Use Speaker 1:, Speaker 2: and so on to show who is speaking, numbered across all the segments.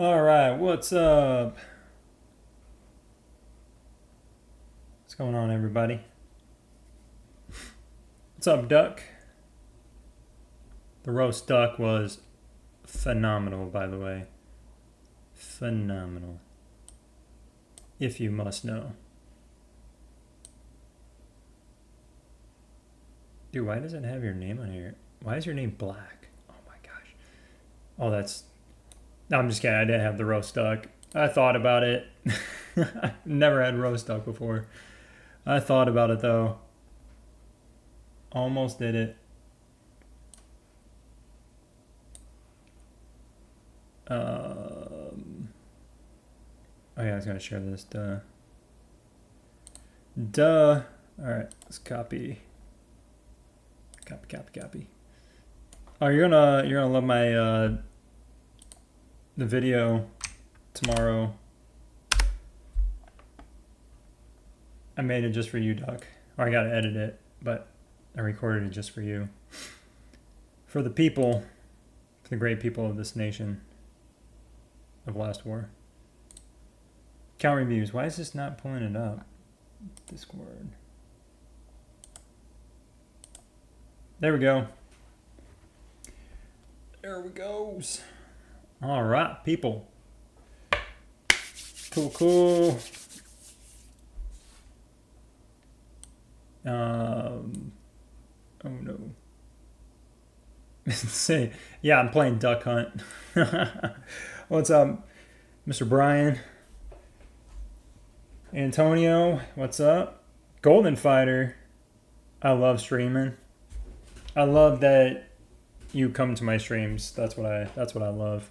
Speaker 1: All right, what's up? What's going on, everybody? What's up, Duck? The roast duck was phenomenal, by the way. Phenomenal. If you must know. Dude, why does it have your name on here? Why is your name black? Oh my gosh. Oh, that's... No, I'm just kidding. I didn't have the roast duck. I thought about it. I've never had roast duck before. I thought about it, though. Almost did it. Oh yeah, I was gonna share this. Duh. All right, let's copy. Copy. Oh, you're gonna love my the video tomorrow. I made it just for you, Duck. Or I gotta edit it, but I recorded it just for you. For the people, for the great people of this nation of Last War. Count reviews. Why is this not pulling it up? Discord. There we go. There we goes. All right, people. Cool. Oh no. Say, yeah, I'm playing Duck Hunt. What's up, Mr. Brian? Antonio, what's up? Golden Fighter. I love streaming. I love that you come to my streams. That's what I love.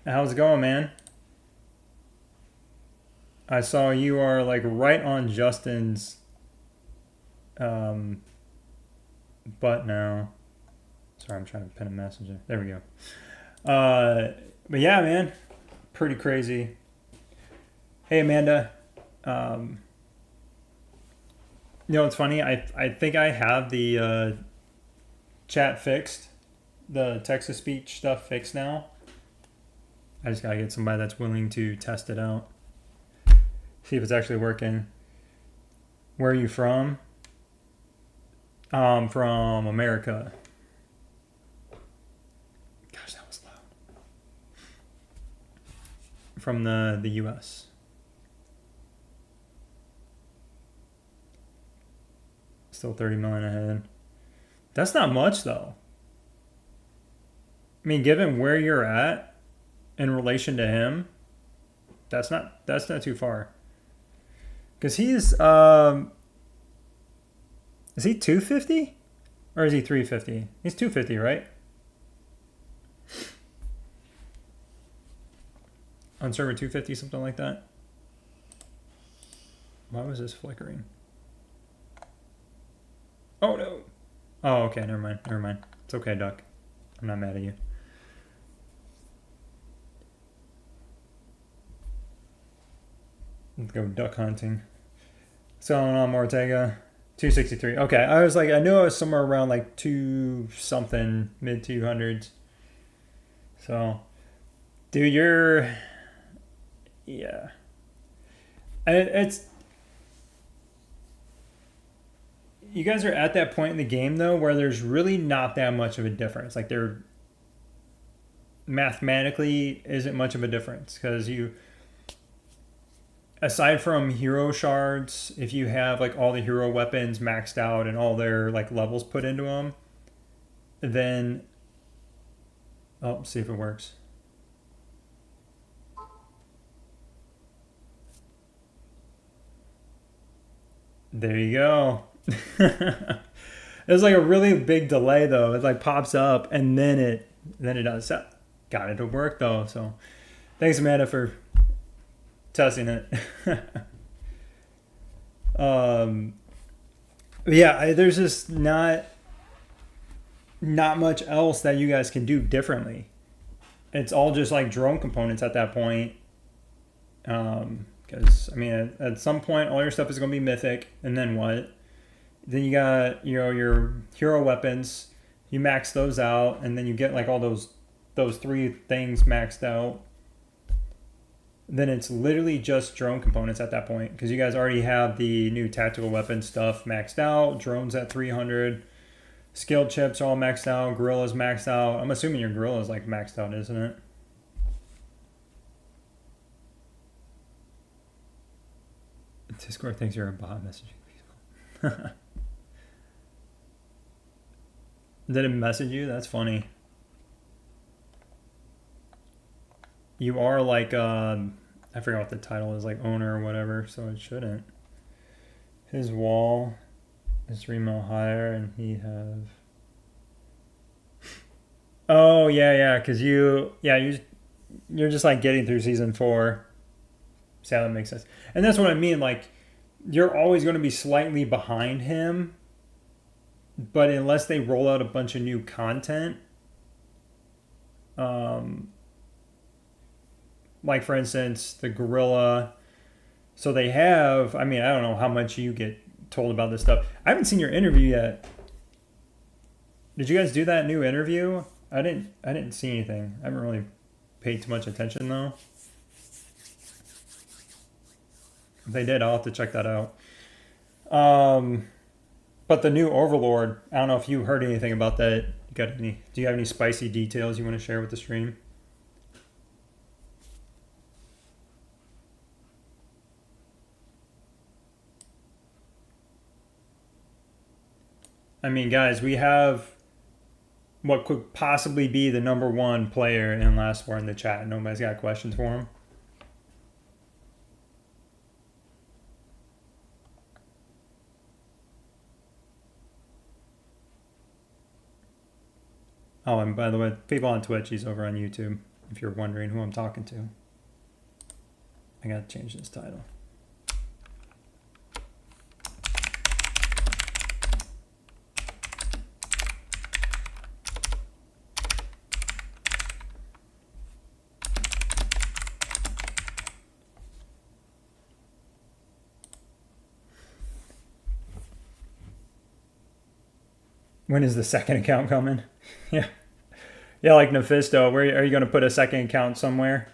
Speaker 1: How's it going, man? I saw you are like right on Justin's butt now. Sorry, I'm trying to pin a message. There we go. But yeah, man, pretty crazy. Hey, Amanda. You know, it's funny. I think I have the chat fixed, the text-to-speech stuff fixed now. I just gotta get somebody that's willing to test it out, see if it's actually working. Where are you from? From America. Gosh, that was loud. From the U.S. Still 30 million ahead. That's not much, though. I mean, given where you're at in relation to him, that's not too far. Because he's is he 250 or is he 350? He's 250, right? On server 250, something like that. Why was this flickering? Oh no. Oh, okay, never mind. It's okay, Duck. I'm not mad at you. Let's go duck hunting. What's going on, Ortega? 263. Okay, I was like, I knew I was somewhere around like 2 something, mid 200s. So, dude, yeah. It's, you guys are at that point in the game though where there's really not that much of a difference. Like there mathematically isn't much of a difference because you, aside from hero shards, if you have like all the hero weapons maxed out and all their like levels put into them, then see if it works. There you go. There's like a really big delay though. It like pops up and then it does. So, got it to work though. So thanks, Amanda, for testing it. Yeah, there's just not much else that you guys can do differently. It's all just like drone components at that point. Because I mean, at some point, all your stuff is going to be mythic, and then what? Then you got, you know, your hero weapons. You max those out, and then you get like all those those 3 things maxed out, then it's literally just drone components at that point, because you guys already have the new tactical weapon stuff maxed out, drones at 300, skill chips all maxed out, gorillas maxed out. I'm assuming your gorilla's like maxed out, isn't it? Discord thinks you're a bot messaging people. Did it message you? That's funny. You are like, I forgot what the title is, like owner or whatever, so it shouldn't. His wall is 3 mil higher, and he have. Oh yeah, because you're just like getting through season 4. See how that makes sense? And that's what I mean. Like, you're always going to be slightly behind him, but unless they roll out a bunch of new content, like for instance the gorilla. So they have. I mean, I don't know how much you get told about this stuff. I haven't seen your interview yet. Did you guys do that new interview? I didn't see anything. I haven't really paid too much attention though. If they did, I'll have to check that out. But the new Overlord, I don't know if you heard anything about that. Do you have any spicy details you want to share with the stream? I mean, guys, we have what could possibly be the #1 player in Last War in the chat. Nobody's got questions for him. Oh, and by the way, people on Twitch, he's over on YouTube, if you're wondering who I'm talking to. I gotta change this title. When is the second account coming? Yeah. Yeah, like Nephisto. Where are you going to put a second account somewhere?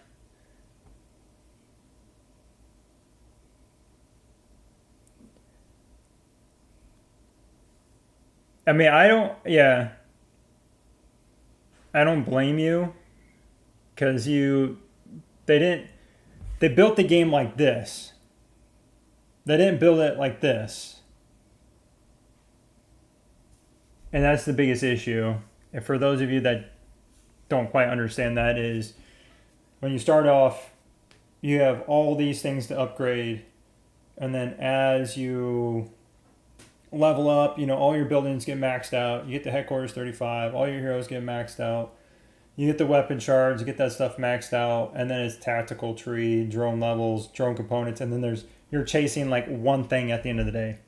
Speaker 1: I mean, I don't blame you, because they built the game like this. They didn't build it like this. And that's the biggest issue. And for those of you that don't quite understand that, is when you start off, you have all these things to upgrade. And then as you level up, all your buildings get maxed out. You get the headquarters 35. All your heroes get maxed out. You get the weapon shards. You get that stuff maxed out. And then it's tactical tree, drone levels, drone components. And then you're chasing like one thing at the end of the day.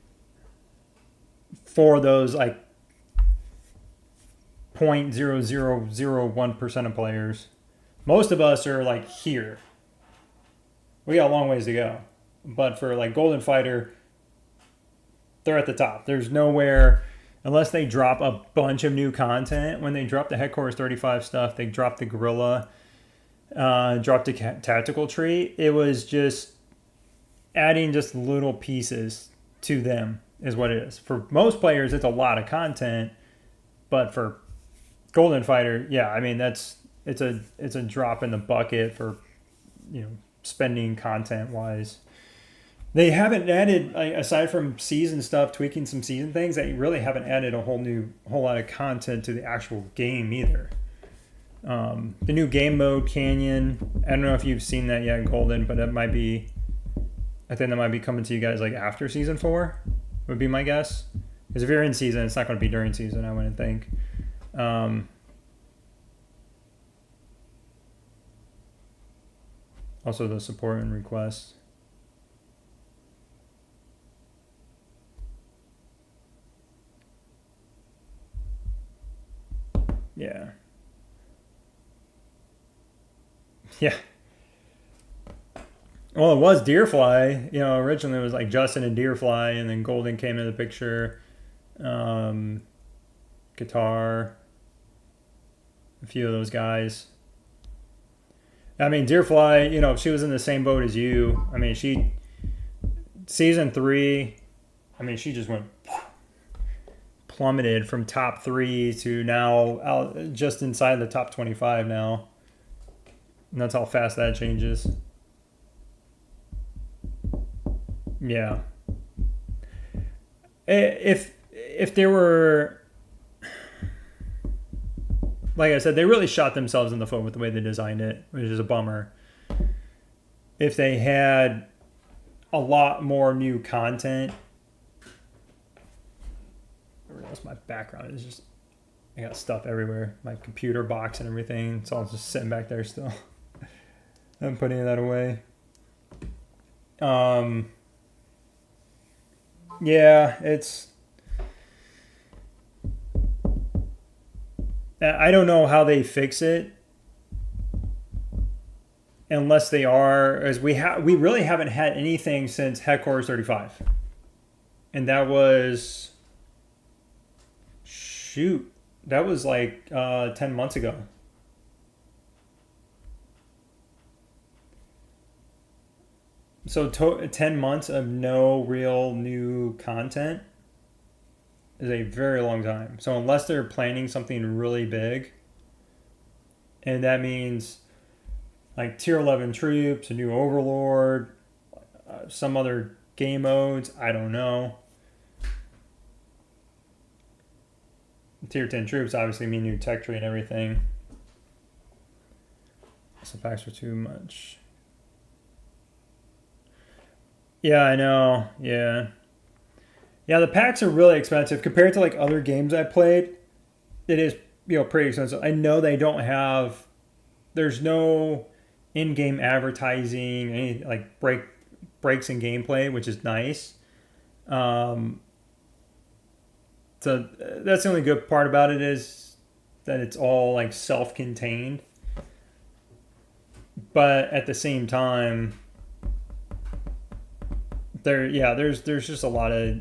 Speaker 1: For those like 0.0001% of players. Most of us are like here. We got a long ways to go. But for like Golden Fighter, they're at the top. There's nowhere, unless they drop a bunch of new content. When they drop the Headquarters 35 stuff, they dropped the Gorilla, dropped the Tactical Tree. It was just adding just little pieces to them is what it is. For most players, it's a lot of content. But for Golden Fighter, yeah, I mean it's a drop in the bucket for spending content wise. They haven't added, aside from season stuff, tweaking some season things, they really haven't added a whole lot of content to the actual game either. The new game mode Canyon, I don't know if you've seen that yet, Golden, but I think that might be coming to you guys like after season 4 would be my guess. Because if you're in season, it's not going to be during season, I wouldn't think. Also the support and requests. Yeah. Yeah. Well, it was Deerfly. Originally it was like Justin and Deerfly, and then Golden came into the picture. Guitar. a few of those guys. I mean, Deerfly, you know, she was in the same boat as you. I mean, season 3, I mean, she just went plummeted from top 3 to now out just inside the top 25 now. And that's how fast that changes. Yeah. If there were, like I said, they really shot themselves in the foot with the way they designed it, which is a bummer. If they had a lot more new content, I realize my background is just, I got stuff everywhere. My computer box and everything. It's all just sitting back there still. I'm putting that away. Yeah, I don't know how they fix it, unless they are, as we really haven't had anything since Headquarters 35, and that was like 10 months ago. So 10 months of no real new content is a very long time. So unless they're planning something really big, and that means like tier 11 troops, a new overlord, some other game modes, I don't know. Tier 10 troops obviously mean new tech tree and everything. So packs were too much. Yeah, I know. Yeah. Yeah, the packs are really expensive compared to like other games I played. It is, you know, pretty expensive. I know they don't have, there's no in-game advertising, any like breaks in gameplay, which is nice. So that's the only good part about it, is that it's all like self-contained. But at the same time, there's just a lot of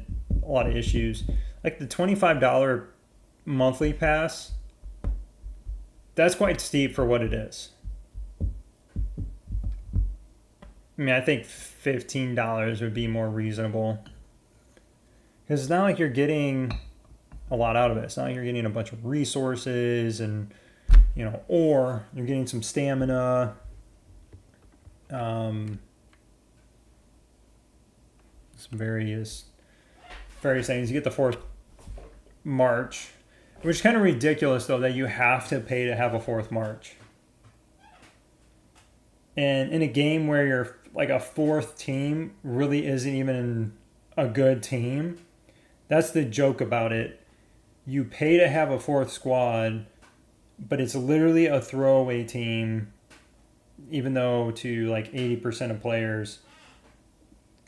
Speaker 1: issues. Like the $25 monthly pass, that's quite steep for what it is. I mean, I think $15 would be more reasonable, because it's not like you're getting a lot out of it. It's not like you're getting a bunch of resources and, you know, or you're getting some stamina. Some various things. You get the 4th march, which is kind of ridiculous though, that you have to pay to have a 4th march. And in a game where you're like a 4th team really isn't even a good team, that's the joke about it. You pay to have a 4th squad, but it's literally a throwaway team, even though to like 80% of players,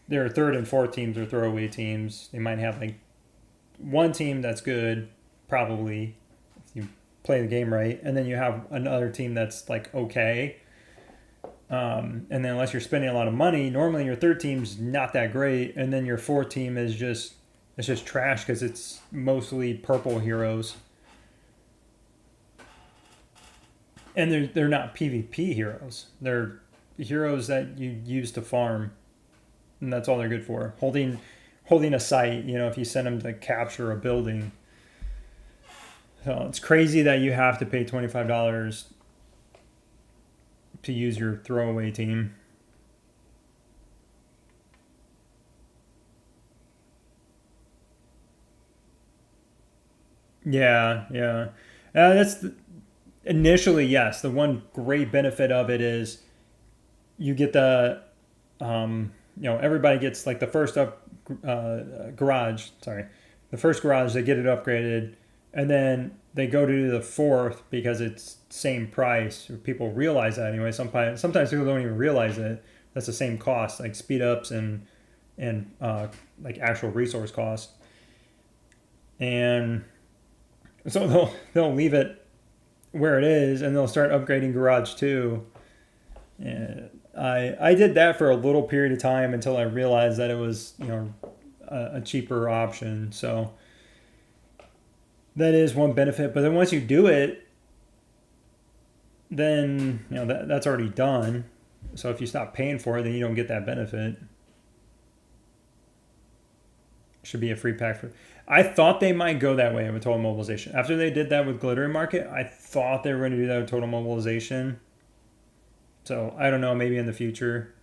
Speaker 1: their 3rd and 4th teams are throwaway teams. They might have like one team that's good, probably, if you play the game right, and then you have another team that's like okay. And then unless you're spending a lot of money, normally your 3rd team's not that great, and then your 4th team is just trash because it's mostly purple heroes. And they're not PvP heroes. They're heroes that you use to farm. And that's all they're good for. Holding a site, you know, if you send them to capture a building. So it's crazy that you have to pay $25 to use your throwaway team. Yeah. Initially, yes. The one great benefit of it is you get the, you know, everybody gets like the first garage. Sorry, the first garage, they get it upgraded, and then they go to the 4th because it's same price. People realize that anyway. Sometimes people don't even realize it. That's the same cost, like speed ups and like actual resource cost. And so they'll leave it where it is, and they'll start upgrading garage 2. And I did that for a little period of time until I realized that it was, you know, a cheaper option. So that is one benefit. But then once you do it, then that's already done. So if you stop paying for it, then you don't get that benefit. Should be a free pack for. I thought they might go that way with Total Mobilization. After they did that with Glittering Market, I thought they were going to do that with Total Mobilization. So I don't know. Maybe in the future,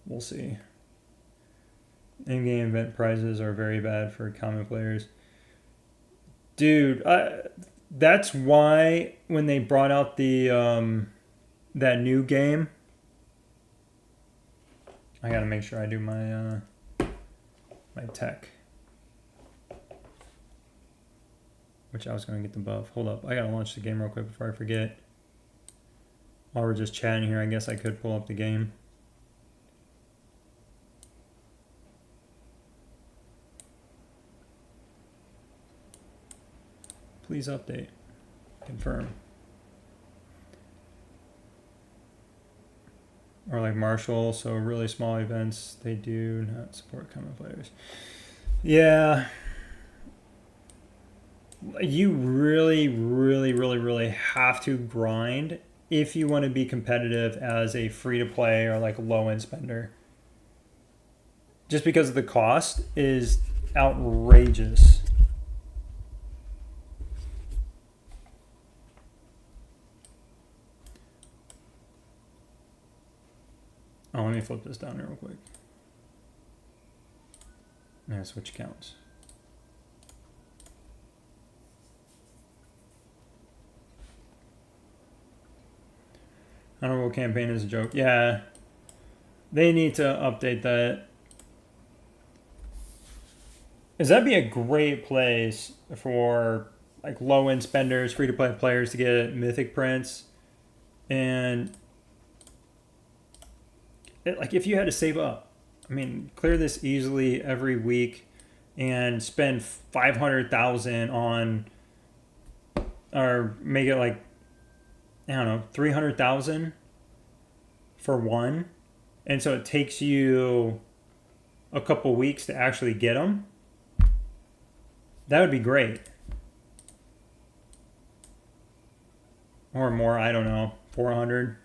Speaker 1: we'll see. In-game event prizes are very bad for common players. Dude, that's why when they brought out the that new game, I gotta make sure I do my my tech, which I was gonna get the buff. Hold up, I gotta launch the game real quick before I forget. While we're just chatting here, I guess I could pull up the game. Please update. Confirm. Or like Marshall, so really small events, they do not support common players. Yeah. You really, really, really, really have to grind if you want to be competitive as a free-to-play or like low-end spender. Just because the cost is outrageous. Oh, let me flip this down here real quick. Yeah, switch accounts. Honorable campaign is a joke. Yeah. They need to update that. Because that'd be a great place for like low-end spenders, free-to-play players to get mythic prints. And like if you had to save up, I mean, clear this easily every week and spend 500,000 on, or make it like, I don't know, 300,000 for one. And so it takes you a couple weeks to actually get them. That would be great. Or more, I don't know, 400.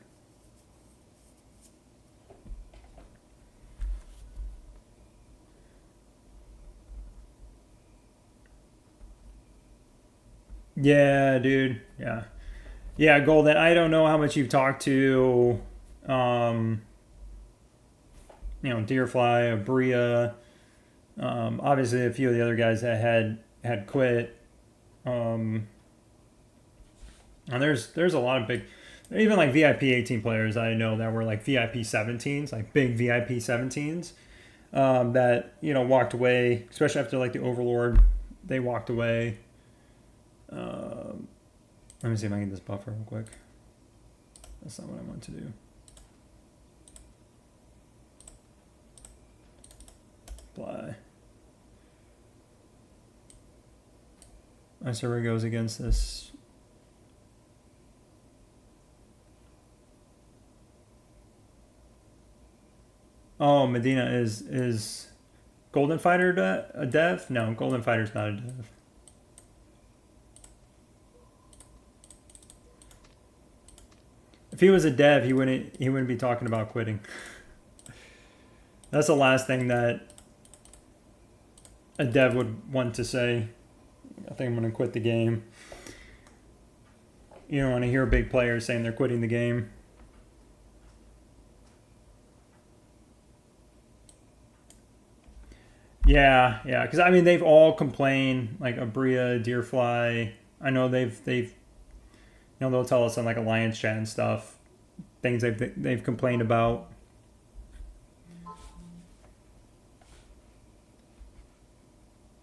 Speaker 1: Yeah, dude. Yeah. Yeah, Golden, I don't know how much you've talked to, Deerfly, Abria, obviously a few of the other guys that had quit. And there's a lot of big, even like VIP 18 players I know that were like VIP 17s, like big VIP 17s, that, walked away, especially after like the Overlord, they walked away. Let me see if I can get this buffer real quick. That's not what I want to do. Apply. My server goes against this. Oh, Medina is Golden Fighter a dev? No, Golden Fighter's not a dev. If he was a dev, he wouldn't be talking about quitting. That's the last thing that a dev would want to say. I think I'm going to quit the game. You don't want to hear big players saying they're quitting the game. Yeah, because I mean they've all complained, like Abria, Deerfly. I know they've they'll tell us on like Alliance chat and stuff, things they've complained about.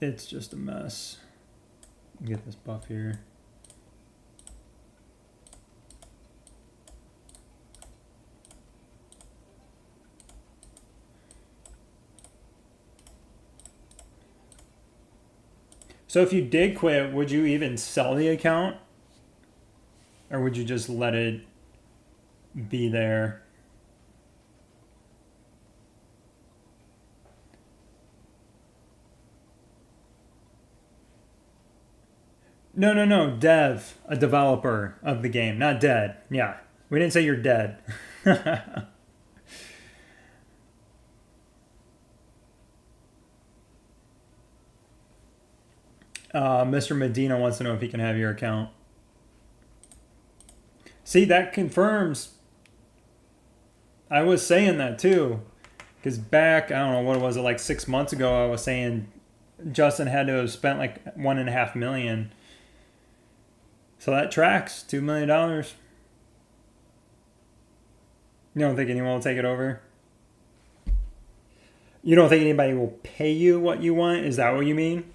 Speaker 1: It's just a mess. Get this buff here. So if you did quit, would you even sell the account? Or would you just let it be there? No. Dev, a developer of the game, not dead. Yeah, we didn't say you're dead. Mr. Medina wants to know if he can have your account. See, that confirms. I was saying that too. Because back, I don't know, what was it, like 6 months ago, I was saying Justin had to have spent like $1.5 million. So that tracks $2 million. You don't think anyone will take it over? You don't think anybody will pay you what you want? Is that what you mean?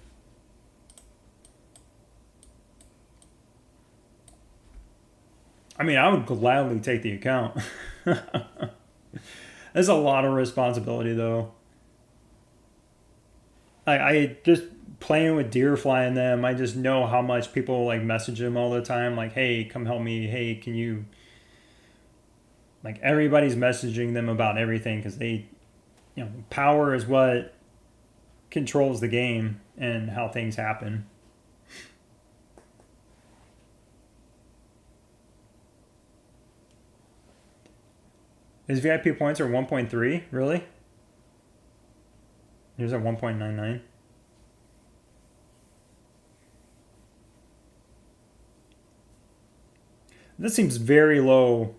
Speaker 1: I mean, I would gladly take the account. There's a lot of responsibility, though. I just playing with deer flying them. I just know how much people like message them all the time. Like, hey, come help me. Hey, can you? Like everybody's messaging them about everything because they, power is what controls the game and how things happen. His VIP points are 1.3. Really? Here's a 1.99. This seems very low.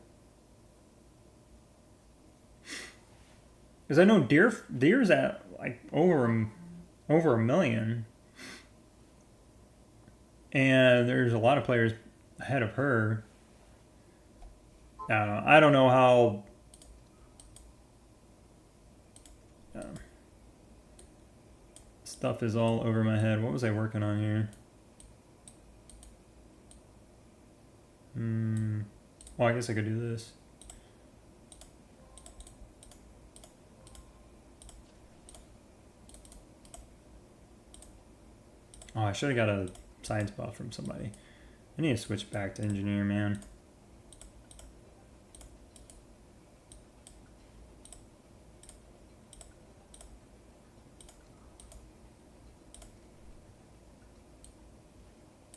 Speaker 1: Because I know deer's at like over a million, and there's a lot of players ahead of her. I don't know how. Stuff is all over my head. What was I working on here? Well, I guess I could do this. Oh, I should have got a science buff from somebody. I need to switch back to engineer, man.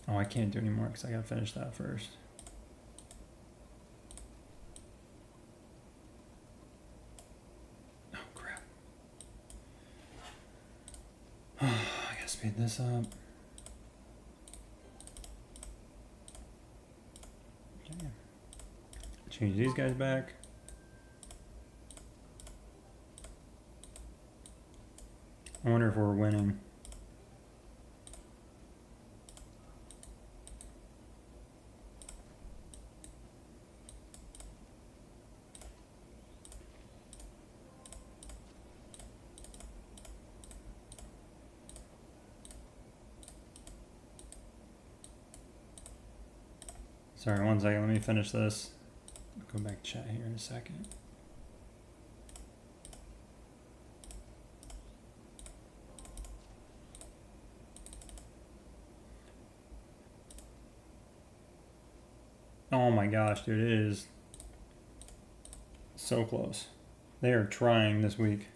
Speaker 1: Oh, I can't do anymore because I gotta finish that first. Oh, crap. I gotta speed this up. Okay. Change these guys back. I wonder if we're winning. Sorry, one second. Let me finish this. I'll go back to chat here in a second. Oh my gosh, dude, it is so close. They are trying this week.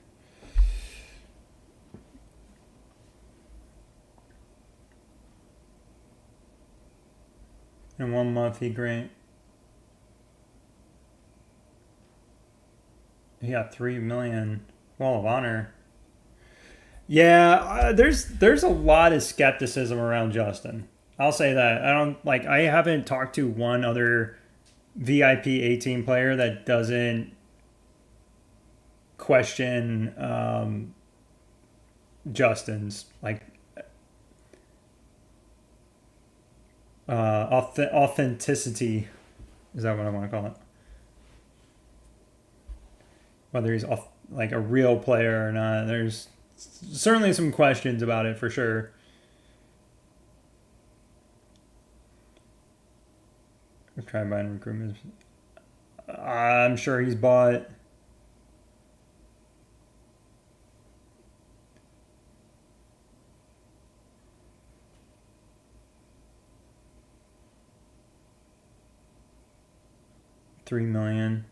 Speaker 1: In 1 month, he got 3 million Wall of Honor. Yeah, there's a lot of skepticism around Justin. I'll say that. I haven't talked to one other VIP 18 player that doesn't question Justin's authenticity. Is that what I want to call it? Whether he's like a real player or not. There's certainly some questions about it for sure. Try buying recruitment. I'm sure he's bought. $3 million.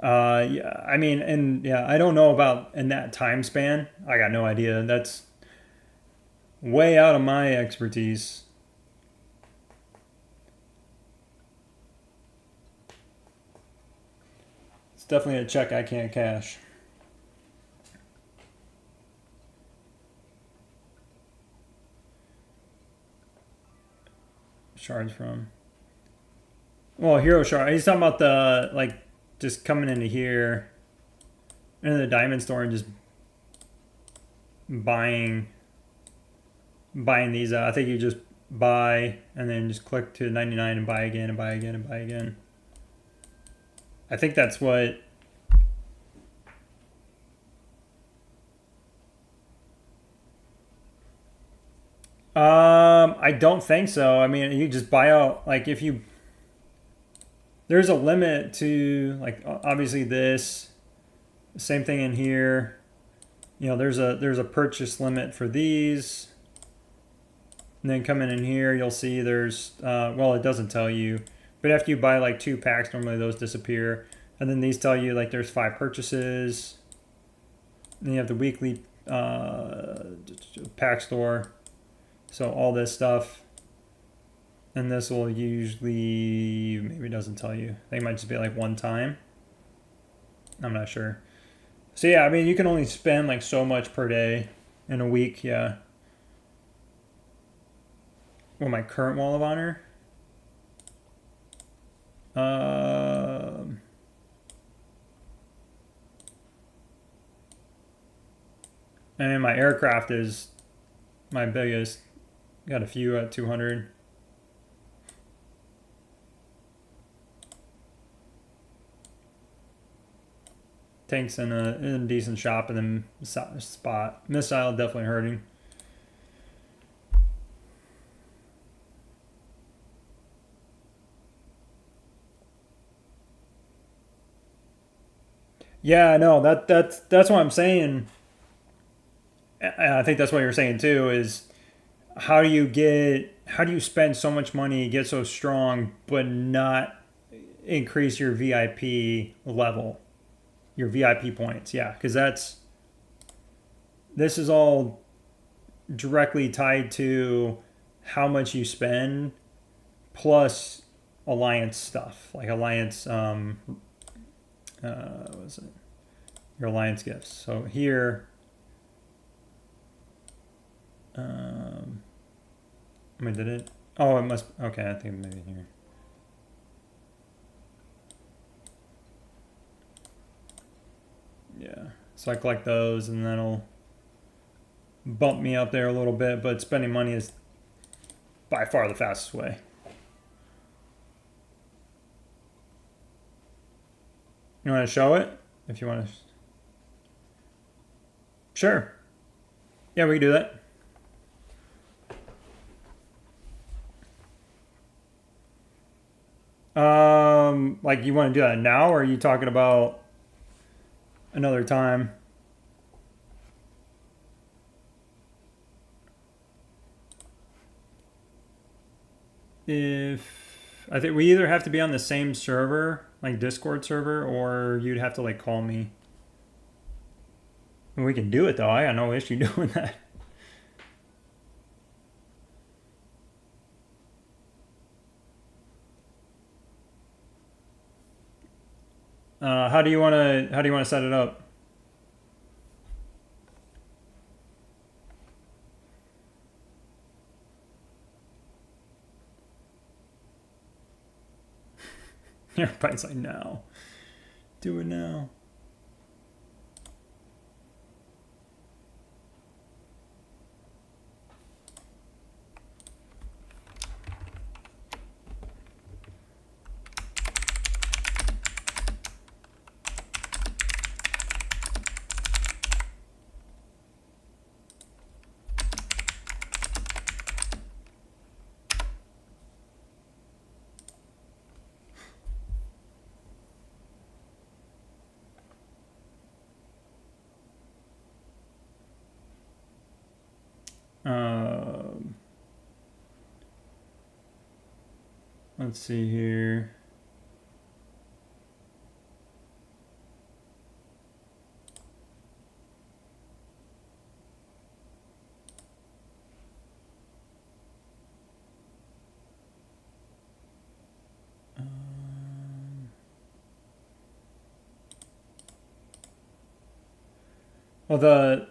Speaker 1: Yeah, I mean, and yeah, I don't know about in that time span. I got no idea. way out of my expertise. It's definitely a check I can't cash. Shards from. Well, hero shard. He's talking about the like just coming into here, into the diamond store and just buying these. I think you just buy and then just click to 99 and buy again and buy again and buy again. I think that's what. I don't think so. I mean, you just buy out, like if you, there's a limit to, like, obviously this, same thing in here. You know, there's a purchase limit for these. And then coming in here, you'll see there's, well, it doesn't tell you, but after you buy like 2 packs, normally those disappear. And then these tell you like there's 5 purchases. And then you have the weekly pack store. So all this stuff, and this will usually, maybe it doesn't tell you. I think it might just be like one time. I'm not sure. So yeah, I mean, you can only spend like so much per day in a week, yeah. Well, my current Wall of Honor. And my aircraft is my biggest. Got a few at 200. Tanks in a decent shop, and then spot. Missile definitely hurting. Yeah, no, that's what I'm saying. And I think that's what you're saying too. Is how do you spend so much money, get so strong, but not increase your VIP level, your VIP points? Yeah, because this is all directly tied to how much you spend plus alliance stuff, like alliance what was it, your alliance gifts. So here I mean, did it? Oh, it must. Okay, I think maybe here. Yeah. So I collect those, and that'll bump me up there a little bit. But spending money is by far the fastest way. You want to show it? If you want to. Sure. Yeah, we can do that. Like you want to do that now, or are you talking about another time? If I think we either have to be on the same server, like Discord server, or you'd have to like call me. And we can do it though. I got no issue doing that. How do you want to set it up? Everybody's like, no, do it now. Let's see here. Well, the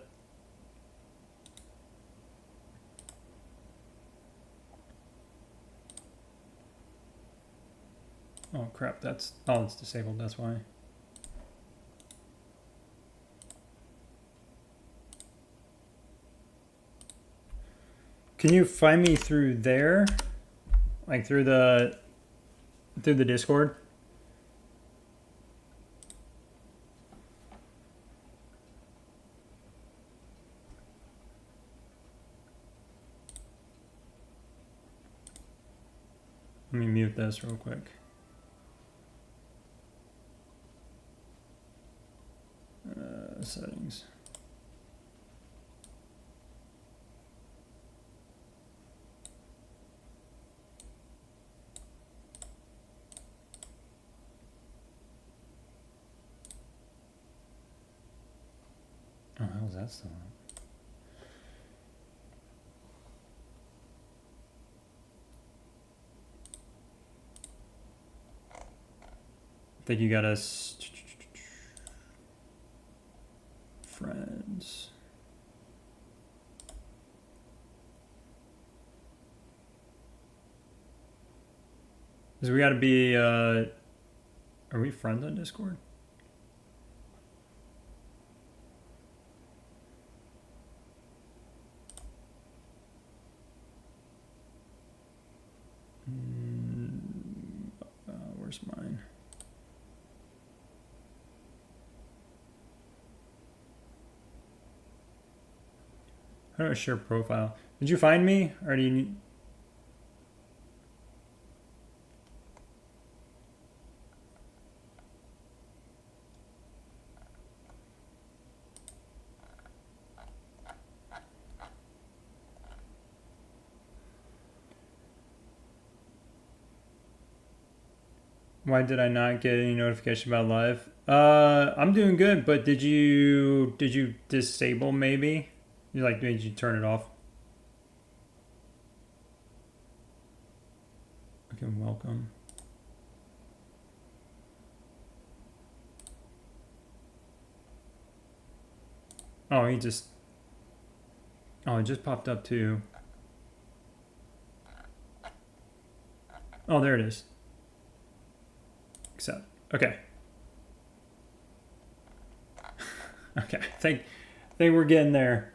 Speaker 1: oh crap, that's it's disabled. That's why. Can you find me through there, like through the Discord? Let me mute this real quick. Settings. Oh, how's that still on? I think you got us friends. Because we got to be. Are we friends on Discord? Where's mine? How do I share profile? Did you find me, or do you need? Why did I not get any notification about live? I'm doing good, but did you disable maybe? Did you turn it off? Okay, welcome. Oh, it just popped up too. Oh, there it is. Accept. Okay. Okay. I think we're getting there.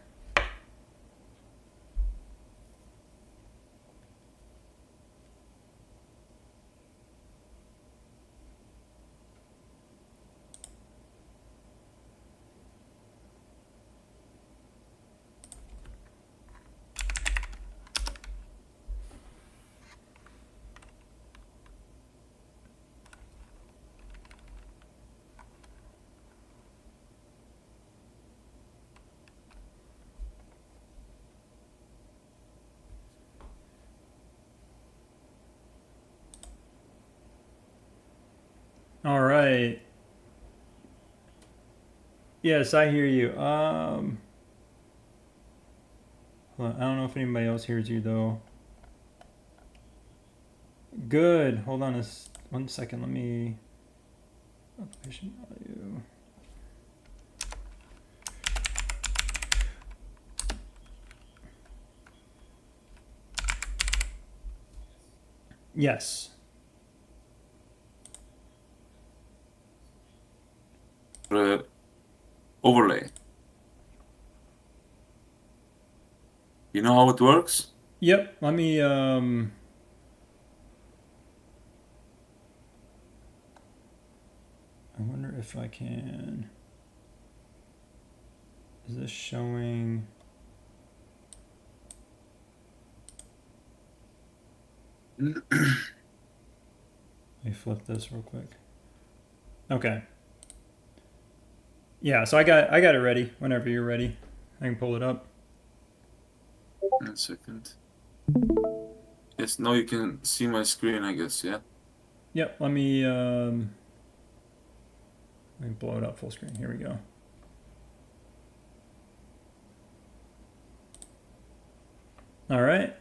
Speaker 1: All right. Yes, I hear you. I don't know if anybody else hears you though. Good. Hold on 1 second. Let me. Patient value. Yes.
Speaker 2: Overlay. You know how it works?
Speaker 1: Yep. Let me. I wonder if I can. Is this showing? Let me flip this real quick. Okay. Yeah, so I got it ready. Whenever you're ready, I can pull it up.
Speaker 2: 1 second. Yes, now you can see my screen, I guess, yeah?
Speaker 1: Yep, let me blow it up full screen. Here we go. All right.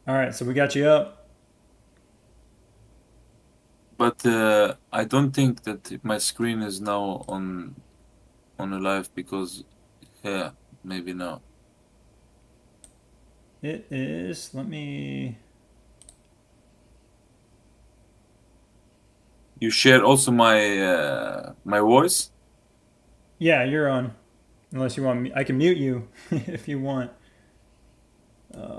Speaker 1: All right, so we got you up.
Speaker 2: But I don't think that my screen is now on a live because yeah, maybe now.
Speaker 1: It is. Let me.
Speaker 2: You share also my voice?
Speaker 1: Yeah, you're on. Unless you want me, I can mute you if you want.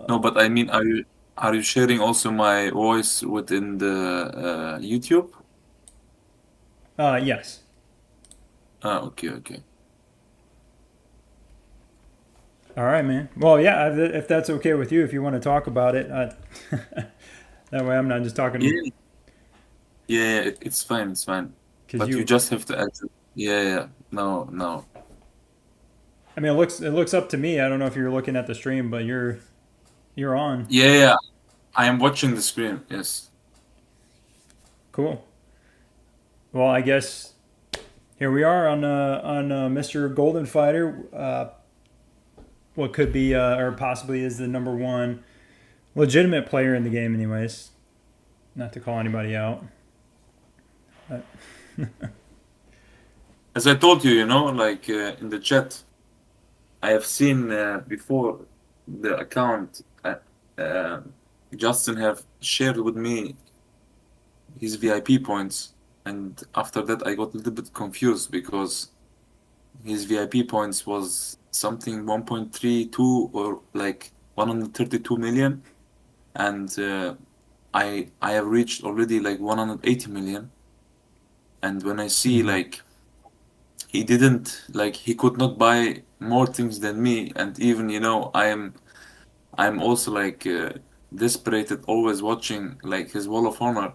Speaker 2: No, but I mean, are you sharing also my voice within the YouTube?
Speaker 1: Yes.
Speaker 2: Ah, okay, okay.
Speaker 1: All right, man. Well, yeah, if that's okay with you, if you want to talk about it, that way I'm not just talking
Speaker 2: Yeah, yeah, it's fine, it's fine.
Speaker 1: because
Speaker 2: But you
Speaker 1: you.
Speaker 2: just have to exit. Yeah, yeah. No, no.
Speaker 1: I mean, it looks up to me. I don't know if you're looking at the stream, but you're on.
Speaker 2: Yeah, yeah. I am watching the screen. Yes.
Speaker 1: Cool. Well, I guess here we are on Mr. Golden Fighter. What could be or possibly is the number one legitimate player in the game, anyways. Not to call anybody out. But
Speaker 2: As I told you, like in the chat, I have seen before the account. Uh, Justin have shared with me his VIP points, and after that I got a little bit confused because his VIP points was something 1.32 or like 132 million, and I have reached already like 180 million, and when I see
Speaker 1: mhm.
Speaker 2: like he didn't like he could not buy more things than me, and even I'm also like desperate at always watching like his Wall of Honor,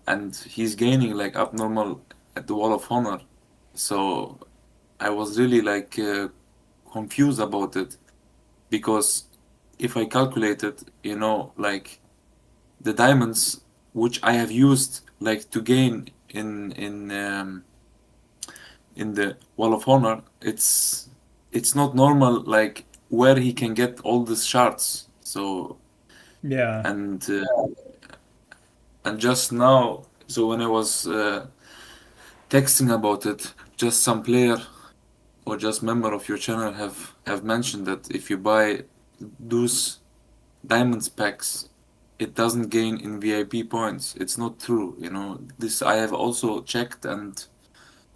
Speaker 2: and he's gaining like abnormal at the Wall of Honor. So I was really like confused about it because if I calculated, like the diamonds which I have used like to gain in the Wall of Honor, it's not normal like where he can get all these shards. So
Speaker 1: Yeah.
Speaker 2: and just now, so when I was texting about it, just some player or just member of your channel have mentioned that if you buy those diamonds packs, it doesn't gain in VIP points. It's not true, This I have also checked, and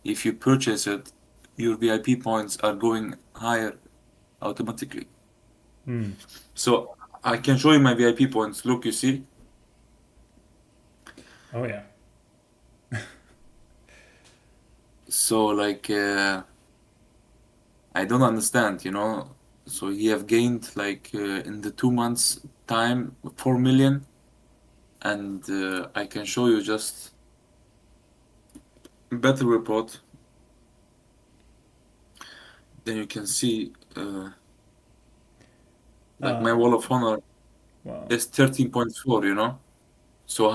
Speaker 2: if you purchase it, your VIP points are going higher automatically.
Speaker 1: Hmm.
Speaker 2: So I can show you my VIP points. Look, you see.
Speaker 1: Oh yeah.
Speaker 2: So like I don't understand, So he have gained like in the 2 months time 4 million, and I can show you just better report. Then you can see like my
Speaker 1: Uh,
Speaker 2: Wall of Honor
Speaker 1: well,
Speaker 2: is 13.4, So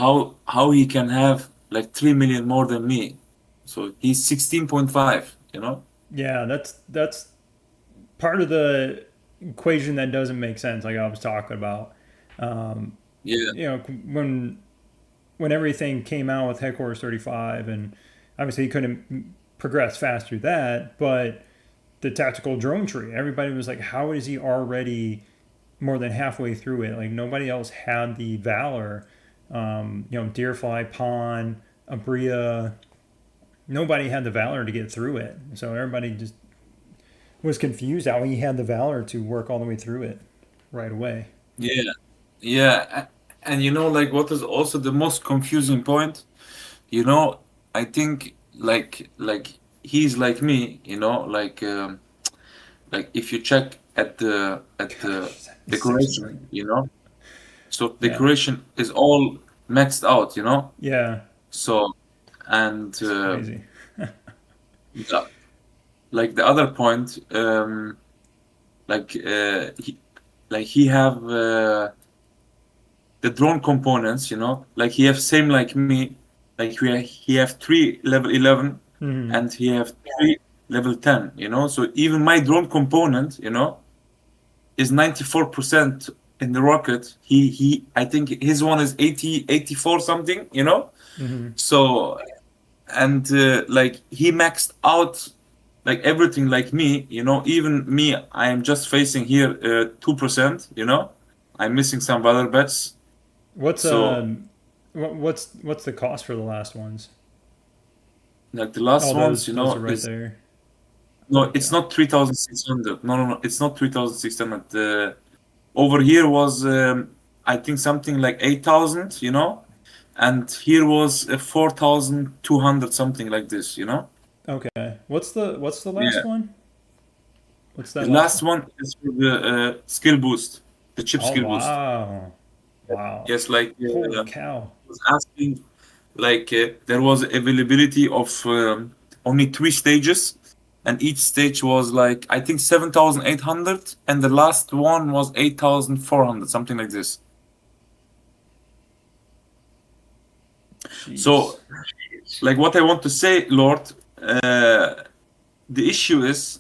Speaker 2: how he can have like 3 million more than me? So he's 16.5,
Speaker 1: yeah. That's part of the equation that doesn't make sense. Like I was talking about. Um,
Speaker 2: Yeah,
Speaker 1: when everything came out with Headquarters 35, and obviously he couldn't progress fast through that, but the tactical drone tree, everybody was like, how is he already more than halfway through it? Like nobody else had the valor. Deerfly, Pawn, Abria, nobody had the valor to get through it. So everybody just was confused how he had the valor to work all the way through it right away.
Speaker 2: yeah, yeah. And like what is also the most confusing point? I think like he's like me, like if you check at the
Speaker 1: Gosh, 6 million.
Speaker 2: decoration, so
Speaker 1: Yeah.
Speaker 2: decoration is all maxed out,
Speaker 1: Yeah.
Speaker 2: So and
Speaker 1: It's crazy.
Speaker 2: the, like the other point, like he have the drone components, like he have same like me, like he have three level 11
Speaker 1: Hmm.
Speaker 2: and he have three level 10, so even my drone component, is 94% in the rocket. He I think his one is 80 84 something, you know.
Speaker 1: Mm-hmm.
Speaker 2: So and like he maxed out like everything like me, you know. Even me, I am just facing here 2%, you know. I'm missing some other bets.
Speaker 1: What's
Speaker 2: So
Speaker 1: what's the cost for the last ones?
Speaker 2: like the last
Speaker 1: Oh,
Speaker 2: ones, you
Speaker 1: those are
Speaker 2: know,
Speaker 1: right
Speaker 2: is
Speaker 1: there.
Speaker 2: no,
Speaker 1: Holy
Speaker 2: it's
Speaker 1: cow!
Speaker 2: not 3,600. No, no, no, it's not 3,600. Over here was I think something like 8,000, you know, and here was 4,200 something like this, you know.
Speaker 1: Okay, what's the
Speaker 2: Yeah.
Speaker 1: last one? What's
Speaker 2: The
Speaker 1: that last
Speaker 2: last
Speaker 1: one?
Speaker 2: one is for the skill boost, the chip
Speaker 1: Oh
Speaker 2: skill boost.
Speaker 1: wow, wow!
Speaker 2: Yes, like
Speaker 1: Holy cow!
Speaker 2: was asking, like there was availability of only three stages, and each stage was like I think 7,800, and the last one was 8,400, something like this.
Speaker 1: Jeez.
Speaker 2: So, like what I want to say, Lord, the issue is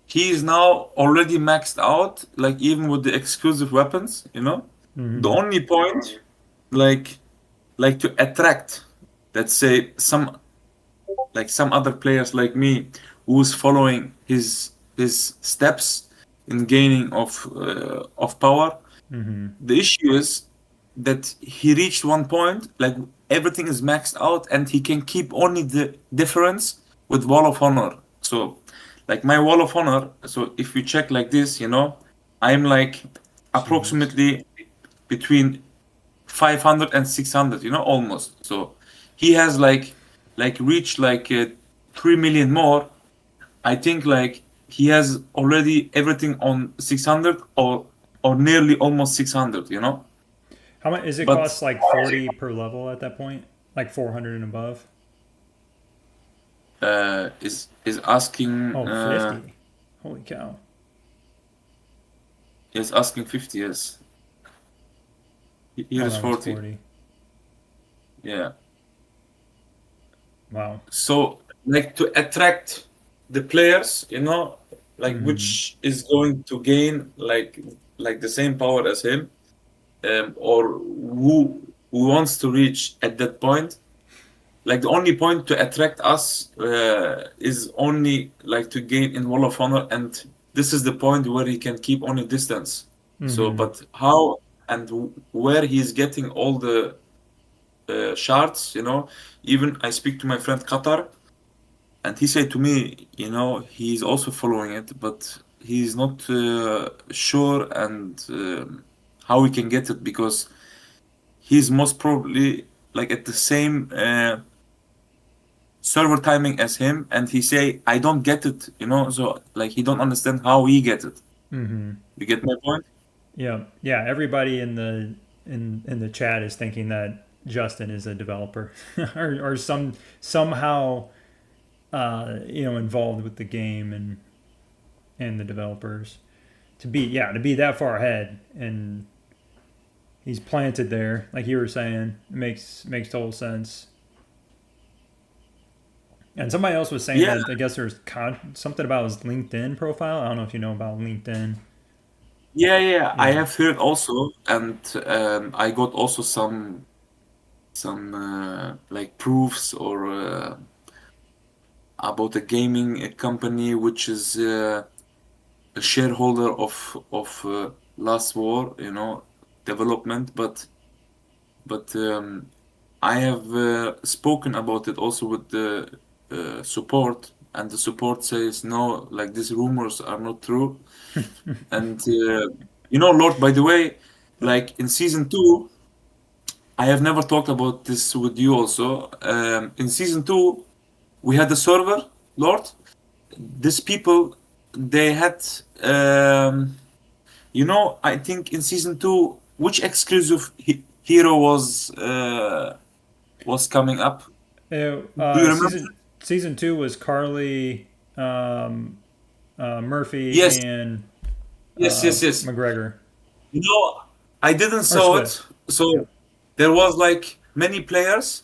Speaker 2: he is now already maxed out, like even with the exclusive weapons, you know. The
Speaker 1: Mm-hmm.
Speaker 2: only point, like to attract, let's say some other players like me who's following his steps in gaining of power.
Speaker 1: Mm-hmm.
Speaker 2: The issue is that he reached one point like everything is maxed out and he can keep only the difference with wall of honor. So like my wall of honor, so if you check like this, you know, I'm like
Speaker 1: Jeez.
Speaker 2: approximately between 500 and 600, you know, almost. So he has like reached like 3 million more. I think like he has already everything on 600 or nearly almost 600, you know.
Speaker 1: How much is it
Speaker 2: But
Speaker 1: cost like 40 per level at that point? Like 400 and above?
Speaker 2: is asking
Speaker 1: Oh, 50. Holy cow.
Speaker 2: is asking 50, yes. Here
Speaker 1: Oh,
Speaker 2: is
Speaker 1: that one's
Speaker 2: 40.
Speaker 1: 40.
Speaker 2: Yeah.
Speaker 1: Wow.
Speaker 2: So like to attract the players, you know, like
Speaker 1: Mm-hmm.
Speaker 2: which is going to gain like the same power as him, or who wants to reach at that point. Like the only point to attract us is only like to gain in Wall of Honor, and this is the point where he can keep only distance. So,
Speaker 1: Mm-hmm.
Speaker 2: but how and where he's getting all the shards, you know, even I speak to my friend Qatar, and he said to me, you know, he's also following it, but he's not sure and how we can get it because he's most probably like at the same server timing as him, and he say I don't get it, you know, so like he don't understand how he get it.
Speaker 1: Mm-hmm.
Speaker 2: You get my point?
Speaker 1: Yeah. Yeah. Everybody in the chat is thinking that Justin is a developer or somehow involved with the game and the developers to be that far ahead and he's planted there like you were saying. It makes total sense. And somebody else was saying
Speaker 2: Yeah,
Speaker 1: that I guess there's something about his LinkedIn profile. I don't know if you know about LinkedIn.
Speaker 2: yeah, I
Speaker 1: Yeah.
Speaker 2: have heard also, and I got also some like proofs or about a gaming company which is a shareholder of Last War, you know, development, but I have spoken about it also with the support, and the support says no, like these rumors are not true. And you know, Lord, by the way, like in season two, I have never talked about this with you also. In season two, we had a server, Lord. These people, they had, you know, I think in season two, which exclusive hero was coming up? Do you remember?
Speaker 1: Season two was Carly, Murphy,
Speaker 2: Yes,
Speaker 1: and
Speaker 2: yes.
Speaker 1: McGregor
Speaker 2: You know, I didn't
Speaker 1: or
Speaker 2: saw
Speaker 1: Swift.
Speaker 2: it. So
Speaker 1: Yep.
Speaker 2: there was like many players.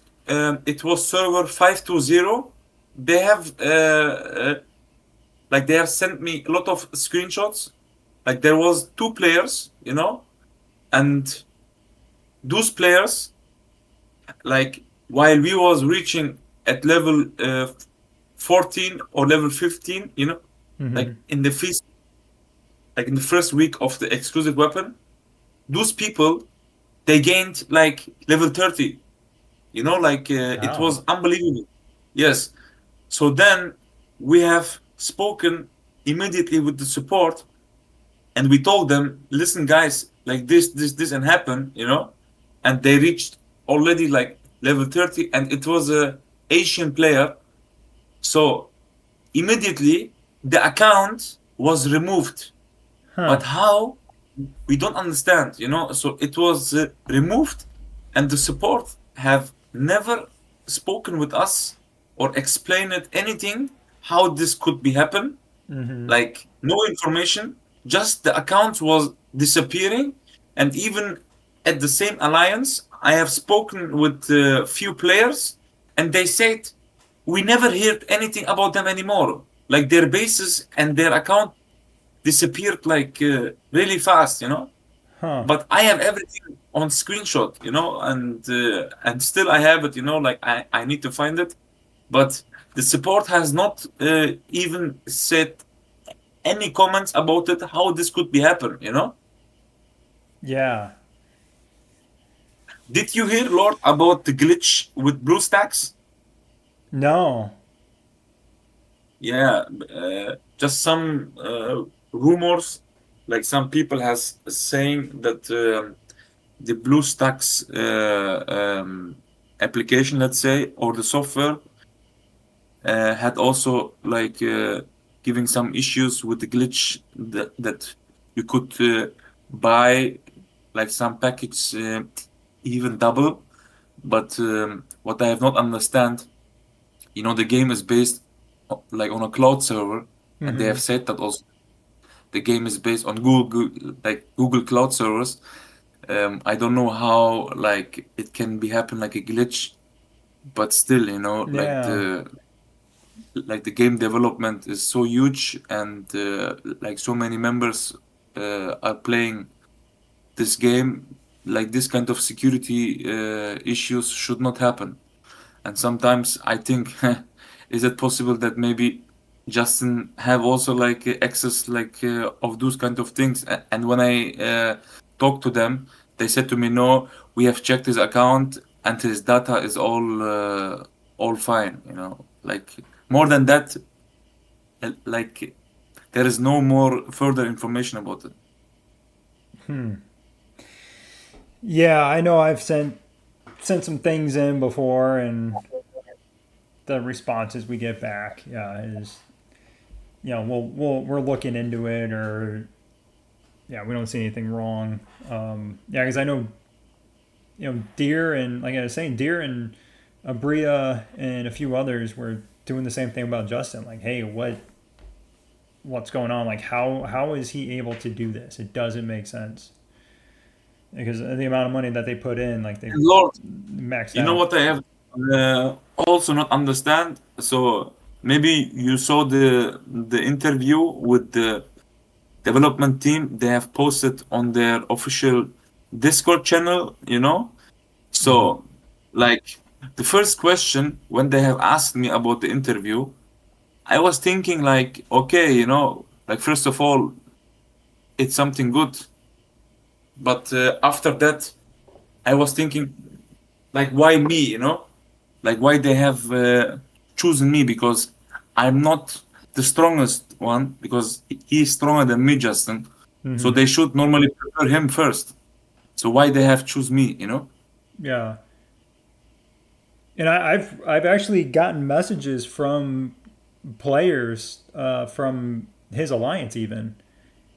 Speaker 2: It was server 520. They have like they have sent me a lot of screenshots. Like there was two players, you know. and those players, like while we was reaching at level 14 or level 15, like
Speaker 1: Mm-hmm.
Speaker 2: in the feast, like in the first week of the exclusive weapon, those people they gained like level 30. Like it
Speaker 1: Oh.
Speaker 2: was unbelievable. Yes. So then we have spoken immediately with the support, and we told them, listen, guys, like this, and happen, and they reached already like level 30, and it was a Asian player. So immediately the account was removed.
Speaker 1: Huh.
Speaker 2: But how? We don't understand, So it was removed, and the support have never spoken with us or explained anything how this could be happen.
Speaker 1: Mm-hmm.
Speaker 2: Like no information, just the account was disappearing. And even at the same alliance, I have spoken with a few players, and they said we never heard anything about them anymore. Like their bases and their account disappeared like really fast,
Speaker 1: Huh.
Speaker 2: but I have everything on screenshot, and still I have it, like I need to find it, but the support has not even said any comments about it, how this could be happen.
Speaker 1: Yeah.
Speaker 2: Did you hear, Lord, about the glitch with BlueStacks?
Speaker 1: No.
Speaker 2: Yeah, just some rumors, like some people has saying that the BlueStacks application, let's say, or the software had also like giving some issues with the glitch that you could buy like some package even double. But what I have not understand, the game is based like on a cloud server, and they
Speaker 1: Mm-hmm.
Speaker 2: have said that also the game is based on like Google Cloud servers. I don't know how like it can be happen like a glitch, but still,
Speaker 1: Yeah.
Speaker 2: like the game development is so huge, and like so many members are playing this game. Like this kind of security issues should not happen. And sometimes I think, is it possible that maybe Justin have also like access like of those kind of things? And when I talked to them, they said to me, no, we have checked his account and his data is all fine. Like more than that, like there is no more further information about it.
Speaker 1: Hmm. Yeah, I know I've sent some things in before, and the responses we get back, yeah, is we're looking into it, or yeah, we don't see anything wrong. Yeah, because I know Deer, and like I was saying, Deer and Abria and a few others were doing the same thing about Justin. Like, hey, what's going on? Like, how is he able to do this? It doesn't make sense because of the amount of money that they put in, like they
Speaker 2: And Lord,
Speaker 1: maxed
Speaker 2: you know
Speaker 1: out.
Speaker 2: what I have also not understand? So maybe you saw the interview with the development team. They have posted on their official Discord channel.
Speaker 1: Mm-hmm.
Speaker 2: So like the first question when they have asked me about the interview, I was thinking like, okay, like first of all, it's something good. But after that, I was thinking like, why me? Like why they have chosen me, because I'm not the strongest one, because he's stronger than me, Justin. So
Speaker 1: Mm-hmm.
Speaker 2: they should normally prefer him first. So why they have choose me?
Speaker 1: Yeah, and I've actually gotten messages from players from his alliance even,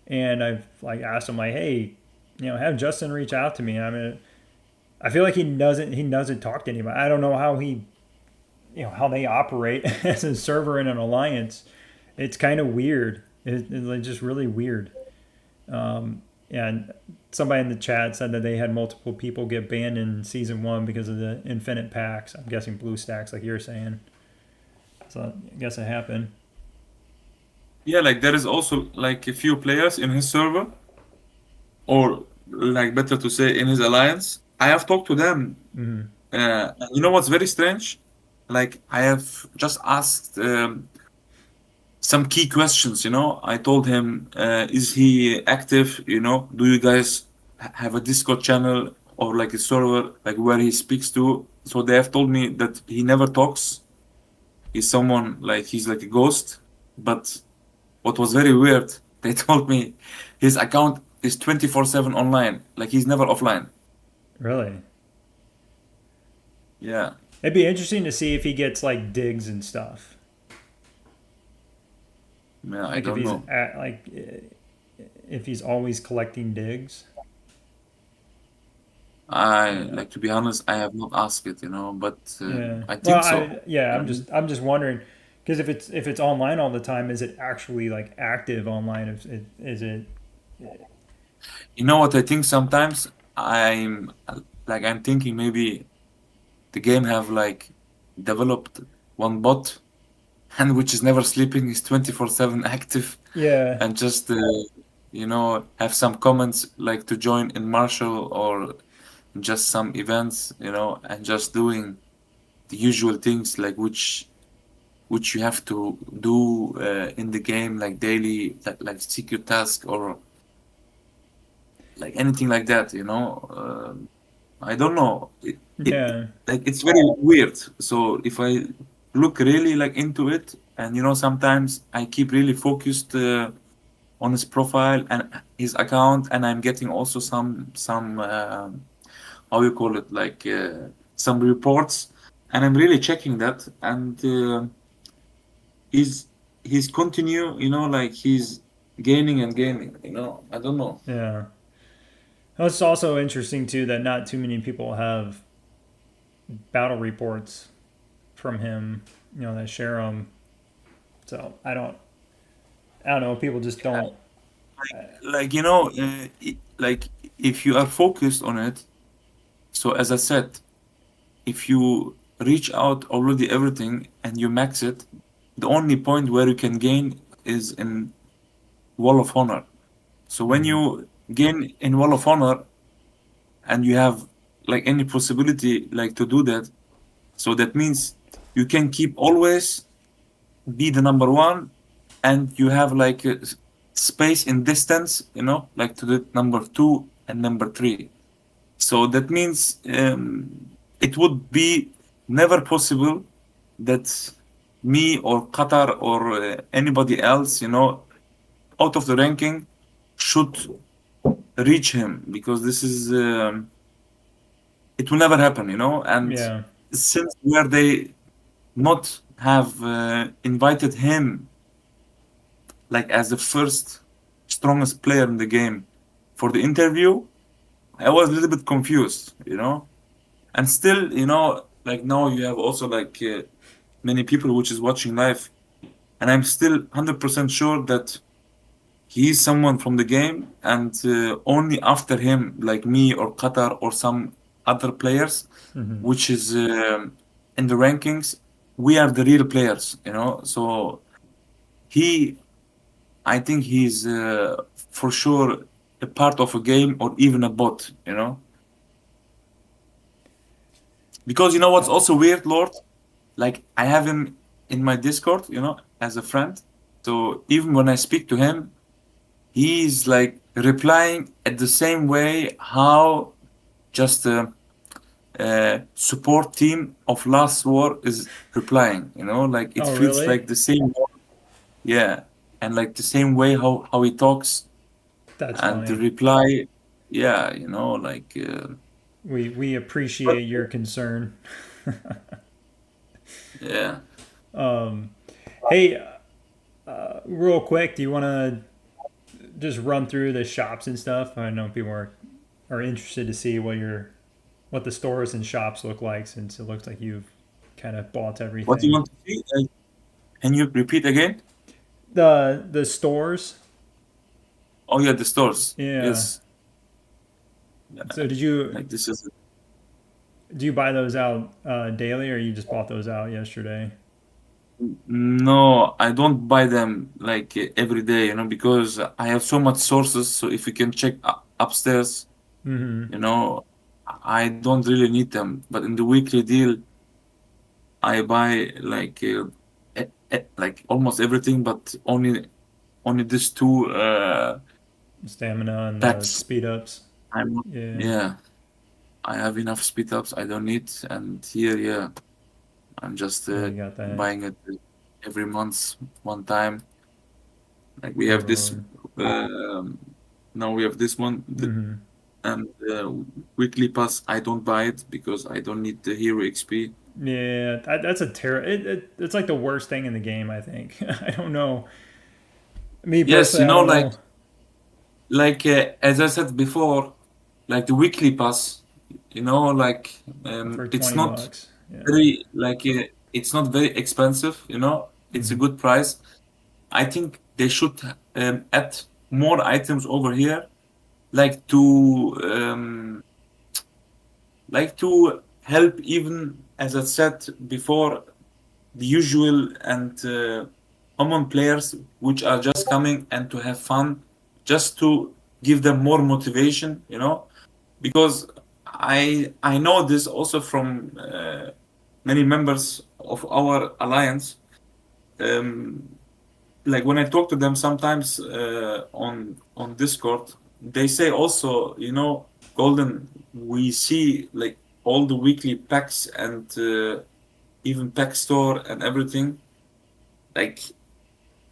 Speaker 1: and I've like asked him like, hey, have Justin reach out to me. I mean, I feel like he doesn't talk to anybody. I don't know how how they operate as a server in an alliance. It's kind of weird. It's like just really weird. And somebody in the chat said that they had multiple people get banned in season one because of the infinite packs. I'm guessing blue stacks, like you're saying. So I guess it happened.
Speaker 2: Yeah, like there is also like a few players in his server, or like better to say, in his alliance. I have talked to them.
Speaker 1: Mm-hmm.
Speaker 2: You know what's very strange? Like I have just asked some key questions. I told him, is he active? Do you guys have a Discord channel or like a server like where he speaks to? So they have told me that he never talks. He's someone like he's like a ghost. But what was very weird, they told me his account is 24/7 online. Like he's never offline.
Speaker 1: Really?
Speaker 2: Yeah.
Speaker 1: It'd be interesting to see if he gets like digs and stuff.
Speaker 2: Yeah, I
Speaker 1: Like if
Speaker 2: don't
Speaker 1: he's
Speaker 2: know.
Speaker 1: if he's always collecting digs. Yeah.
Speaker 2: To be honest, I have not asked it, but
Speaker 1: Yeah.
Speaker 2: I
Speaker 1: Well,
Speaker 2: think so.
Speaker 1: yeah,
Speaker 2: You know?
Speaker 1: I'm just wondering because if it's online all the time, is it actually like active online? Is it?
Speaker 2: You know what I think sometimes? I'm thinking maybe the game have like developed one bot and which is never sleeping, is 24/7 active
Speaker 1: Yeah.
Speaker 2: and just have some comments like to join in Marshall or just some events, and just doing the usual things like which you have to do in the game like daily like secret task or like anything like that. I don't know.
Speaker 1: Yeah.
Speaker 2: Like it's very weird. So if I look really like into it, and sometimes I keep really focused on his profile and his account, and I'm getting also some how you call it, like some reports, and I'm really checking that, and he's he's continue, like he's gaining and gaining. I don't know.
Speaker 1: Yeah. Well, it's also interesting too that not too many people have battle reports from him. That share them. So I don't know. People just don't.
Speaker 2: Like like if you are focused on it, so as I said, if you reach out already everything and you max it, the only point where you can gain is in Wall of Honor. So when
Speaker 1: Mhm.
Speaker 2: you gain in Wall of Honor and you have like any possibility like to do that, so that means you can keep always be the number one, and you have like a space in distance, like to the number two and number three. So that means it would be never possible that me or Qatar or anybody else, out of the ranking should reach him, because this is it will never happen, and
Speaker 1: Yeah.
Speaker 2: since where they not have invited him like as the first strongest player in the game for the interview, I was a little bit confused, and still, like now you have also like many people which is watching live, and I'm still 100% sure that he is someone from the game, and only after him, like me or Qatar or some other players,
Speaker 1: Hmm.
Speaker 2: which is in the rankings, we are the real players, So he, I think he's for sure a part of a game or even a bot, because what's also weird, Lord. Like I have him in my Discord, as a friend. So even when I speak to him, he's like replying at the same way how just a support team of Last War is replying. Like it
Speaker 1: Oh,
Speaker 2: feels
Speaker 1: really?
Speaker 2: like the same, yeah, and like the same way how he talks
Speaker 1: That's
Speaker 2: and the
Speaker 1: funny.
Speaker 2: reply, yeah, like.
Speaker 1: We
Speaker 2: But
Speaker 1: appreciate your concern.
Speaker 2: yeah,
Speaker 1: Um, hey, real quick, do you want to just run through the shops and stuff? I know people are interested to see what the stores and shops look like since it looks like you've kind of bought
Speaker 2: what do you
Speaker 1: everything.
Speaker 2: want to see? Can you repeat again?
Speaker 1: The stores,
Speaker 2: Oh yeah, the stores.
Speaker 1: yeah.
Speaker 2: Yes,
Speaker 1: So
Speaker 2: like this is.
Speaker 1: do you buy those out daily, or you just bought those out yesterday?
Speaker 2: No, I don't buy them like every day, because I have so much sources. So if you can check upstairs,
Speaker 1: Mm-hmm.
Speaker 2: You know, I don't really need them, but in the weekly deal, I buy like almost everything, but only these two
Speaker 1: Stamina and the
Speaker 2: packs.
Speaker 1: speed ups.
Speaker 2: I'm
Speaker 1: Yeah.
Speaker 2: yeah, I have enough speed ups. I don't need, and here, yeah, I'm just
Speaker 1: Yeah, you got that.
Speaker 2: buying it every month, one time. Like we have this,
Speaker 1: Lord.
Speaker 2: um, now we have this one,
Speaker 1: Mm-hmm.
Speaker 2: and weekly pass. I don't buy it because I don't need the hero XP.
Speaker 1: Yeah, that's a it's like the worst thing in the game. I think. I don't know. Me
Speaker 2: Yes,
Speaker 1: personally, I don't know.
Speaker 2: as I said before, like the weekly pass,
Speaker 1: For
Speaker 2: it's
Speaker 1: 20
Speaker 2: not
Speaker 1: bucks. Yeah.
Speaker 2: it's not very expensive. It's a
Speaker 1: Mm-hmm.
Speaker 2: good price. I think they should add more items over here, like to help, even as I said before, the usual and common players which are just coming and to have fun, just to give them more motivation, because I know this also from many members of our alliance. Um, like when I talk to them sometimes on Discord, they say also, Golden, we see like all the weekly packs and even pack store and everything. Like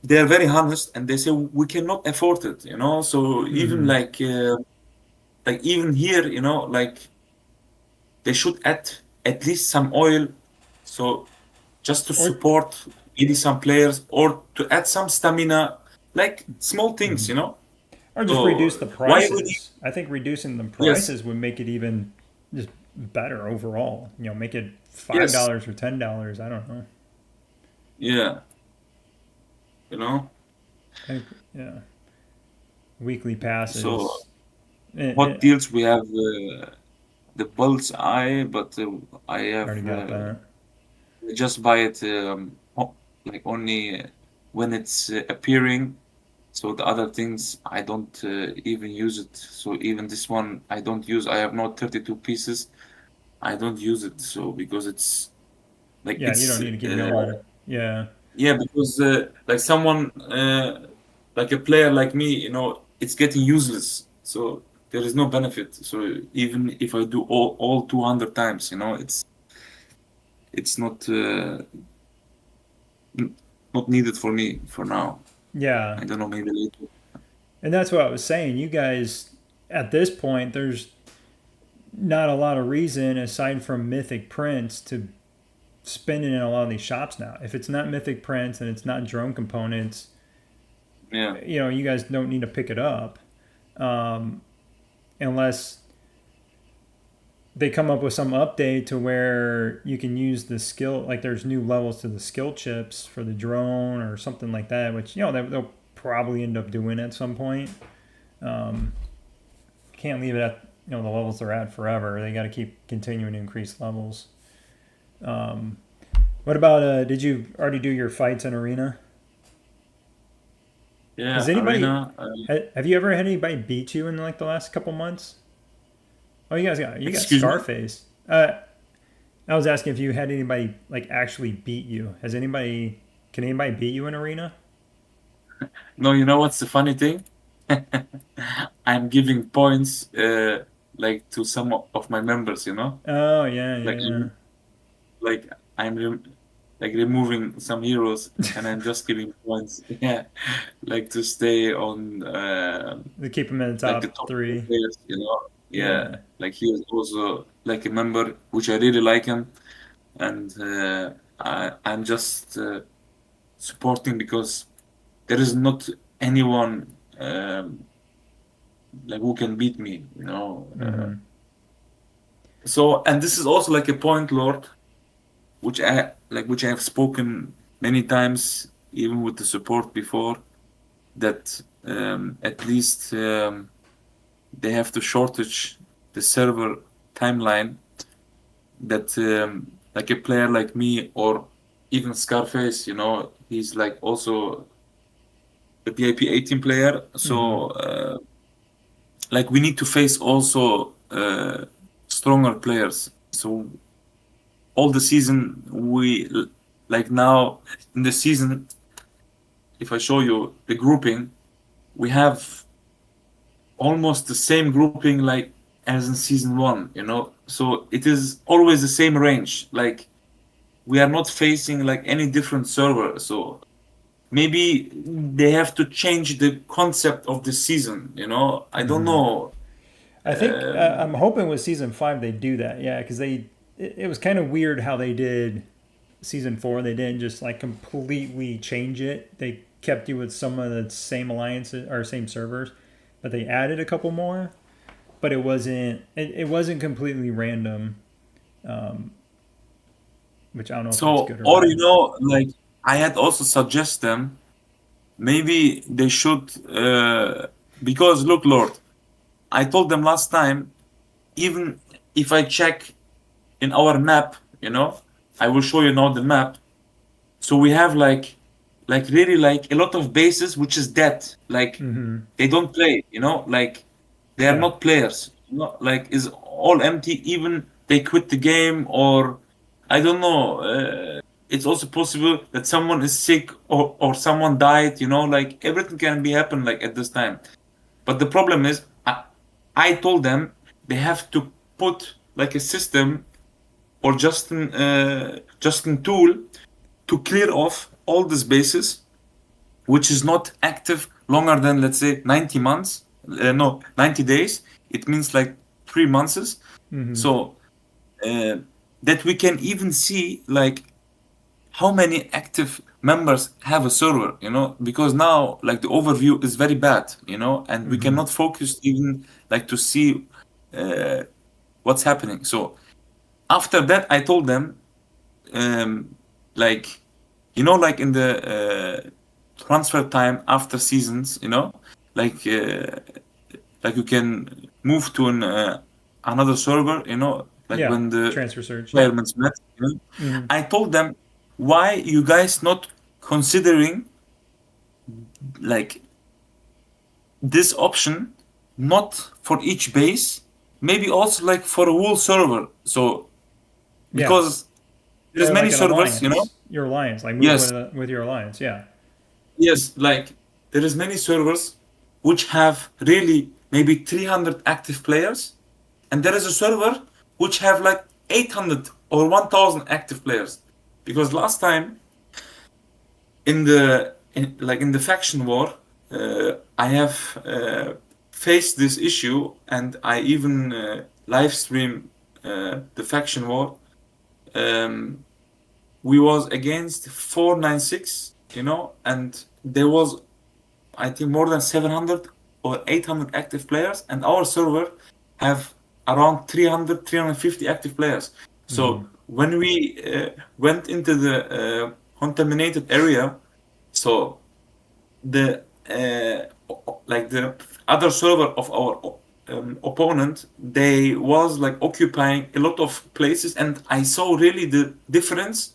Speaker 2: they're very honest and they say we cannot afford it. So even
Speaker 1: Mm-hmm.
Speaker 2: like even here, like they should add at least some oil, so just to
Speaker 1: Or
Speaker 2: support maybe some players, or to add some stamina, like small things,
Speaker 1: mhm. Or just reduce
Speaker 2: so
Speaker 1: the
Speaker 2: why would you?
Speaker 1: prices. I think reducing the
Speaker 2: Yes,
Speaker 1: prices would make it even just better overall. Make it five
Speaker 2: yes,
Speaker 1: dollars or $10. I don't know.
Speaker 2: yeah, you know
Speaker 1: I think yeah, weekly
Speaker 2: so
Speaker 1: passes.
Speaker 2: what
Speaker 1: I
Speaker 2: deals we have? The Pulse Eye, but I have
Speaker 1: already got that.
Speaker 2: just buy it like only when it's appearing. So the other things I don't even use it. So even this one I don't use. I have not 32 pieces. I don't use it. So because it's like
Speaker 1: Yeah, you don't need to keep going. Yeah,
Speaker 2: yeah, because like someone like a player like me, it's getting useless. So there is no benefit. So even if I do all 200 times, it's n- not needed for me for now.
Speaker 1: yeah,
Speaker 2: I don't know, maybe later.
Speaker 1: and that's what I was saying. You guys, at this point, there's not a lot of reason aside from Mythic Prince to spend it in a lot of these shops now. If it's not Mythic Prince and it's not drone components,
Speaker 2: Yeah,
Speaker 1: you guys don't need to pick it up um, unless they come up with some update to where you can use the skill, like there's new levels to the skill chips for the drone or something like that, which they'll probably end up doing at some point. Um, can't leave it at the levels they're at forever. They got to keep continuing to increase levels. Um, what about did you already do your fights in arena? Has
Speaker 2: yeah,
Speaker 1: anybody
Speaker 2: Arena.
Speaker 1: have you ever had anybody beat you in like the last couple months? Oh, you got
Speaker 2: Excuse me.
Speaker 1: Scarface. I was asking if you had anybody like actually beat you. Can anybody beat you in arena?
Speaker 2: No, you know what's the funny thing? I'm giving points like to some of my members.
Speaker 1: Oh yeah,
Speaker 2: Like
Speaker 1: yeah,
Speaker 2: like I'm like removing some heroes and I'm just giving points. Yeah, like to stay on
Speaker 1: they keep them in the
Speaker 2: like the
Speaker 1: top
Speaker 2: top four
Speaker 1: three.
Speaker 2: players. Yeah,
Speaker 1: Yeah.
Speaker 2: like he is also like a member, which I really like him, and I'm just supporting because there is not anyone like who can beat me.
Speaker 1: Mm-hmm.
Speaker 2: So, and this is also like a point, Lord, which I have spoken many times, even with the support before, that at least they have to shortage the server timeline, that like a player like me, or even Scarface, he's like also a VIP 18 player.
Speaker 1: Mm-hmm.
Speaker 2: So like we need to face also stronger players. So all the season like now in the season, if I show you the grouping, we have almost the same grouping like as in season one, you know. So it is always the same range. Like we are not facing like any different server. So maybe they have to change the concept of the season, you know. I don't
Speaker 1: Hmm.
Speaker 2: know.
Speaker 1: I think I'm hoping with season 5 they do that. Yeah, because it was kind of weird how they did season 4. They didn't just like completely change it. They kept you with some of the same alliances or same servers, but they added a couple more. But it wasn't completely random, um, which I don't know if that's
Speaker 2: So
Speaker 1: good or
Speaker 2: or
Speaker 1: bad.
Speaker 2: you know, like I had also suggest them maybe they should because look, Lord, I told them last time, even if I check in our map, you know, I will show you now the map. So we have like really like a lot of bases which is dead. Like
Speaker 1: Mm-hmm.
Speaker 2: they don't play, you know, like they are
Speaker 1: Yeah.
Speaker 2: not players. You know, like is all empty. Even they quit the game or I don't know. It's also possible that someone is sick or someone died. You know, like everything can be happen like at this time. But the problem is, I told them they have to put like a system or just a tool to clear off all the spaces which is not active longer than let's say 90 months. No, 90 days. It means like 3 months.
Speaker 1: Mm-hmm.
Speaker 2: So uh, that we can even see like how many active members have a server, you know, because now like the overview is very bad, you know, and we
Speaker 1: Mm-hmm.
Speaker 2: cannot focus even like to see uh, what's happening. So after that, I told them, um, like, you know, like in the transfer time after seasons, you know, like uh, like you can move to another server, you know, like
Speaker 1: Yeah.
Speaker 2: when the
Speaker 1: Transfer search. Yep.
Speaker 2: requirements met. You know?
Speaker 1: Mm-hmm.
Speaker 2: I told them, why you guys not considering like this option, not for each base, maybe also like for a whole server. So
Speaker 1: Yeah.
Speaker 2: because there's
Speaker 1: Or
Speaker 2: many
Speaker 1: like an
Speaker 2: servers, you know.
Speaker 1: alliance. Your alliance. Like move
Speaker 2: Yes,
Speaker 1: with your alliance. Yeah.
Speaker 2: yes, like there is many servers which have really maybe 300 active players, and there is a server which have like 800 or 1000 active players. Because last time like in the faction war, I have faced this issue, and I even live stream the faction war. Um, we was against 496, you know, and there was I think more than 700 or 800 active players, and our server have around 300, 350 active players.
Speaker 1: Mm-hmm.
Speaker 2: So when we went into the contaminated area, so the like the other server of our opponent, they was like occupying a lot of places, and I saw really the difference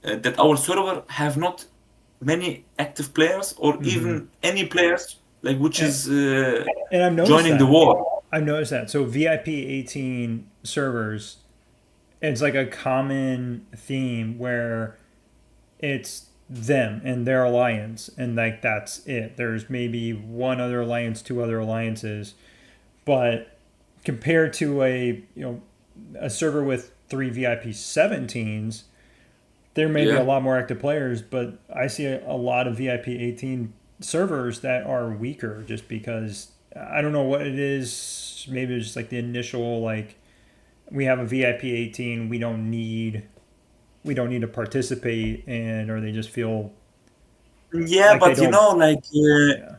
Speaker 2: that our server have not many active players or
Speaker 1: Mm-hmm.
Speaker 2: even any players like which
Speaker 1: And,
Speaker 2: is
Speaker 1: and I've noticed
Speaker 2: joining the
Speaker 1: that.
Speaker 2: war.
Speaker 1: I've noticed that. So VIP 18 servers, it's like a common theme where it's them and their alliance, and like that's it. There's maybe one other alliance, two other alliances, but compared to a server with three VIP 17s, there may be a
Speaker 2: Yeah.
Speaker 1: lot more active players, but I see a lot of VIP 18 servers that are weaker just because I don't know what it is. Maybe it's just like the initial like we have a VIP 18, we don't need to participate, and or they just feel
Speaker 2: Yeah,
Speaker 1: like they
Speaker 2: but you
Speaker 1: don't.
Speaker 2: know, like
Speaker 1: Yeah.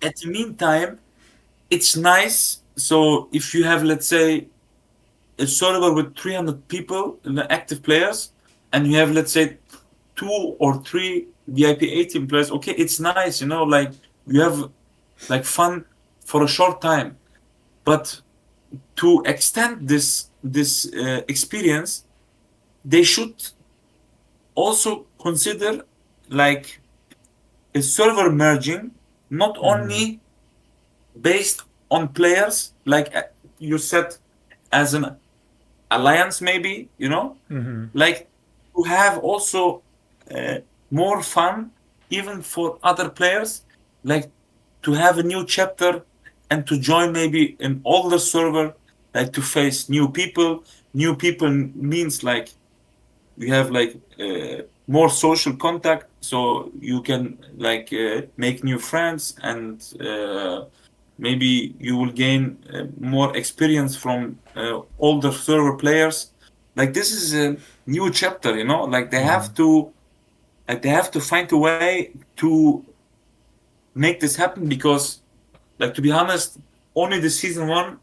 Speaker 2: at the meantime, it's nice. So if you have, let's say, a server with 300 people, active players, and you have, let's say, two or three VIP 18 players, okay, it's nice, you know, like you have like fun for a short time. But to extend this experience, they should also consider like a server merging, not
Speaker 1: Mm-hmm.
Speaker 2: only based on players, like you said, as an alliance, maybe,
Speaker 1: Mm-hmm.
Speaker 2: like to have also uh, more fun, even for other players, like to have a new chapter and to join maybe an older server, like to face new people. New people means like you have like more social contact, so you can like make new friends, and maybe you will gain more experience from older server players. Like this is a new chapter, like they
Speaker 1: Mm-hmm.
Speaker 2: have to like they have to find a way to make this happen, because like to be honest, only the season 1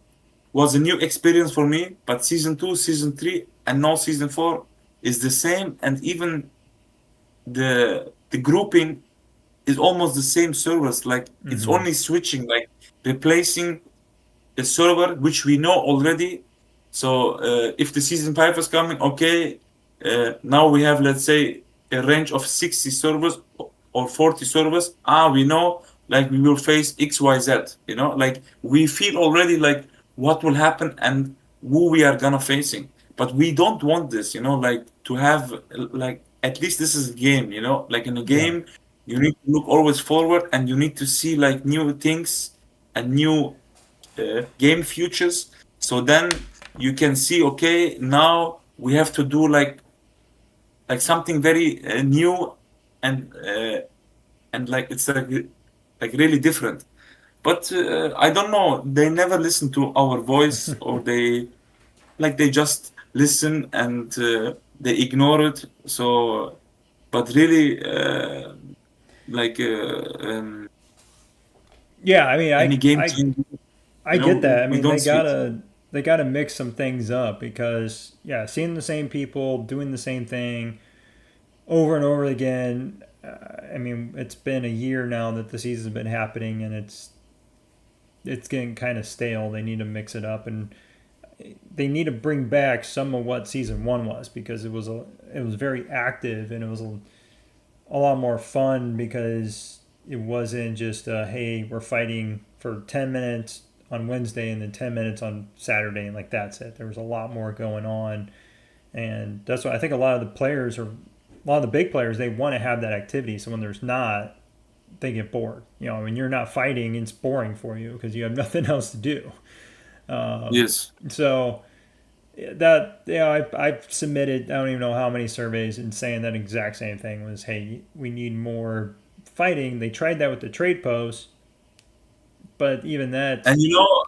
Speaker 2: was a new experience for me, but season 2, season 3, and now season 4 is the same, and even the grouping is almost the same servers. Like it's
Speaker 1: Mm-hmm.
Speaker 2: only switching, like replacing a server which we know already. So if the season 5 is coming, okay, now we have, let's say, a range of 60 servers or 40 servers. We know like we will face XYZ, like we feel already like what will happen and who we are gonna facing. But we don't want this, like to have like at least this is a game, like in a
Speaker 1: Yeah.
Speaker 2: game you need to look always forward, and you need to see like new things and new game futures. So then you can see, okay, now we have to do like something very new, and like it's like really different. But I don't know, they never listen to our voice, or they just listen and they ignore it. So but really like
Speaker 1: Yeah, I mean,
Speaker 2: any game
Speaker 1: I
Speaker 2: change,
Speaker 1: I get that. I
Speaker 2: we
Speaker 1: mean,
Speaker 2: don't see it.
Speaker 1: they gotta mix some things up because yeah, seeing the same people doing the same thing over and over again. I mean, it's been a year now that the season's been happening, and it's getting kind of stale. They need to mix it up, and they need to bring back some of what season 1 was, because it was very active, and it was a lot more fun because it wasn't just hey, we're fighting for 10 minutes on Wednesday and then 10 minutes on Saturday, and like that's it. There was a lot more going on, and that's why I think a lot of the players, or a lot of the big players, they want to have that activity. So when there's not, they get bored. When you're not fighting, it's boring for you because you have nothing else to do.
Speaker 2: Yes.
Speaker 1: So that I've submitted, I don't even know how many surveys, and saying that exact same thing was, hey, we need more fighting. They tried that with the trade post, but even
Speaker 2: And
Speaker 1: that's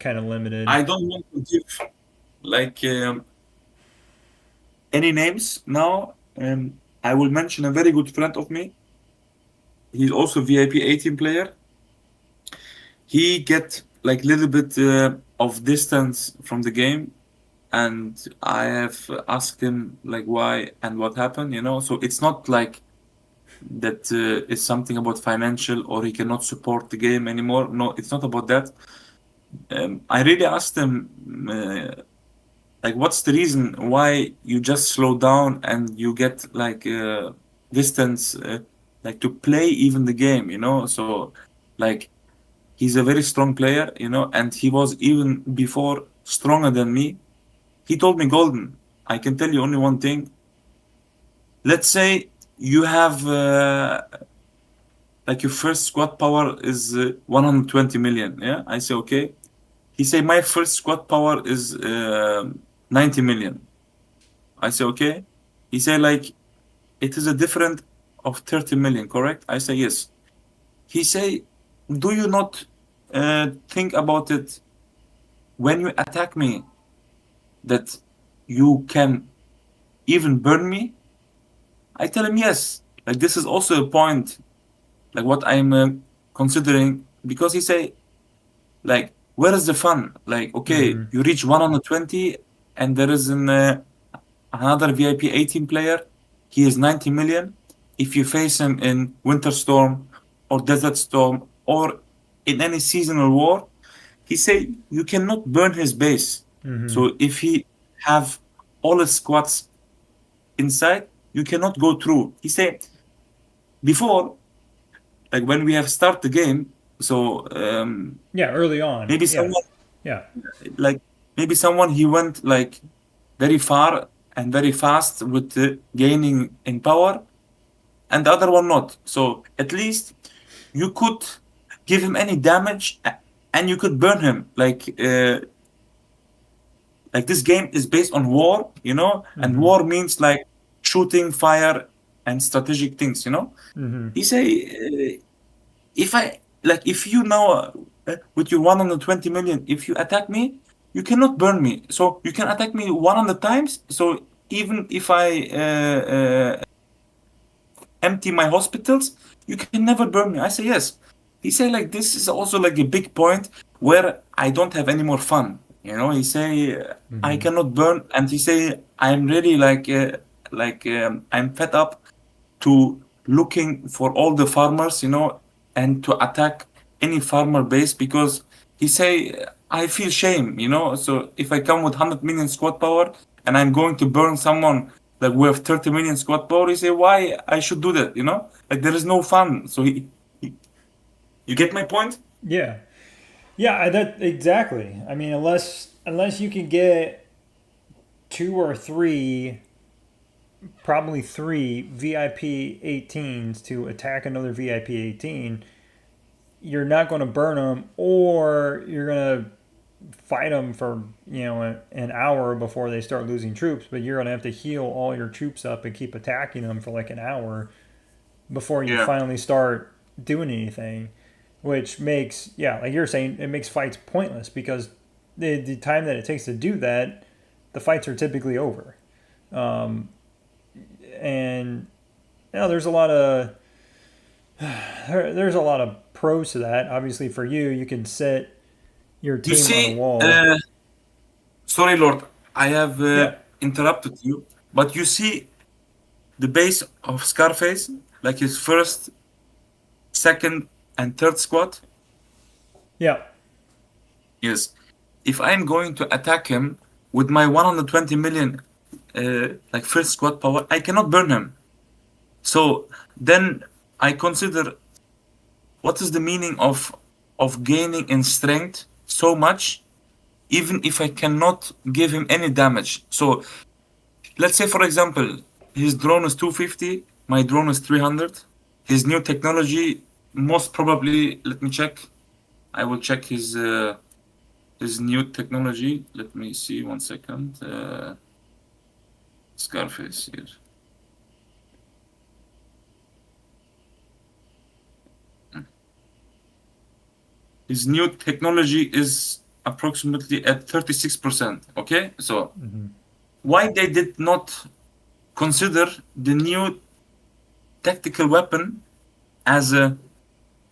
Speaker 1: kind of limited.
Speaker 2: I don't want to give like any names now. I will mention a very good friend of me. He's also VIP 18 player. He get like little bit of distance from the game, and I have asked him like why and what happened. So it's not like that it's something about financial or he cannot support the game anymore. No, it's not about that. I really asked him like what's the reason why you just slow down and you get like distance, like to play even the game, so like he's a very strong player, and he was even before stronger than me. He told me, Golden, I can tell you only one thing. Let's say you have like your first squad power is 120 million. Yeah, I say okay. He say my first squad power is 90 million. I say okay. He say like it is a difference of 30 million, correct? I say yes. He say, do you not think about it when you attack me that you can even burn me? I tell him yes. Like this is also a point, like what I'm considering, because he say like where is the fun? Like okay,
Speaker 1: Mm-hmm.
Speaker 2: you reach 120, and there is another VIP 18 player. He is 90 million. If you face him in Winter Storm or Desert Storm or in any seasonal war, he say you cannot burn his base.
Speaker 1: Mm-hmm.
Speaker 2: So if he have all his squads inside, you cannot go through. He say before, like when we have start the game, so
Speaker 1: Yeah, early on.
Speaker 2: maybe someone
Speaker 1: Yeah. Yeah.
Speaker 2: Like maybe someone he went like very far and very fast with gaining in power, and the other one not. So at least you could give him any damage and you could burn him. Like this game is based on war, you know, and
Speaker 1: Mm-hmm.
Speaker 2: war means like shooting, fire, and strategic things, you know.
Speaker 1: Mm-hmm.
Speaker 2: He say, if I like, if you know, with your 120 million, if you attack me, you cannot burn me. So you can attack me 100 times. So even if I empty my hospitals, you can never burn me. I say yes. He say like this is also like a big point where I don't have any more fun. You know, he say I
Speaker 1: Mm-hmm.
Speaker 2: cannot burn, and he say I'm really I'm fed up to looking for all the farmers, you know, and to attack any farmer base because he say I feel shame, you know. So if I come with 100 million squad power and I'm going to burn someone like we have 30 million squad power, he say why I should do that, you know? Like there is no fun. So he you get my point?
Speaker 1: Yeah. Yeah. That exactly. I mean, unless you can get two or three, probably three VIP 18s to attack another VIP 18, you're not going to burn them, or you're going to fight them for an hour before they start losing troops. But you're going to have to heal all your troops up and keep attacking them for like an hour before you
Speaker 2: Yeah.
Speaker 1: finally start doing anything, which makes, yeah, like you're saying, it makes fights pointless because the time that it takes to do that, the fights are typically over. um, and there's a lot of there's a lot of pros to that. Obviously, for you, you can set your
Speaker 2: You
Speaker 1: team on a
Speaker 2: see,
Speaker 1: wall.
Speaker 2: sorry, Lord, I have
Speaker 1: Yeah,
Speaker 2: interrupted you, but you see the base of Scarface, like his first, second, and third squad.
Speaker 1: yeah,
Speaker 2: Yes. If I'm going to attack him with my 120 million like first squad power, I cannot burn him. So then I consider what is the meaning of gaining in strength so much, even if I cannot give him any damage. So let's say for example, his drone is 250, my drone is 300. His new technology, most probably, let me check. I will check his new technology. Let me see 1 second. Scarface here. His new technology is approximately at 36%. Okay, so
Speaker 1: hmm
Speaker 2: why they did not consider the new tactical weapon as a,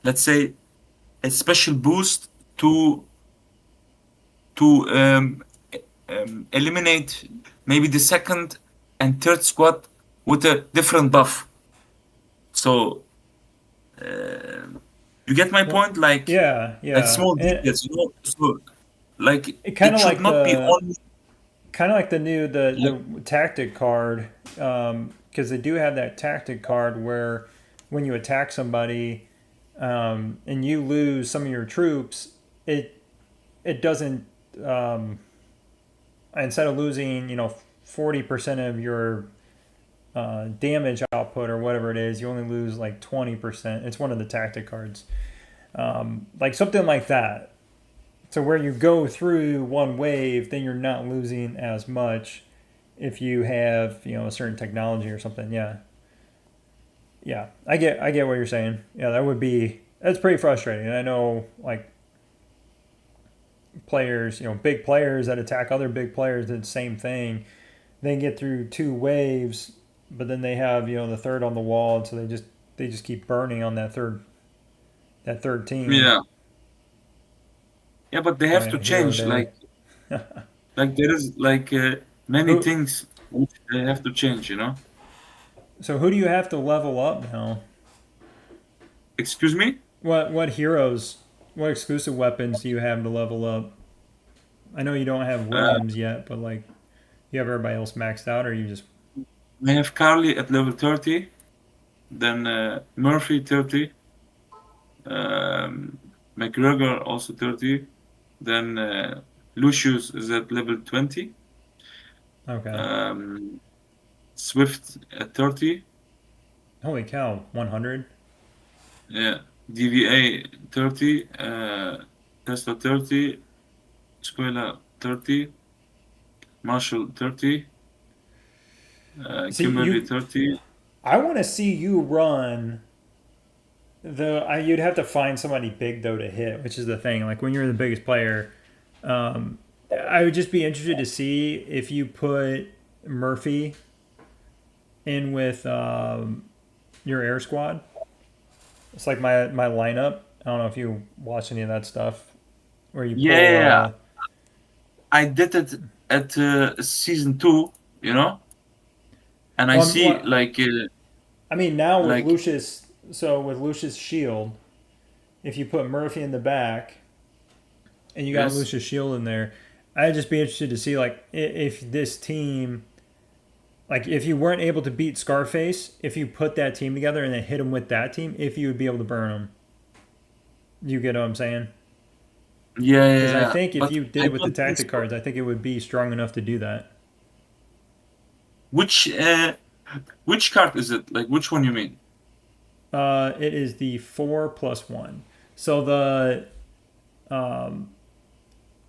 Speaker 2: let's say, a special boost to eliminate maybe the second and third squad with a different buff. So you get my
Speaker 1: well,
Speaker 2: point, like
Speaker 1: yeah,
Speaker 2: small
Speaker 1: and
Speaker 2: details, you know. So like
Speaker 1: it kind
Speaker 2: it
Speaker 1: of
Speaker 2: should
Speaker 1: like
Speaker 2: not be
Speaker 1: the
Speaker 2: only
Speaker 1: kind of like the new
Speaker 2: like
Speaker 1: the tactic card, because they do have that tactic card where when you attack somebody, and you lose some of your troops, it doesn't, um, instead of losing 40% of your damage output or whatever it is, you only lose like 20%. It's one of the tactic cards, like something like that. So where you go through one wave, then you're not losing as much if you have a certain technology or something. Yeah, yeah, I get what you're saying. Yeah, that's pretty frustrating. And I know, like, players, big players that attack other big players did the same thing. They get through two waves, but then they have the third on the wall, and so they just keep burning on that third team.
Speaker 2: yeah. Yeah, but they have
Speaker 1: Playing
Speaker 2: to
Speaker 1: a hero
Speaker 2: change.
Speaker 1: day.
Speaker 2: Like there is many
Speaker 1: Who?
Speaker 2: things which they have to change. You know.
Speaker 1: So who do you have to level up now?
Speaker 2: Excuse me.
Speaker 1: What heroes? What exclusive weapons do you have to level up? I know you don't have
Speaker 2: Uh,
Speaker 1: Williams yet, but like, you have everybody else maxed out, or you just?
Speaker 2: I have Carly at level 30, then Murphy 30, um, McGregor also 30. Then Lucius is at level 20.
Speaker 1: Okay.
Speaker 2: Um, Swift at 30.
Speaker 1: Holy cow, 100.
Speaker 2: Yeah. DVA 30. Tesla 30. Squilla 30. Marshall 30.
Speaker 1: See,
Speaker 2: Kimberly
Speaker 1: you.
Speaker 2: 30.
Speaker 1: I want to see you run. You'd have to find somebody big though to hit, which is the thing. Like when you're the biggest player, um, I would just be interested to see if you put Murphy in with your air squad. It's like my lineup. I don't know if you watch any of that stuff where you pull.
Speaker 2: Yeah. I did it at season 2, you know? And I
Speaker 1: Well,
Speaker 2: see
Speaker 1: I mean now with
Speaker 2: like
Speaker 1: Lucius. So with Lucius Shield, if you put Murphy in the back and you got
Speaker 2: yes.
Speaker 1: Lucius Shield in there, I'd just be interested to see like if this team, like if you weren't able to beat Scarface, if you put that team together and then hit them with that team, if you would be able to burn them. You get what I'm saying?
Speaker 2: Yeah, yeah,
Speaker 1: Because I
Speaker 2: yeah.
Speaker 1: think if
Speaker 2: But
Speaker 1: you did
Speaker 2: I
Speaker 1: it with the
Speaker 2: don't think
Speaker 1: tactic
Speaker 2: so.
Speaker 1: cards, I think it would be strong enough to do that.
Speaker 2: Which which card is it? Like which one you mean?
Speaker 1: It is the 4+1. So um,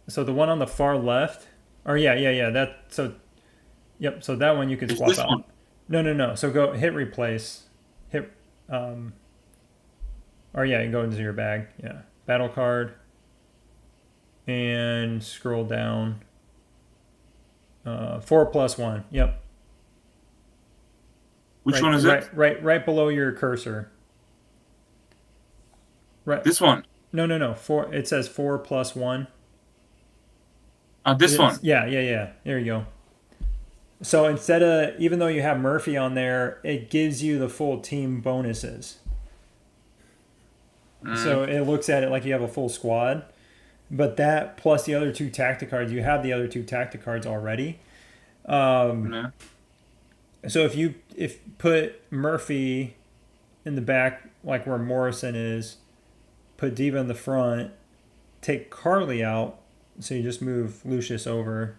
Speaker 1: the one on the far left, or yeah. That so yep. So that one you could
Speaker 2: Is
Speaker 1: swap
Speaker 2: this one?
Speaker 1: out. No. So go hit replace, hit um, or yeah, you go into your bag. Yeah, battle card, and scroll down. 4+1. Yep.
Speaker 2: Which one is it?
Speaker 1: Right below your cursor. Right.
Speaker 2: This one.
Speaker 1: No. Four. It says 4+1.
Speaker 2: Ah, this one.
Speaker 1: Yeah. There you go. So instead of, even though you have Murphy on there, it gives you the full team bonuses. So
Speaker 2: Mm,
Speaker 1: it looks at it like you have a full squad. But that plus the other two tactic cards, you have the other two tactic cards already. Um,
Speaker 2: yeah.
Speaker 1: so if put Murphy in the back, like where Morrison is, put Diva in the front, take Carly out, so you just move Lucius over,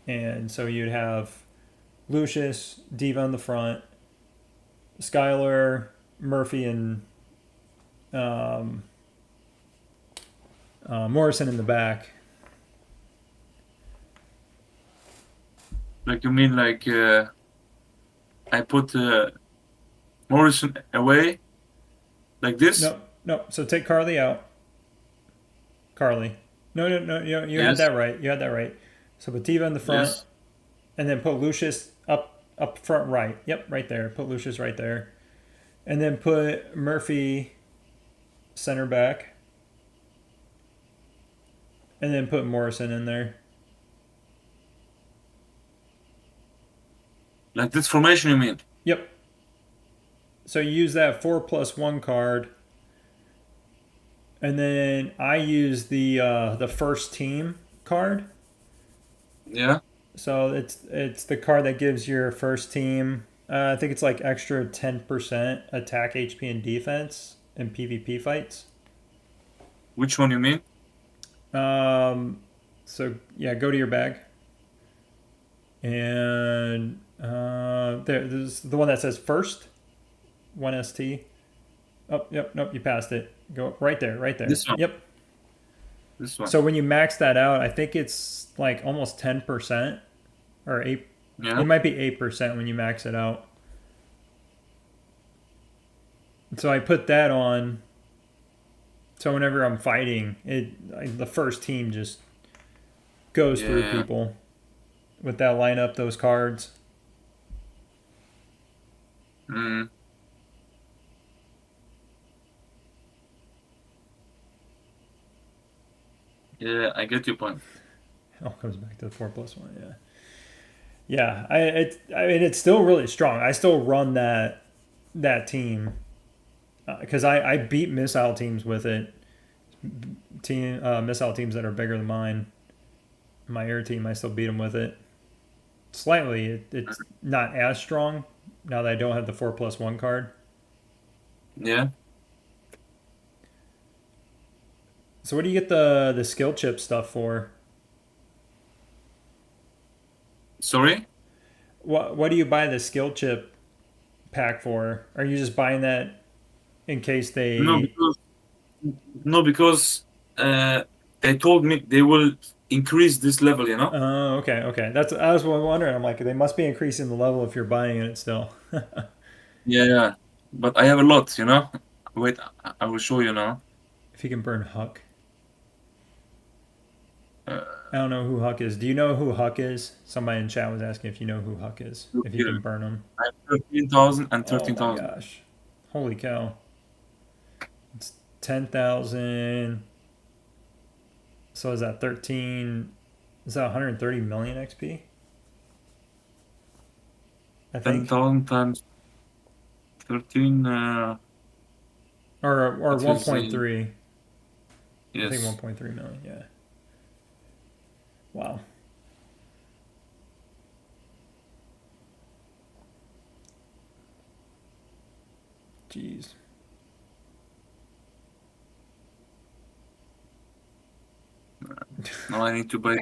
Speaker 1: and so you'd have Lucius, Diva in the front, Skylar, Murphy, and um, Morrison in the back.
Speaker 2: Like you mean like I put Morrison away like this?
Speaker 1: No. So take Carly out. Carly. No. You had
Speaker 2: Yes.
Speaker 1: that right. You had that right. So put Diva in the front,
Speaker 2: Yes.
Speaker 1: and then put Lucius up front right. Yep, right there. Put Lucius right there, and then put Murphy center back, and then put Morrison in there.
Speaker 2: Like this formation you mean?
Speaker 1: Yep. So you use that 4+1 card, and then I use the first team card.
Speaker 2: Yeah.
Speaker 1: So it's the card that gives your first team. I think it's like extra 10% attack, HP, and defense in PvP fights.
Speaker 2: Which one you mean?
Speaker 1: Um, so yeah, go to your bag, and there's the one that says first, 1ST. Oh, yep, nope, you passed it. Go right there, right there.
Speaker 2: This one.
Speaker 1: Yep.
Speaker 2: This one.
Speaker 1: So when you max that out, I think it's like almost 10% or 8.
Speaker 2: Yeah.
Speaker 1: It might be 8% when you max it out. So I put that on. So whenever I'm fighting, the first team just goes through
Speaker 2: Yeah.
Speaker 1: people with that lineup, those cards.
Speaker 2: Mm, yeah, I get your point.
Speaker 1: It all comes back to the 4+1. Yeah, yeah. I mean, it's still really strong. I still run that team because I beat missile teams with it. Missile teams that are bigger than mine. My air team, I still beat them with it. Slightly, it's not as strong now that I don't have the 4+1 card.
Speaker 2: Yeah.
Speaker 1: So what do you get the skill chip stuff for?
Speaker 2: Sorry?
Speaker 1: What do you buy the skill chip pack for? Are you just buying that in case
Speaker 2: No,
Speaker 1: they?
Speaker 2: because no, because uh, they told me they will increase this level. You know?
Speaker 1: Oh, okay, okay. That's I was wondering. I'm like, they must be increasing the level if you're buying it still.
Speaker 2: Yeah, yeah. But I have a lot. You know? Wait, I will show you now.
Speaker 1: If you can burn Huck.
Speaker 2: Uh,
Speaker 1: I don't know who Huck is. Do you know who Huck is? Somebody in chat was asking if you know who Huck is.
Speaker 2: look
Speaker 1: If you can
Speaker 2: here.
Speaker 1: burn him.
Speaker 2: I have 13,000 and
Speaker 1: Oh my
Speaker 2: 13,000.
Speaker 1: gosh. Holy cow. It's 10,000. So is that 13? Is that 130 million XP? I
Speaker 2: Ten
Speaker 1: think.
Speaker 2: thousand times 13.
Speaker 1: Or
Speaker 2: It is
Speaker 1: 1.3. I think
Speaker 2: yes.
Speaker 1: 1.3 million. Yeah. Wow. Jeez.
Speaker 2: Now I need to buy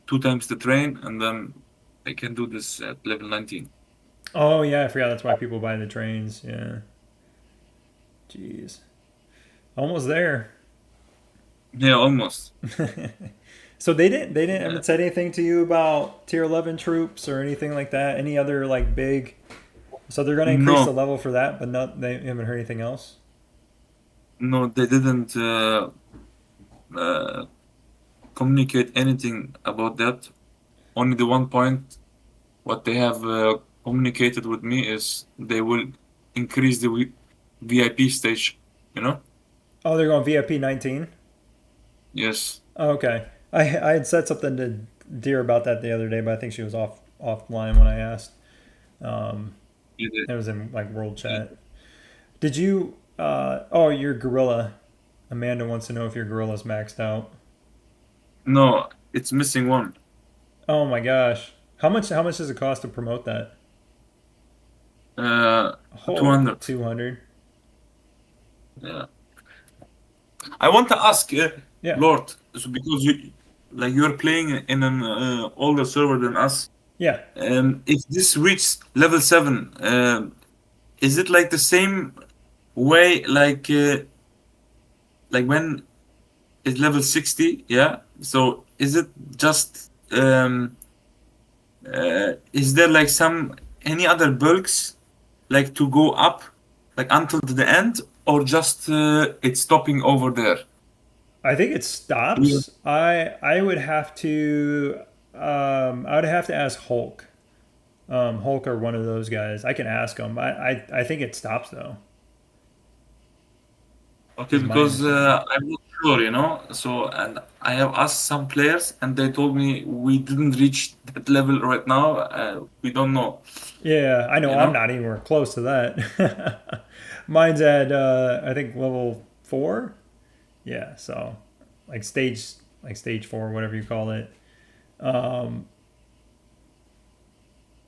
Speaker 2: two times the train, and then I can do this at level 19.
Speaker 1: Oh yeah, I forgot that's why people buy the trains. Yeah. Jeez. Almost there.
Speaker 2: Yeah, almost.
Speaker 1: So they didn't
Speaker 2: Yeah.
Speaker 1: haven't said anything to you about tier 11 troops or anything like that. Any other like big? So they're going to increase
Speaker 2: No,
Speaker 1: the level for that, but not they haven't heard anything else.
Speaker 2: no, they didn't uh, communicate anything about that. Only the one point what they have communicated with me is they will increase the VIP stage. You know?
Speaker 1: Oh, they're going VIP 19.
Speaker 2: Yes.
Speaker 1: Oh, okay. I had said something to Deer about that the other day, but I think she was offline when I asked. Um,
Speaker 2: You did.
Speaker 1: it was in like world
Speaker 2: Yeah.
Speaker 1: chat. Did you? Oh, your gorilla. Amanda wants to know if your gorilla's maxed out.
Speaker 2: No, it's missing one.
Speaker 1: Oh my gosh. How much does it cost to promote that?
Speaker 2: Uh,
Speaker 1: Oh,
Speaker 2: 200.
Speaker 1: 200.
Speaker 2: Yeah. I want to ask,
Speaker 1: Yeah.
Speaker 2: Lord, so because you're playing in an older server than us.
Speaker 1: Yeah.
Speaker 2: If this reaches level 7, is it like the same way like when it's level 60? Yeah. So is it just is there like some any other bulks like to go up like until the end, or just it's stopping over there?
Speaker 1: I think it
Speaker 2: Yeah.
Speaker 1: stops. I would have to I would have to ask Hulk. Hulk or one of those guys. I can ask them. I think it stops though.
Speaker 2: Okay,
Speaker 1: Is my
Speaker 2: because
Speaker 1: understanding.
Speaker 2: I'm not sure, you know. So, and I have asked some players, and they told me we didn't reach that level right now. We don't know,
Speaker 1: Yeah, I know
Speaker 2: you
Speaker 1: I'm
Speaker 2: know.
Speaker 1: not anywhere close to that. Mine's at I think level 4. Yeah, so like stage 4, whatever you call it. Um,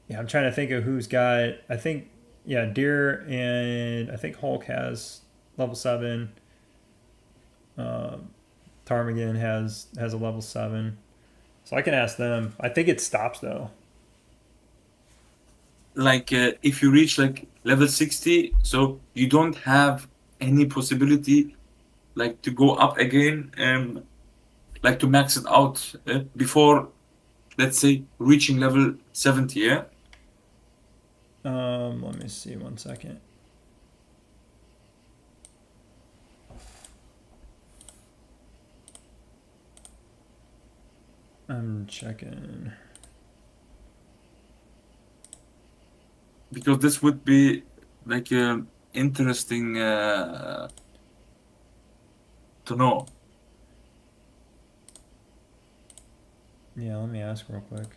Speaker 1: yeah, I'm trying to think of who's got. I think yeah, Deer and I think Hulk has level 7. Um, Ptarmigan has a level 7. So I can ask them. I think it stops though.
Speaker 2: Like if you reach like level 60, so you don't have any possibility like to go up again and like to max it out before, let's say, reaching level 70. Yeah.
Speaker 1: Let me see 1 second. I'm checking.
Speaker 2: Because this would be like interesting to know.
Speaker 1: Yeah, let me ask real quick.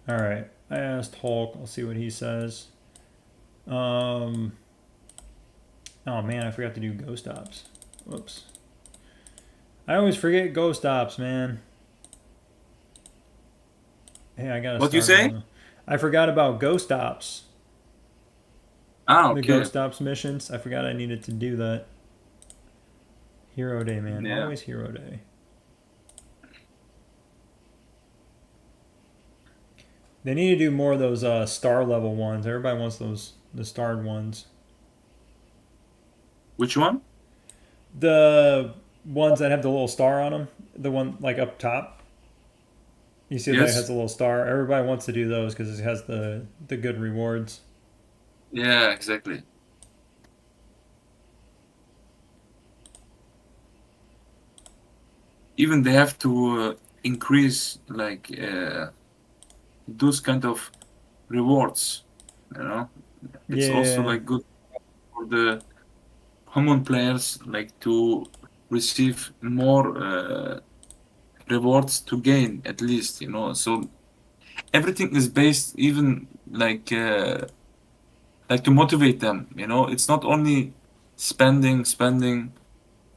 Speaker 1: All right, I asked Hulk. I'll see what he says. Um, oh man, I forgot to do ghost ops. Whoops. I always forget ghost ops, man. Hey, I gotta
Speaker 2: What you
Speaker 1: start
Speaker 2: say?
Speaker 1: one. I forgot about ghost ops.
Speaker 2: Ah,
Speaker 1: The
Speaker 2: okay.
Speaker 1: ghost ops missions. I forgot I needed to do that. Hero day, man.
Speaker 2: Yeah.
Speaker 1: Always hero day. They need to do more of those star level ones. Everybody wants those the starred ones.
Speaker 2: Which one?
Speaker 1: The ones that have the little star on them. The one like up top. You see that it has
Speaker 2: Yes.
Speaker 1: a little star. Everybody wants to do those because it has the good rewards.
Speaker 2: Yeah, exactly. Even they have to increase like those kind of rewards. You know, it's also
Speaker 1: Yeah,
Speaker 2: like good for the common players like to receive more rewards to gain at least. So everything is based even like to motivate them. It's not only spending.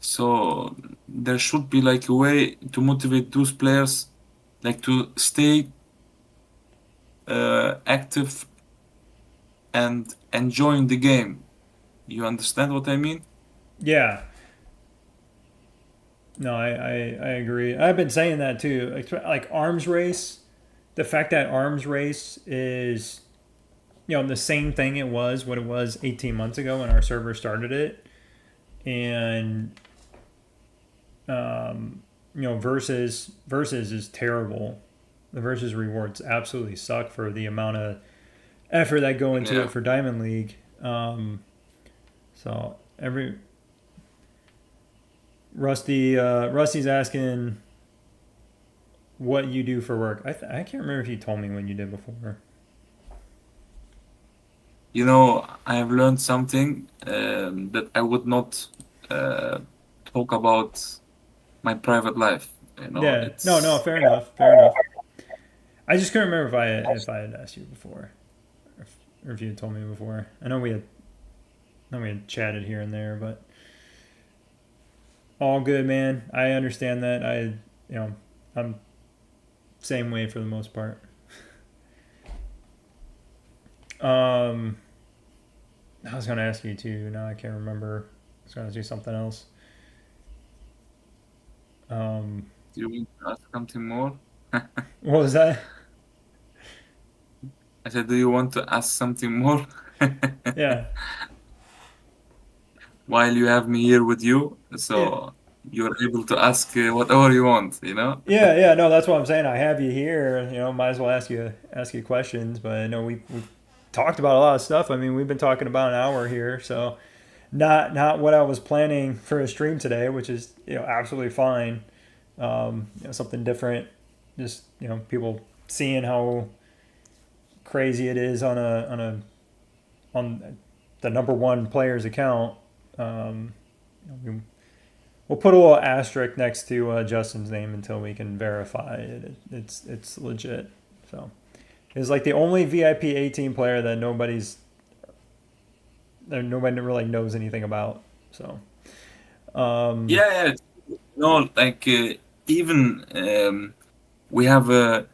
Speaker 2: So there should be like a way to motivate those players, like to stay active and enjoying the game. You understand what I mean?
Speaker 1: yeah. No, I agree. I've been saying that too. Like arms race, the fact that arms race is the same thing it was what it was 18 months ago when our server started it, and versus is terrible. The versus rewards absolutely suck for the amount of effort that go into
Speaker 2: Yeah.
Speaker 1: it for Diamond League. So every Rusty's asking what you do for work. I can't remember if you told me when you did before.
Speaker 2: I have learned something that I would not uh, talk about my private life.
Speaker 1: Yeah, no,
Speaker 2: It's
Speaker 1: fair enough, fair enough. I just couldn't remember if I had asked you before, or if you had told me before. I know we had chatted here and there, but all good, man. I understand that. I'm same way for the most part. Um, I was gonna ask you too. Now I can't remember. I was gonna do something else. Um,
Speaker 2: Do you want to ask something more?
Speaker 1: what was that?
Speaker 2: I said, do you want to ask something more?
Speaker 1: Yeah,
Speaker 2: While you have me here with you,
Speaker 1: yeah,
Speaker 2: so you're able to ask whatever you want?
Speaker 1: yeah. No, that's what I'm saying. I have you here. Might as well ask you questions. But I know we talked about a lot of stuff. I mean, we've been talking about an hour here, so not what I was planning for a stream today, which is absolutely fine. Something different. Just people seeing how crazy it is on the number one player's account. Um, we'll put a little asterisk next to Justin's name until we can verify it. It's legit. So it's like the only VIP 18 player that nobody really knows anything about. So um,
Speaker 2: Yeah, yeah. Like even we have a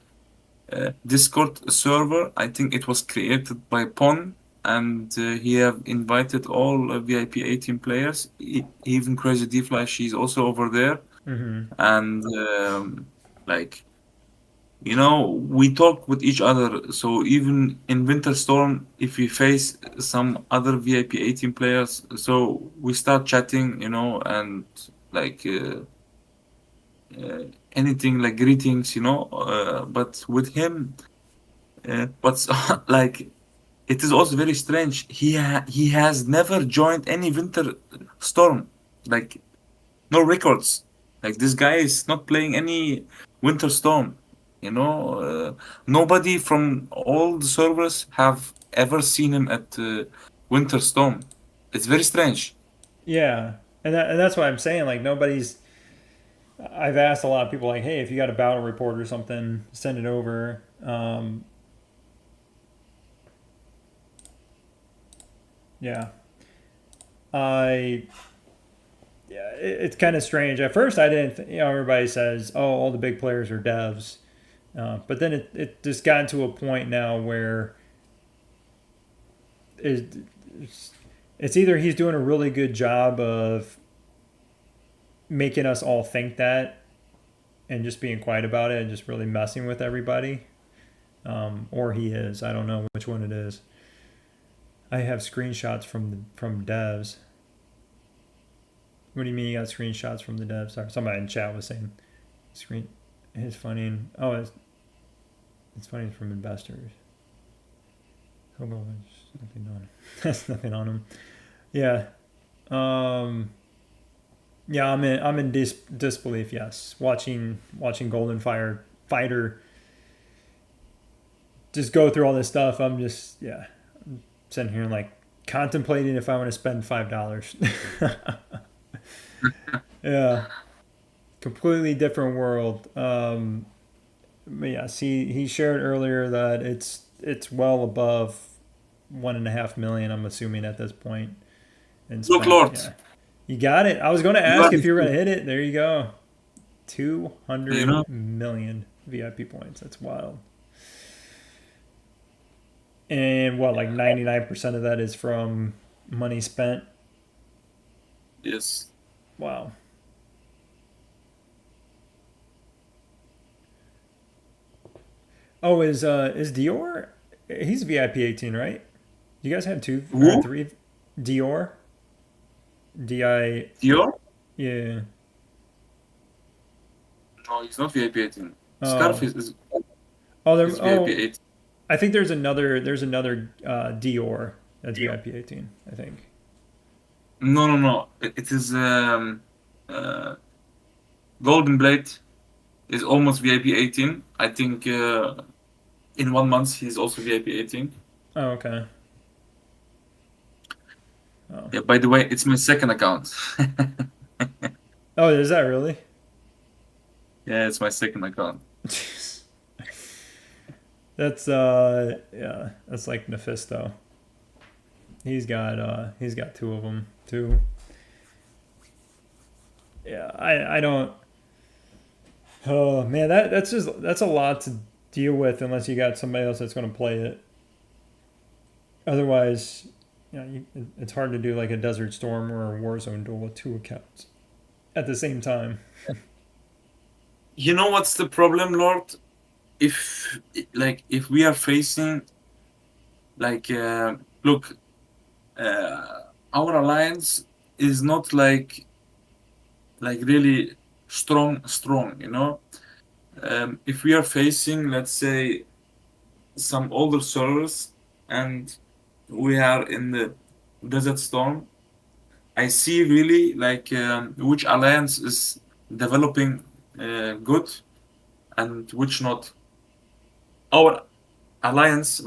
Speaker 2: Discord server. I think it was created by Pon, and he have invited all VIP 18 players. Even Crazy D Fly, she's also over there,
Speaker 1: mhm.
Speaker 2: and like we talk with each other. So even in Winter Storm, if we face some other VIP 18 players, so we start chatting, and like anything like greetings, but with him, what's like it is also very strange. He has never joined any Winter Storm, like no records. Like this guy is not playing any Winter Storm. Nobody from all the servers have ever seen him at Winter Storm. It's very strange.
Speaker 1: Yeah, and that's what I'm saying. Like nobody's. I've asked a lot of people like, hey, if you got a battle report or something, send it over. Yeah. I yeah, it's kind of strange. At first, I didn't. Everybody says, "Oh, all the big players are devs," but then it just gotten to a point now where it, it's either he's doing a really good job of making us all think that and just being quiet about it and just really messing with everybody, or he is. I don't know which one it is. I have screenshots from devs. What do you mean you got screenshots from the devs? Sorry, somebody in chat was saying screen. It's funny. Oh, it's funny from investors. Oh, no, there's nothing on. There's nothing on them. Yeah. Um. Yeah, I'm in disbelief. Yes, watching Golden Fire Fighter just go through all this stuff. I'm just sitting here like contemplating if I want to spend $5. Yeah, completely different world. But yes, he shared earlier that it's well above 1.5 million. I'm assuming at this point and
Speaker 2: Look,
Speaker 1: spent.
Speaker 2: Lord,
Speaker 1: Yeah, you got it. I was going to
Speaker 2: you are
Speaker 1: ask if
Speaker 2: the
Speaker 1: you were going
Speaker 2: king.
Speaker 1: to hit it. There you go. Two
Speaker 2: You
Speaker 1: hundred
Speaker 2: know?
Speaker 1: million VIP points. That's wild. And what, like 99% of that is from money spent?
Speaker 2: Yes.
Speaker 1: Wow. Oh, is Dior? He's VIP 18, right? You guys have two or
Speaker 2: Who?
Speaker 1: three? Dior? Di.
Speaker 2: Dior?
Speaker 1: Yeah.
Speaker 2: No, he's not VIP 18. Scarf
Speaker 1: Oh. Oh,
Speaker 2: is
Speaker 1: there.
Speaker 2: VIP
Speaker 1: Oh,
Speaker 2: 18.
Speaker 1: I think there's another Dior that's VIP 18. I think.
Speaker 2: No, no, no. It is uh, Golden Blade is almost VIP 18. I think in 1 month he's also VIP 18.
Speaker 1: Oh, okay. Oh.
Speaker 2: Yeah, by the way, it's my second account.
Speaker 1: Oh, is that really?
Speaker 2: Yeah, it's my second account.
Speaker 1: That's yeah, that's like Mephisto. He's got two of them too. Yeah, I don't. Oh man, that's a lot to deal with unless you got somebody else that's going to play it. Otherwise, it's hard to do like a Desert Storm or a Warzone duel with two accounts at the same time.
Speaker 2: You know what's the problem, Lord? If we are facing like look, uh, our alliance is not like really strong, you know. If we are facing, let's say, some older servers and we are in the Desert Storm, I see really like which alliance is developing good and which not. Our alliance,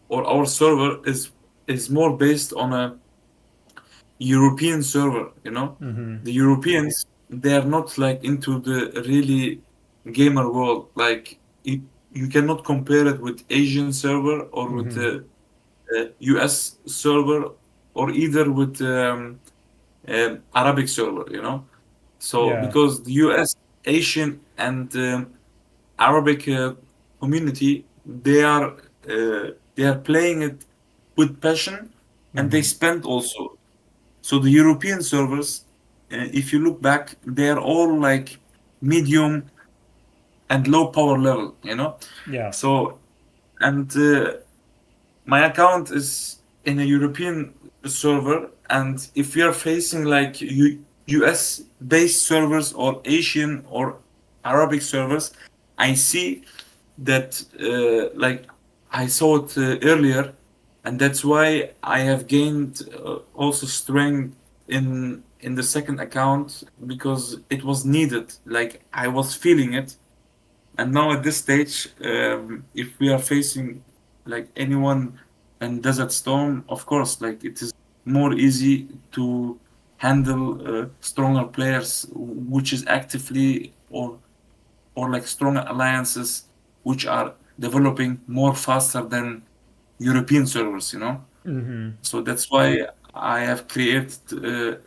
Speaker 2: or our server is more based on a European server, you know.
Speaker 1: Mm-hmm.
Speaker 2: The Europeans, they are not like into the really gamer world. Like you cannot compare it with Asian server or with
Speaker 1: Mm-hmm.
Speaker 2: the US server or either with Arabic server, you know. So
Speaker 1: Yeah.
Speaker 2: because the US, Asian, and Arabic community, they are playing it with passion, and they
Speaker 1: Mm-hmm.
Speaker 2: spend also. So the European servers, if you look back, they are all like medium and low power level, you know.
Speaker 1: Yeah.
Speaker 2: So and my account is in a European server, and if we are facing like US based servers or Asian or Arabic servers, I see that like I saw it earlier, and that's why I have gained also strength in the second account because it was needed. Like I was feeling it, and now at this stage, if we are facing like anyone in Desert Storm, of course, like it is more easy to handle stronger players, which is actively or like stronger alliances, which are developing more faster than European servers. You know?
Speaker 1: Mm-hmm.
Speaker 2: So that's why I have created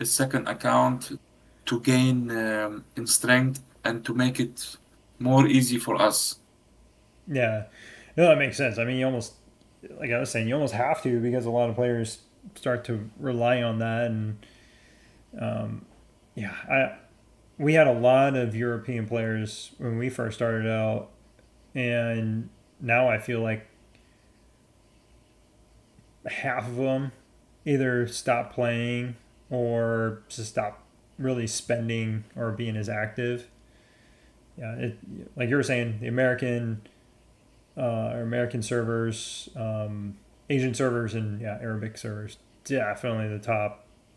Speaker 2: a second account to gain in strength and to make it more easy for us.
Speaker 1: Yeah, no, that makes sense. I mean, you almost, like I was saying, you almost have to because a lot of players start to rely on that, and yeah, I we had a lot of European players when we first started out, and now I feel like half of them either stop playing or just stop really spending or being as active. Yeah, like you were saying, the American servers, Asian servers, and yeah, Arabic servers definitely the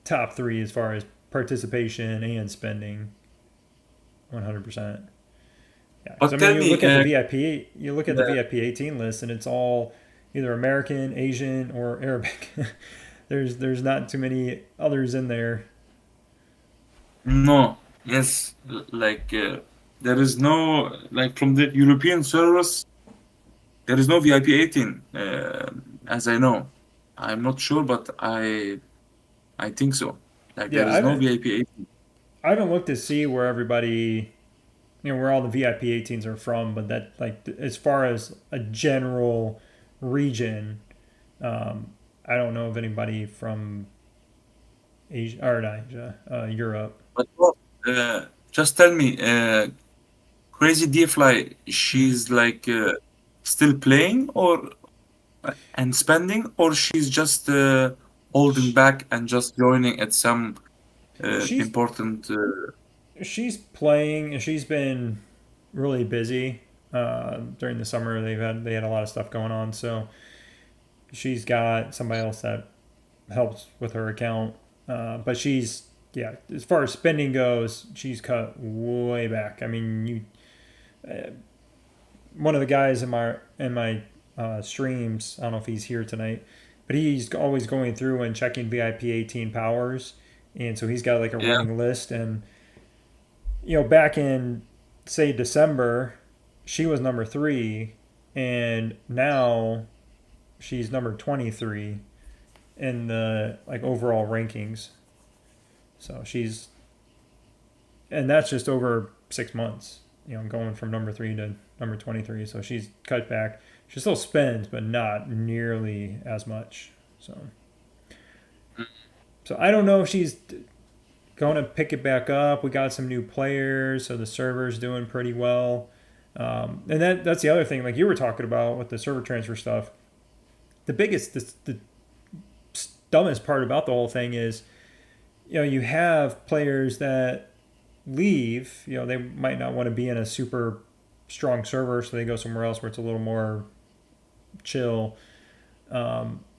Speaker 1: top three as far as participation and spending. 100%. Yeah, because I
Speaker 2: But
Speaker 1: mean,
Speaker 2: tell
Speaker 1: you
Speaker 2: me,
Speaker 1: look at the VIP, you look at the
Speaker 2: the-
Speaker 1: VIP 18 list, and it's all either American, Asian, or Arabic. There's not too many others in there.
Speaker 2: no, yes, there is no, like from the European servers, there is no VIP 18, as I know. I'm not sure, but I think so. Like there
Speaker 1: Yeah,
Speaker 2: is no VIP 18.
Speaker 1: I haven't looked to see where everybody, where all the VIP 18s are from, but that like as far as a general region, um, I don't know of anybody from Asia or not Asia, Europe.
Speaker 2: But what, just tell me, Crazy Fly,
Speaker 1: Hmm.
Speaker 2: she's like still playing or and spending, or she's just holding
Speaker 1: Sh-
Speaker 2: back and just joining at some
Speaker 1: She's
Speaker 2: important.
Speaker 1: she's playing and she's been really busy during the summer. They had a lot of stuff going on, so she's got somebody else that helps with her account. But she's yeah, as far as spending goes, she's cut way back. I mean, one of the guys in my streams. I don't know if he's here tonight, but he's always going through and checking VIP 18 powers, and so he's got like a
Speaker 2: Yeah,
Speaker 1: running list. And back in say December, she was number three, and now she's number 23 in the like overall rankings. So she's and that's just over 6 months. Going from number three to number 23. So she's cut back. She still spends, but not nearly as much. So, so I don't know if she's going to pick it back up. We got some new players, so the server's doing pretty well. And that's the other thing, like you were talking about with the server transfer stuff. The dumbest part about the whole thing is, you have players that leave. They might not want to be in a super strong server, so they go somewhere else where it's a little more chill.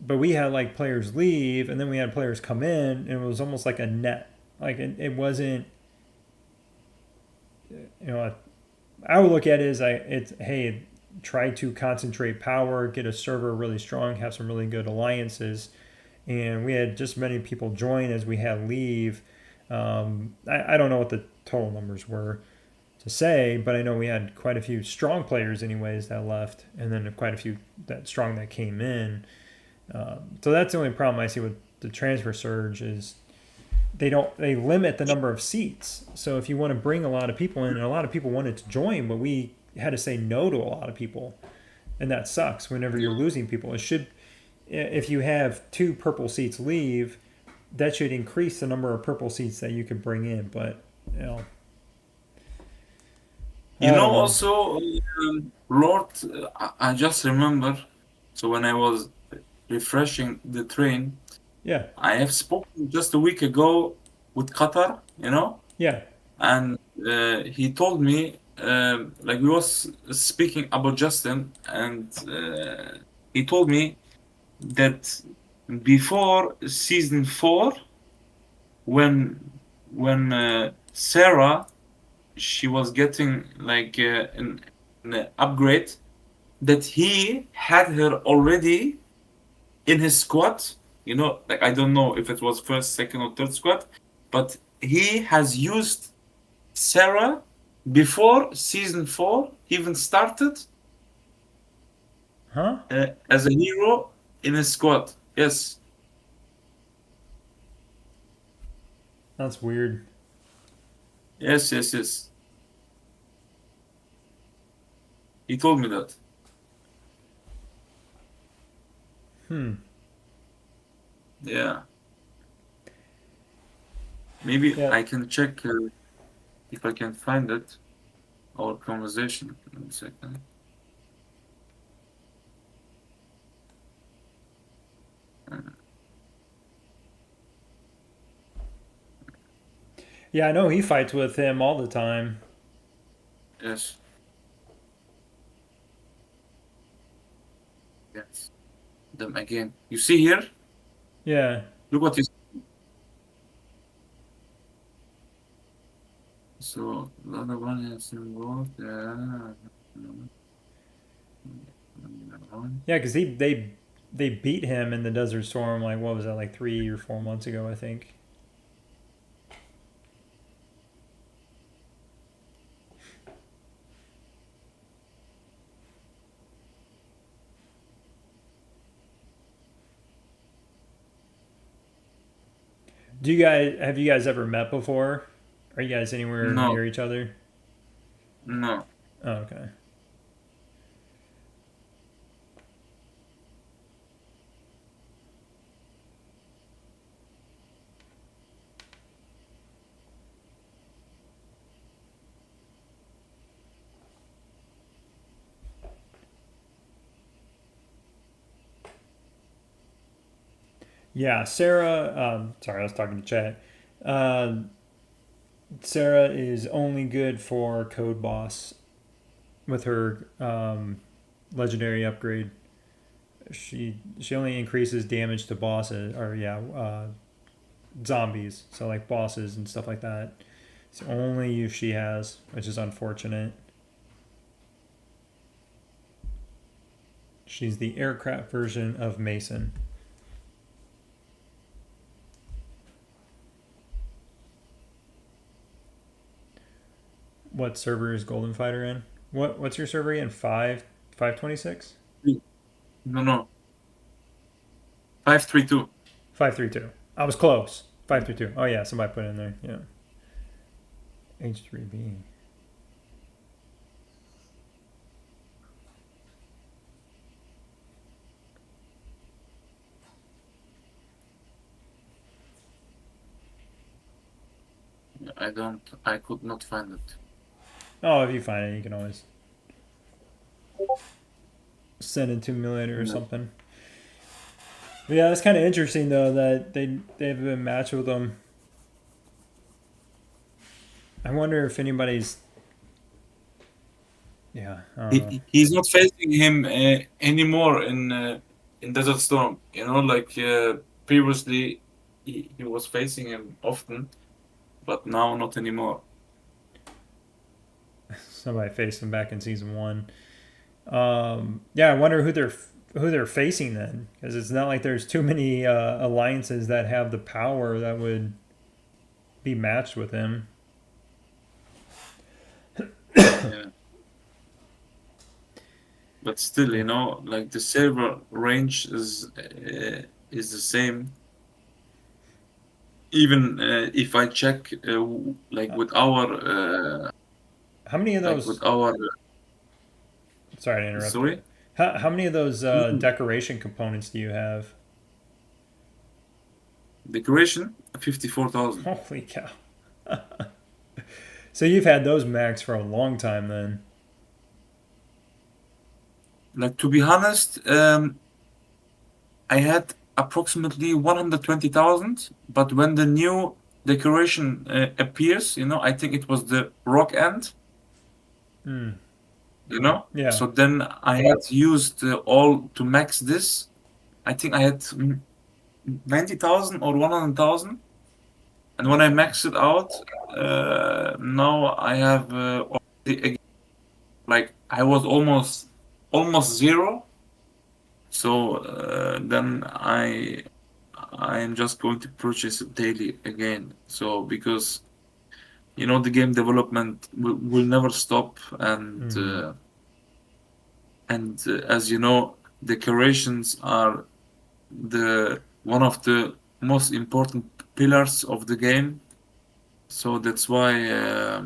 Speaker 1: But we had like players leave, and then we had players come in, and it was almost like a net. Like it wasn't. You know, I would look at it as it's hey, try to concentrate power, get a server really strong, have some really good alliances, and we had just many people join as we had leave. I don't know what the total numbers were to say, but I know we had quite a few strong players, anyways, that left, and then quite a few that strong that came in. So that's the only problem I see with the transfer surge is they limit the number of seats. So if you want to bring a lot of people in, and a lot of people wanted to join, but we had to say no to a lot of people, and that sucks. Whenever you're losing people, it should if you have two purple seats leave, that should increase the number of purple seats that you could bring in. But you know,
Speaker 2: you
Speaker 1: I
Speaker 2: know.
Speaker 1: don't know.
Speaker 2: Also, Lord, I just remember. So when I was refreshing the train,
Speaker 1: Yeah,
Speaker 2: I have spoken just a week ago with Qatar,
Speaker 1: yeah,
Speaker 2: and he told me, like we was speaking about Justin, and he told me that before season 4, when Sarah she was getting like an upgrade, that he had her already in his squad. Like I don't know if it was first, second, or third squad, but he has used Sarah before season 4 even started
Speaker 1: huh?
Speaker 2: as a hero in his squad. Yes,
Speaker 1: That's weird.
Speaker 2: yes, yes, yes. He told me that.
Speaker 1: Hmm.
Speaker 2: Yeah. Maybe
Speaker 1: Yeah.
Speaker 2: I can check if I can find it. Our conversation. 1 second. Uh,
Speaker 1: Yeah, I know he fights with him all the time.
Speaker 2: yes, yes. Them again. You see here?
Speaker 1: Yeah.
Speaker 2: Look what you. So the other one is involved. Yeah.
Speaker 1: Yeah, because they beat him in the Desert Storm. Like what was that? Like 3 or 4 months ago, I think. Do you guys have you guys ever met before? Are you guys anywhere
Speaker 2: No,
Speaker 1: near each other?
Speaker 2: no.
Speaker 1: Oh, okay. Yeah, Sarah. Sorry, I was talking to chat. Uh, Sarah is only good for Code Boss with her legendary upgrade. She only increases damage to bosses or yeah zombies. So like bosses and stuff like that. It's the only use she has, which is unfortunate. She's the aircraft version of Mason. What server is Golden Fighter in? What's your server in? 526?
Speaker 2: No, no. 532.
Speaker 1: 532. I was close. 532. Oh yeah, somebody put it in there. Yeah. H3B.
Speaker 2: I could not find it.
Speaker 1: Oh, if you find it, you can always send it to me later or
Speaker 2: No.
Speaker 1: something. But yeah, it's kind of interesting though that they've been matched with them. I wonder if anybody's. Yeah, I don't know.
Speaker 2: He's not facing him anymore in Desert Storm. Like previously he was facing him often, but now not anymore.
Speaker 1: Somebody faced them back in season one. Yeah, I wonder who they're facing then, because it's not like there's too many alliances that have the power that would be matched with him.
Speaker 2: Yeah. But still, like the server range is the same. Even if I check like
Speaker 1: Uh,
Speaker 2: with our
Speaker 1: how many of
Speaker 2: like
Speaker 1: those?
Speaker 2: with our
Speaker 1: Sorry to interrupt you.
Speaker 2: sorry.
Speaker 1: How many of those
Speaker 2: Mm.
Speaker 1: decoration components do you have?
Speaker 2: Decoration 54,000.
Speaker 1: Holy cow! So you've had those max for a long time then.
Speaker 2: Like to be honest, I had approximately 120,000, but when the new decoration appears, I think it was the rock end,
Speaker 1: Hmm. Yeah.
Speaker 2: So then I had used all to max this. I think I had 90,000 or 100,000. And when I max it out, now I have like I was almost zero. So then I am just going to purchase it daily again. So because the game development will never stop,
Speaker 1: Hmm.
Speaker 2: and as you know, decorations are the one of the most important pillars of the game. So that's why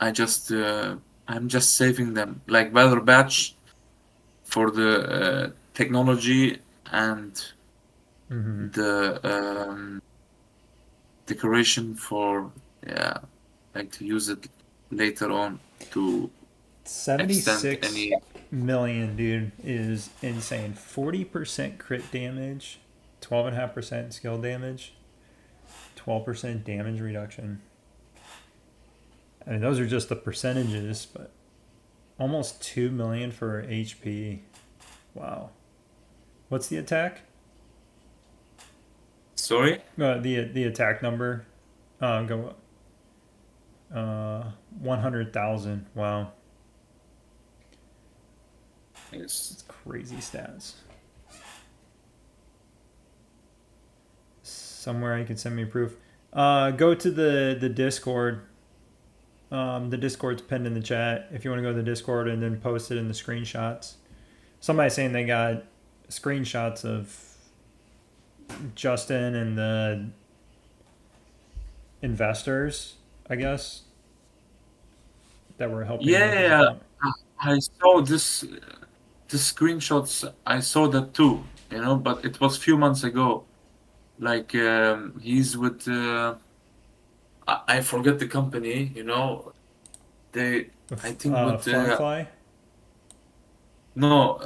Speaker 2: I just I'm just saving them like Valor Batch for the technology and
Speaker 1: Mm-hmm.
Speaker 2: the decoration for, yeah, like to use it later on to extend
Speaker 1: 76
Speaker 2: any.
Speaker 1: million, dude, is insane. 40% crit damage, 12.5% skill damage, 12% damage reduction. I mean, those are just the percentages, but almost 2 million for HP. Wow. What's the attack?
Speaker 2: Sorry.
Speaker 1: The attack number. Go 100,000. Wow,
Speaker 2: Yes.
Speaker 1: that's crazy stats. Somewhere you can send me proof. Go to the Discord. The Discord's pinned in the chat. If you want to go to the Discord and then post it in the screenshots. Somebody saying they got screenshots of Justin and the investors, I guess, that were helping him with his
Speaker 2: Yeah,
Speaker 1: account.
Speaker 2: I saw this the screenshots. I saw that too, but it was few months ago. Like he's with I forget the company. They I think with
Speaker 1: Funfly.
Speaker 2: no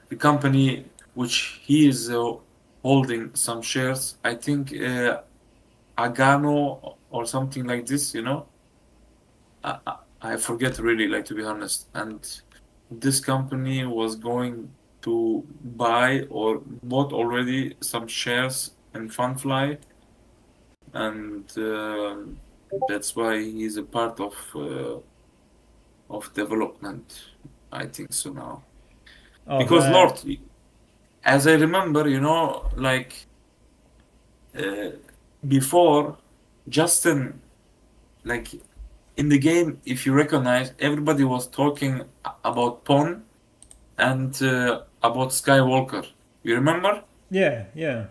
Speaker 2: the company which he is holding some shares. I think Agano or something like this. I forget really, like, to be honest. And this company was going to buy or bought already some shares in Funfly, and that's why he's a part of development. I think so now.
Speaker 1: Oh,
Speaker 2: Because
Speaker 1: that.
Speaker 2: Lord, as I remember, like uh, before, Justin, like in the game, if you recognize, everybody was talking about Pon and about Skywalker. You remember?
Speaker 1: Yeah, yeah.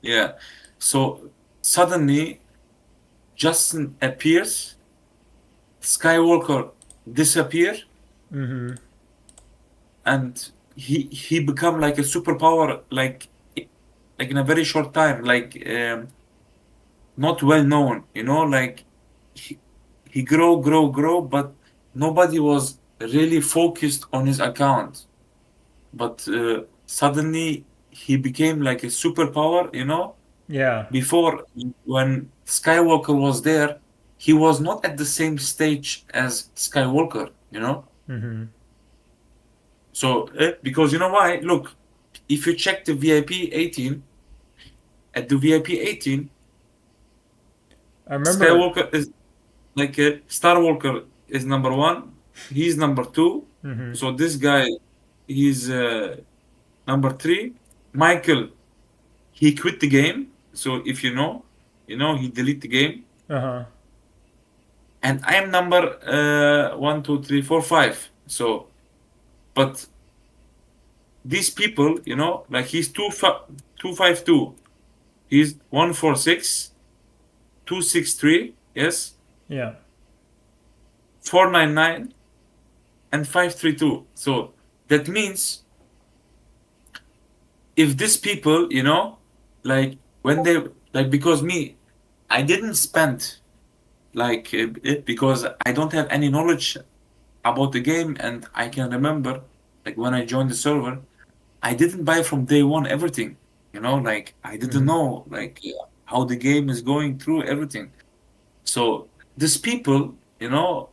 Speaker 2: Yeah. So suddenly Justin appears, Skywalker disappear,
Speaker 1: Mm-hmm.
Speaker 2: and he become like a superpower, like in a very short time, like not well known. Like he, he grow, but nobody was really focused on his account. But suddenly he became like a superpower.
Speaker 1: Yeah.
Speaker 2: Before, when Skywalker was there, he was not at the same stage as Skywalker.
Speaker 1: Mm-hmm.
Speaker 2: So because you know why? Look, if you check the VIP 18, at the VIP 18,
Speaker 1: I remember.
Speaker 2: Skywalker is like Star Walker is number one, he's number two.
Speaker 1: Mm-hmm.
Speaker 2: So this guy, he's number three. Michael, he quit the game. So if he delete the game.
Speaker 1: Uh huh.
Speaker 2: And I am number one, two, three, four, five. So, but these people, like he's 252, he's 146, 263, yes,
Speaker 1: Yeah.
Speaker 2: 499, and 532. So that means if these people, like when they like because me, I didn't spend like because I don't have any knowledge about the game, and I can remember like when I joined the server, I didn't buy from day one everything. Like I didn't
Speaker 1: Mm-hmm.
Speaker 2: know like how the game is going through everything. So these people,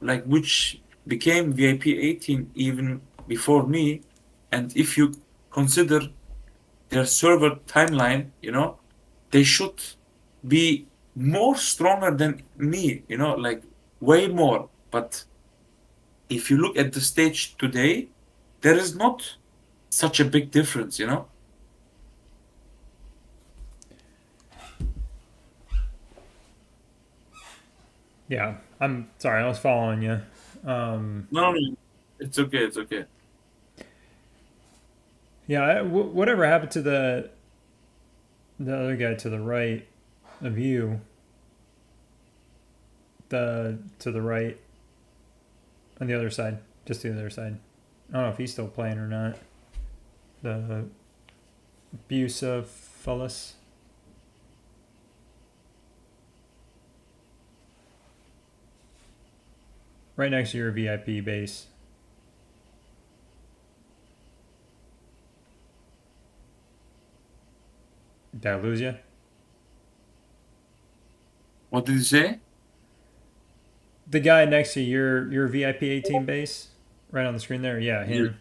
Speaker 2: like which became VIP 18 even before me, and if you consider their server timeline, they should be more stronger than me, like way more. But if you look at the stage today, there is not such a big difference.
Speaker 1: Yeah. I'm sorry. I was following you.
Speaker 2: No, no, no. It's okay. It's okay.
Speaker 1: Yeah, whatever happened to the other guy to the right of you? The to the right on the other side, just the other side. I don't know if he's still playing or not. The Bucephalus. Right next to your VIP base. Did I lose you?
Speaker 2: What did you say?
Speaker 1: The guy next to your VIP 18 base, right on the screen there. Yeah,
Speaker 2: You,
Speaker 1: him.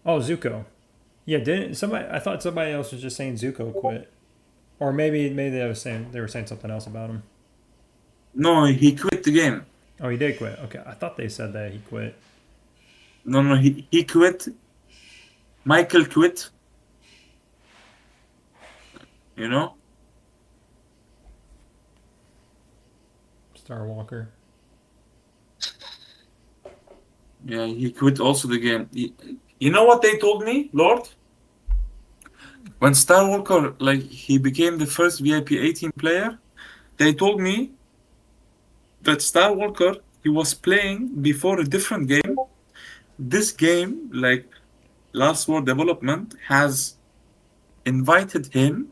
Speaker 1: Oh, Zuko. Yeah, didn't somebody? I thought somebody else was just saying Zuko quit, or maybe they were saying something else about him.
Speaker 2: no, he quit the game.
Speaker 1: Oh, he did quit. Okay, I thought they said that he quit.
Speaker 2: No, no, he quit. Michael quit. You know?
Speaker 1: Star Walker.
Speaker 2: Yeah, he quit also the game. You know what they told me, Lord? When Star Walker, like, he became the first VIP 18 player, they told me that Star Walker, he was playing before a different game. This game, like, Last War Development, has invited him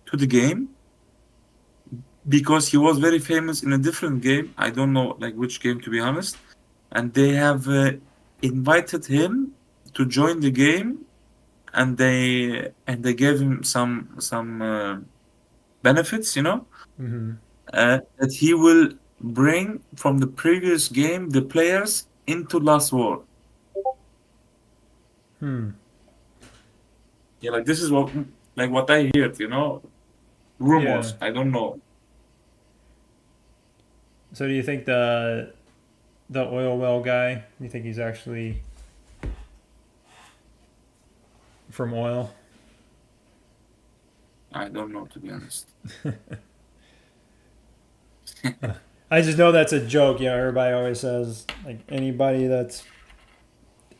Speaker 2: to the game because he was very famous in a different game. I don't know, like, which game, to be honest. And they have invited him to join the game, and they gave him some benefits,
Speaker 1: Mm-hmm.
Speaker 2: that he will bring from the previous game the players into Last War.
Speaker 1: Hmm.
Speaker 2: Yeah, like this is what I heard,
Speaker 1: Yeah.
Speaker 2: rumors. I don't know.
Speaker 1: So do you think the oil well guy? You think he's actually from oil?
Speaker 2: I don't know, to be honest.
Speaker 1: I just know that's a joke. You know, everybody always says like anybody that's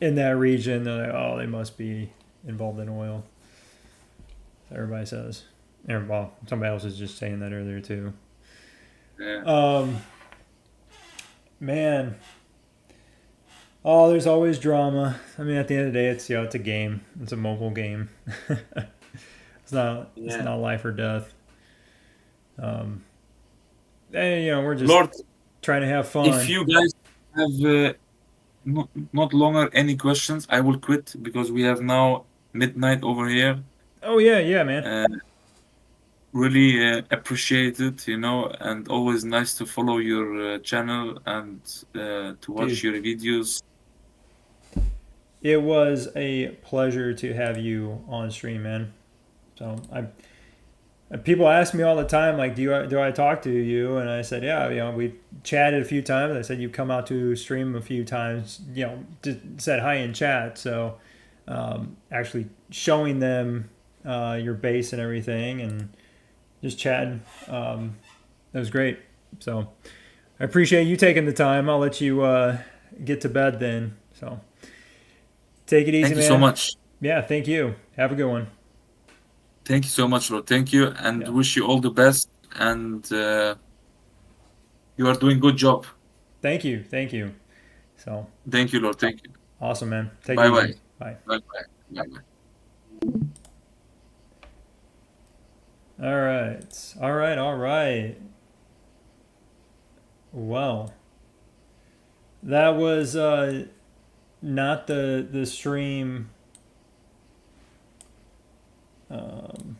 Speaker 1: in that region, they're like, oh, they must be involved in oil. Everybody says. Well, somebody else was just saying that earlier too.
Speaker 2: Yeah.
Speaker 1: Man. Oh, there's always drama. I mean, at the end of the day, it's a game. It's a mobile game. It's
Speaker 2: Yeah.
Speaker 1: not life or death. Um, and we're just
Speaker 2: Lord,
Speaker 1: trying to have
Speaker 2: if
Speaker 1: fun.
Speaker 2: you guys have not longer any questions, I will quit because we have now midnight over here.
Speaker 1: Oh yeah, man.
Speaker 2: Uh, really appreciate it, and always nice to follow your channel and to watch
Speaker 1: Dude,
Speaker 2: your videos.
Speaker 1: it was a pleasure to have you on stream, man. So people ask me all the time, like, do I talk to you? And I said, yeah. We chatted a few times. I said you come out to stream a few times. Just said hi in chat. So actually showing them your base and everything, and just chatting. That was great. So I appreciate you taking the time. I'll let you get to bed then. So take it easy,
Speaker 2: Thank you so
Speaker 1: man.
Speaker 2: much.
Speaker 1: Yeah, thank you. Have a good one.
Speaker 2: Thank you so much, Lord. Thank you, and
Speaker 1: Yeah.
Speaker 2: wish you all the best. And you are doing good job.
Speaker 1: Thank you. Thank you. So
Speaker 2: Thank you, Lord. Thank you.
Speaker 1: awesome, man. Take it
Speaker 2: Bye bye.
Speaker 1: easy. Bye.
Speaker 2: Bye bye. Bye bye.
Speaker 1: All right. All right. All right. Well, that was not the stream um,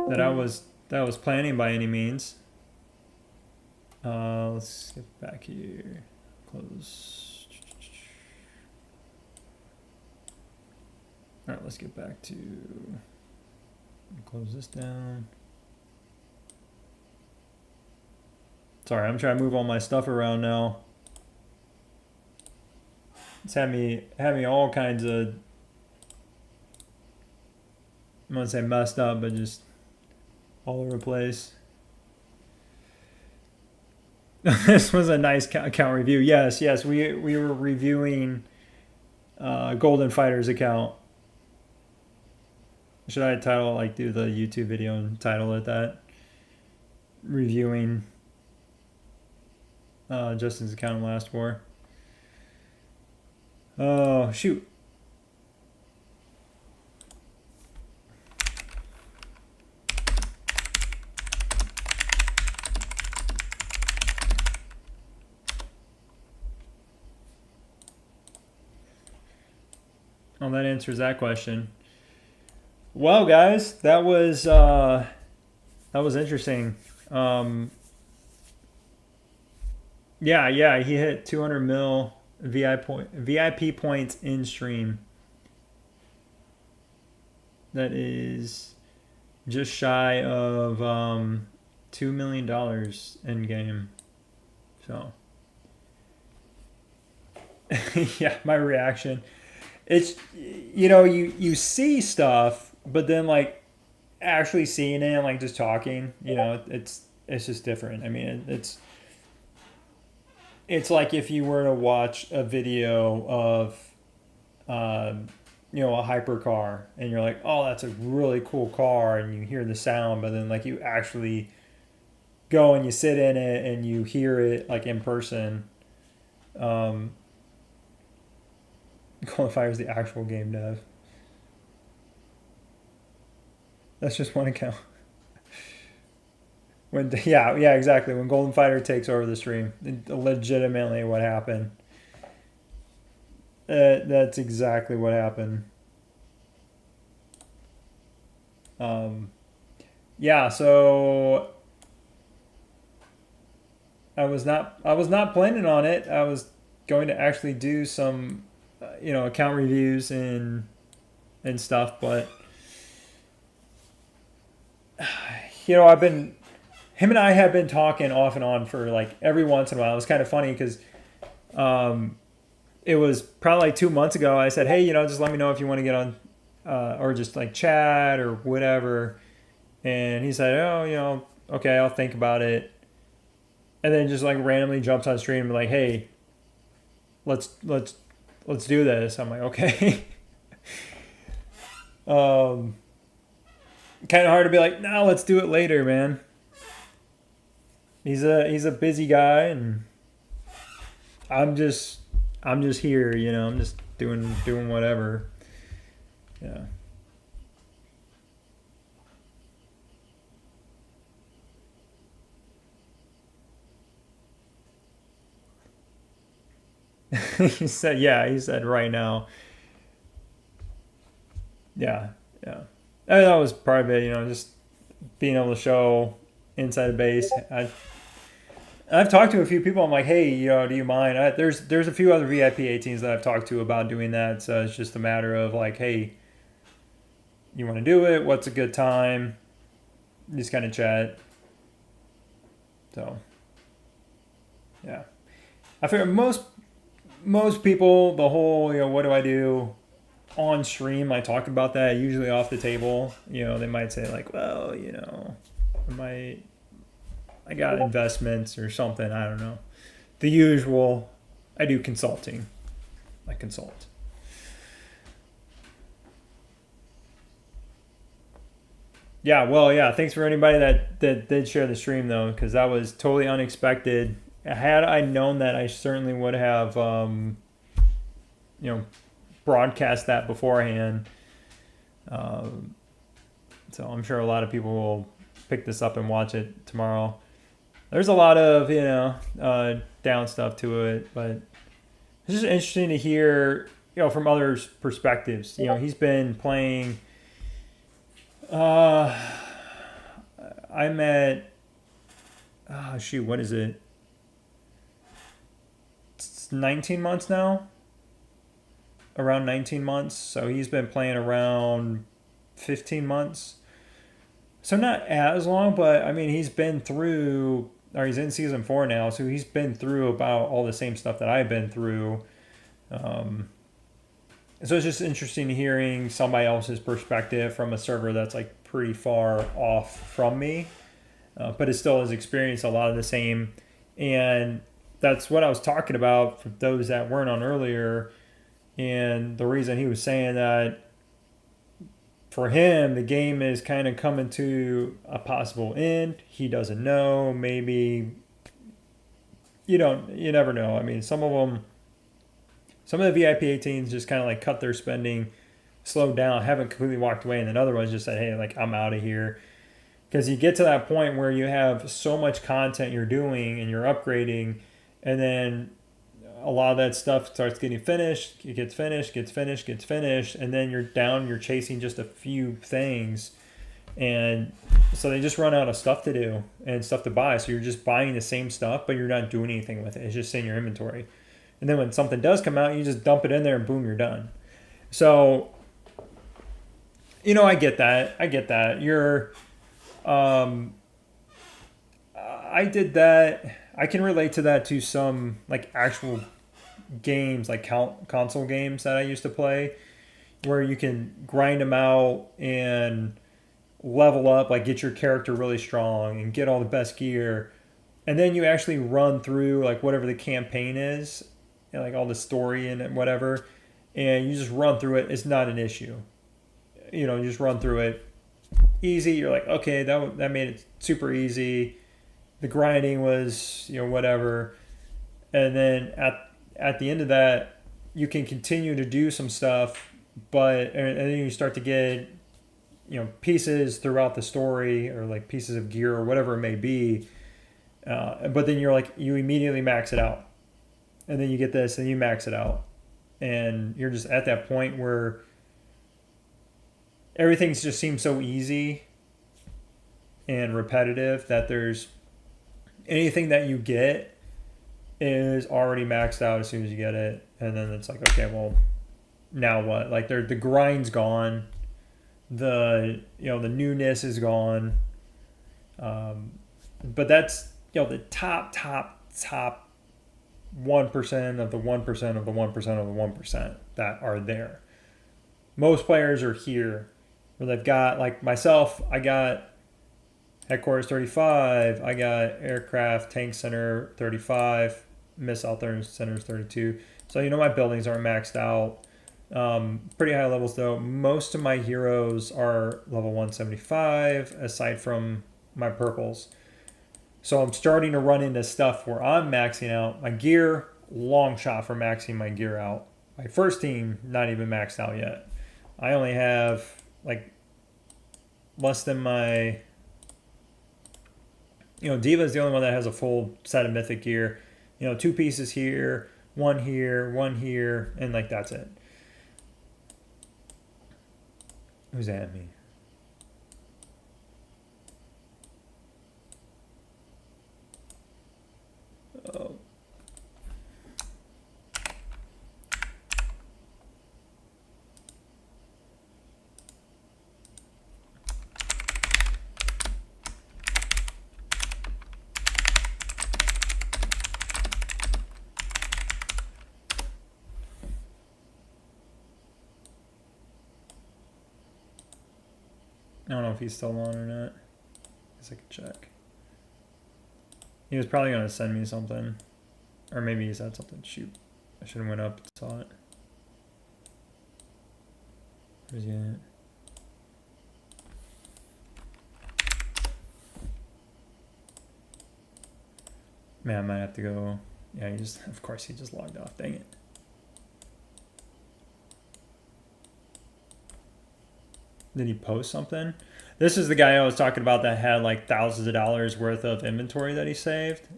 Speaker 1: that I was planning by any means. Let's get back here. Close. All right. Let's get back to close this down. Sorry, I'm trying to move all my stuff around now. It's had me all kinds of, I'm gonna say messed up, but just all over the place. This was a nice account review. Yes, we were reviewing Golden Fighters account. Should I title like do the YouTube video and title it that? Reviewing Justin's account in Last War. Oh shoot. Well, that answers that question. Well, guys, that was interesting. Yeah, he hit 200 mil VIP points in stream. That is just shy of $2 million in game. So, yeah, my reaction. It's, you see stuff, but then like actually seeing it, like just talking, it's just different. I mean, it's like if you were to watch a video of, a hypercar, and you're like, oh, that's a really cool car, and you hear the sound, but then like you actually go and you sit in it and you hear it like in person. Qualifiers the actual game dev. That's just one account. Yeah, exactly. When Golden Fighter takes over the stream, legitimately what happened. That's exactly what happened. Yeah, so I was not planning on it. I was going to actually do some account reviews and stuff, but him and I have been talking off and on for like every once in a while. It was kind of funny because it was probably like 2 months ago. I said, hey, just let me know if you want to get on or just like chat or whatever. And he said, oh, okay, I'll think about it. And then just like randomly jumps on stream and like, hey, let's do this. I'm like, okay. Kind of hard to be like, no, let's do it later, man. He's a busy guy, and I'm just here, I'm just doing whatever. Yeah. He said right now. Yeah. And that was part of it, just being able to show inside the base. I've talked to a few people. I'm like, hey, do you mind? There's a few other VIP 18s that I've talked to about doing that. So it's just a matter of like, hey, you want to do it? What's a good time? Just kind of chat. So, yeah. I figure most people, the whole, what do I do on stream? I talk about that usually off the table. They might say like, well, I got investments or something. I don't know. The usual. I do consulting. I consult. Yeah, well, yeah. Thanks for anybody that did share the stream though, because that was totally unexpected. Had I known that, I certainly would have, broadcast that beforehand. So I'm sure a lot of people will pick this up and watch it tomorrow. There's a lot of down stuff to it, but it's just interesting to hear from others' perspectives. He's been playing. I'm at what is it? It's 19 months now. Around 19 months. So he's been playing around 15 months. So not as long, but I mean he's been through. Or he's in season 4 now, so he's been through about all the same stuff that I've been through. So it's just interesting hearing somebody else's perspective from a server that's like pretty far off from me, but it still has experienced a lot of the same. And that's what I was talking about for those that weren't on earlier. And the reason he was saying that, for him, the game is kind of coming to a possible end. He doesn't know. Maybe you never know. I mean, some of them, some of the VIP 18s just kind of like cut their spending, slowed down, haven't completely walked away, and then other ones just said, hey, like I'm out of here. Because you get to that point where you have so much content you're doing and you're upgrading, and then a lot of that stuff starts getting finished. It gets finished, gets finished, gets finished, and then you're down. You're chasing just a few things, and so they just run out of stuff to do and stuff to buy. So you're just buying the same stuff, but you're not doing anything with it. It's just in your inventory. And then when something does come out, you just dump it in there and boom, you're done. So, I get that. I get that. I did that. I can relate to that to some like actual games, like console games that I used to play, where you can grind them out and level up, like get your character really strong and get all the best gear, and then you actually run through like whatever the campaign is, and like all the story and whatever, and you just run through it. It's not an issue. You just run through it easy. You're like, okay, that made it super easy. The grinding was whatever, and then at the end of that, you can continue to do some stuff, and then you start to get pieces throughout the story, or like pieces of gear or whatever it may be, but then you immediately max it out, and then you get this and you max it out, and you're just at that point where everything just seems so easy and repetitive that there's anything that you get is already maxed out as soon as you get it, and then it's like, okay, well, now what? Like the grind's gone, the newness is gone, but that's the top 1% of the 1% of the 1% of the 1% that are there. Most players are here, where they've got, like myself, I got Headquarters 35, I got Aircraft Tank Center 35, Missile Centers 32. So my buildings aren't maxed out. Pretty high levels though. Most of my heroes are level 175, aside from my purples. So I'm starting to run into stuff where I'm maxing out my gear. Long shot for maxing my gear out. My first team not even maxed out yet. I only have like less than my Diva is the only one that has a full set of mythic gear. 2 pieces here, one here, and like that's it. Who's at me? Oh. I don't know if he's still on or not. I guess I could check. He was probably going to send me something. Or maybe he said something. Shoot. I should have went up and saw it. Where's he at? Man, I might have to go. Yeah, of course he just logged off. Dang it. Did he post something? This is the guy I was talking about that had like thousands of dollars worth of inventory that he saved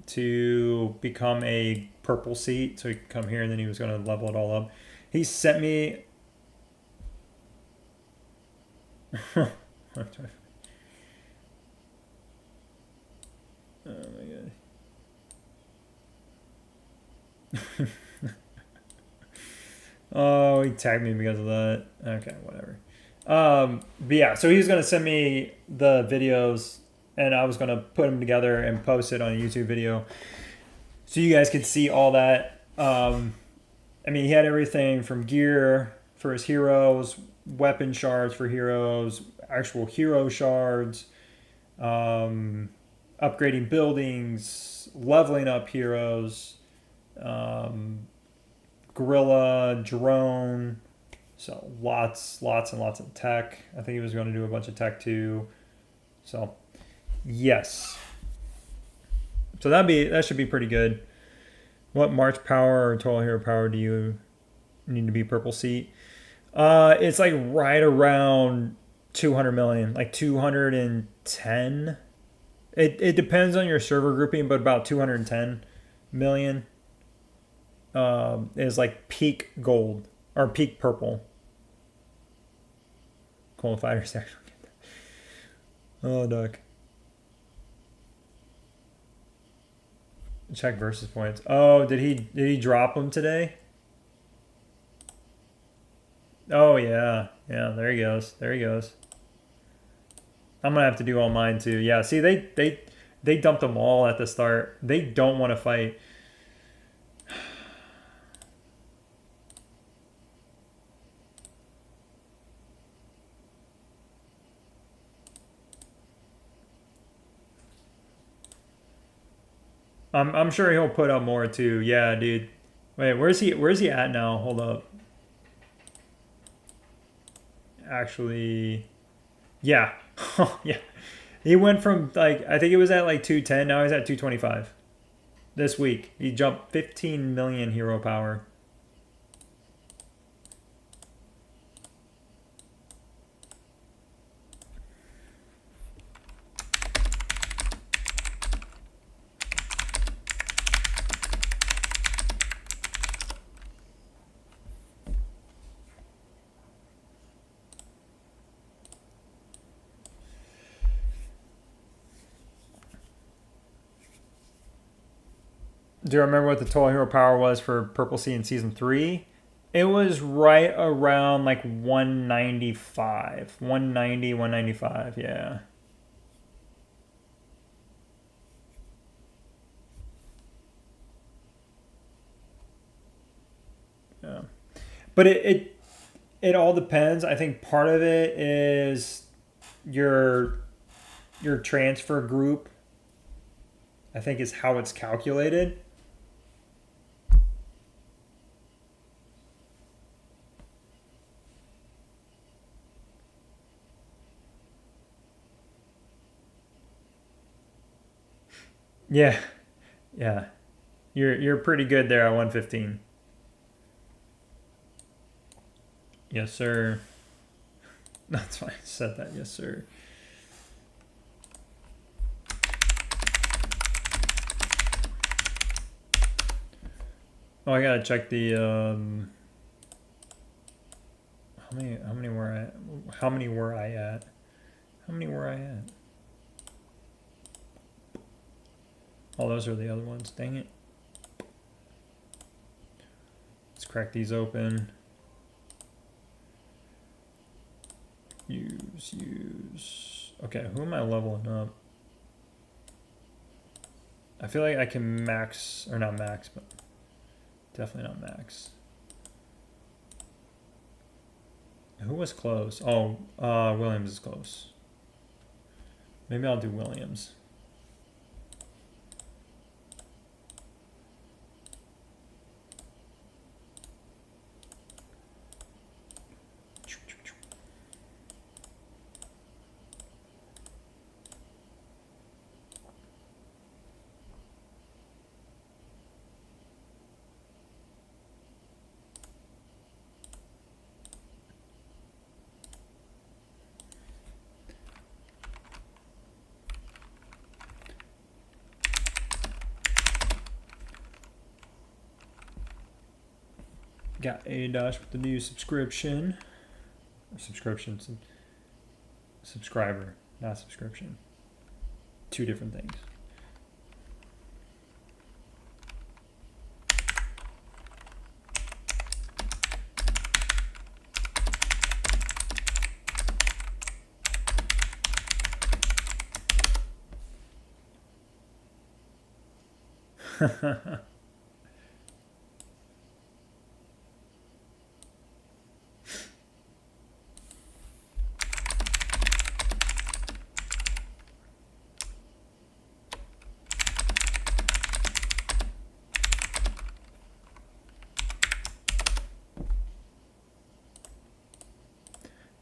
Speaker 1: to become a purple seat so he could come here, and then he was going to level it all up. He sent me... Oh my god. Oh, he tagged me because of that. Okay, whatever. But yeah, so he was going to send me the videos, and I was going to put them together and post it on a YouTube video so you guys could see all that. I mean, he had everything from gear for his heroes, weapon shards for heroes, actual hero shards, upgrading buildings, leveling up heroes, gorilla, drone. So lots and lots of tech. I think he was going to do a bunch of tech too. So yes. So that should be pretty good. What March power or total hero power do you need to be purple seat? It's like right around 200 million, like 210. It depends on your server grouping, but about 210 million is like peak gold or peak purple. Cold fighters actually. Oh, duck. Check versus points. Oh, did he drop them today? Oh yeah, yeah. There he goes. There he goes. I'm gonna have to do all mine too. Yeah. See, they dumped them all at the start. They don't want to fight. I'm sure he'll put up more too. Yeah, dude. Wait, where's he at now? Hold up. Actually, yeah. Yeah. He went from like I think it was at like 210, now he's at 225. This week. He jumped 15 million hero power. Do you remember what the total hero power was for Purple Sea in season 3? It was right around like 195. 190, 195, yeah. Yeah. But it all depends. I think part of it is your transfer group. I think is how it's calculated. Yeah, yeah. You're pretty good there at 115. Yes, sir. That's why I said that. Yes, sir. Oh, I gotta check the how many were I at? How many were I at? How many were I at? Oh, those are the other ones. Dang it. Let's crack these open. Use. Okay, who am I leveling up? I feel like I can max, or not max, but definitely not max. Who was close? Oh, Williams is close. Maybe I'll do Williams. Got a dash with the new subscription. Subscriptions. Subscriber, not subscription. Two different things.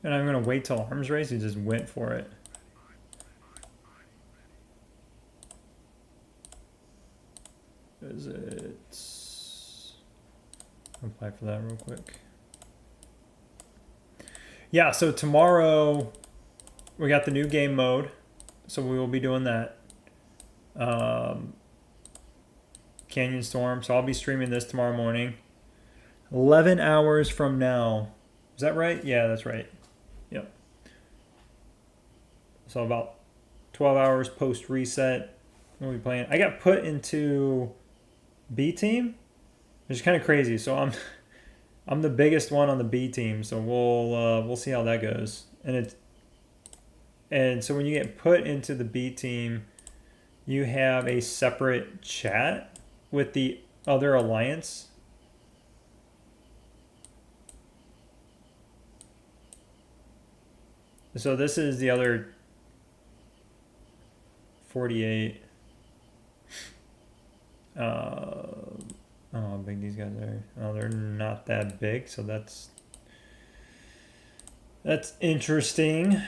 Speaker 1: And I'm going to wait till arms race. He just went for it. Is it... Apply for that real quick. Yeah, so tomorrow we got the new game mode. So we will be doing that. Canyon Storm. So I'll be streaming this tomorrow morning. 11 hours from now. Is that right? Yeah, that's right. Yep. So about 12 hours post reset. We'll be playing. I got put into B team, which is kind of crazy. So I'm the biggest one on the B team. So we'll see how that goes. And so when you get put into the B team, you have a separate chat with the other alliance. So this is the other 48. I don't know how big these guys are. Oh, they're not that big, so that's interesting.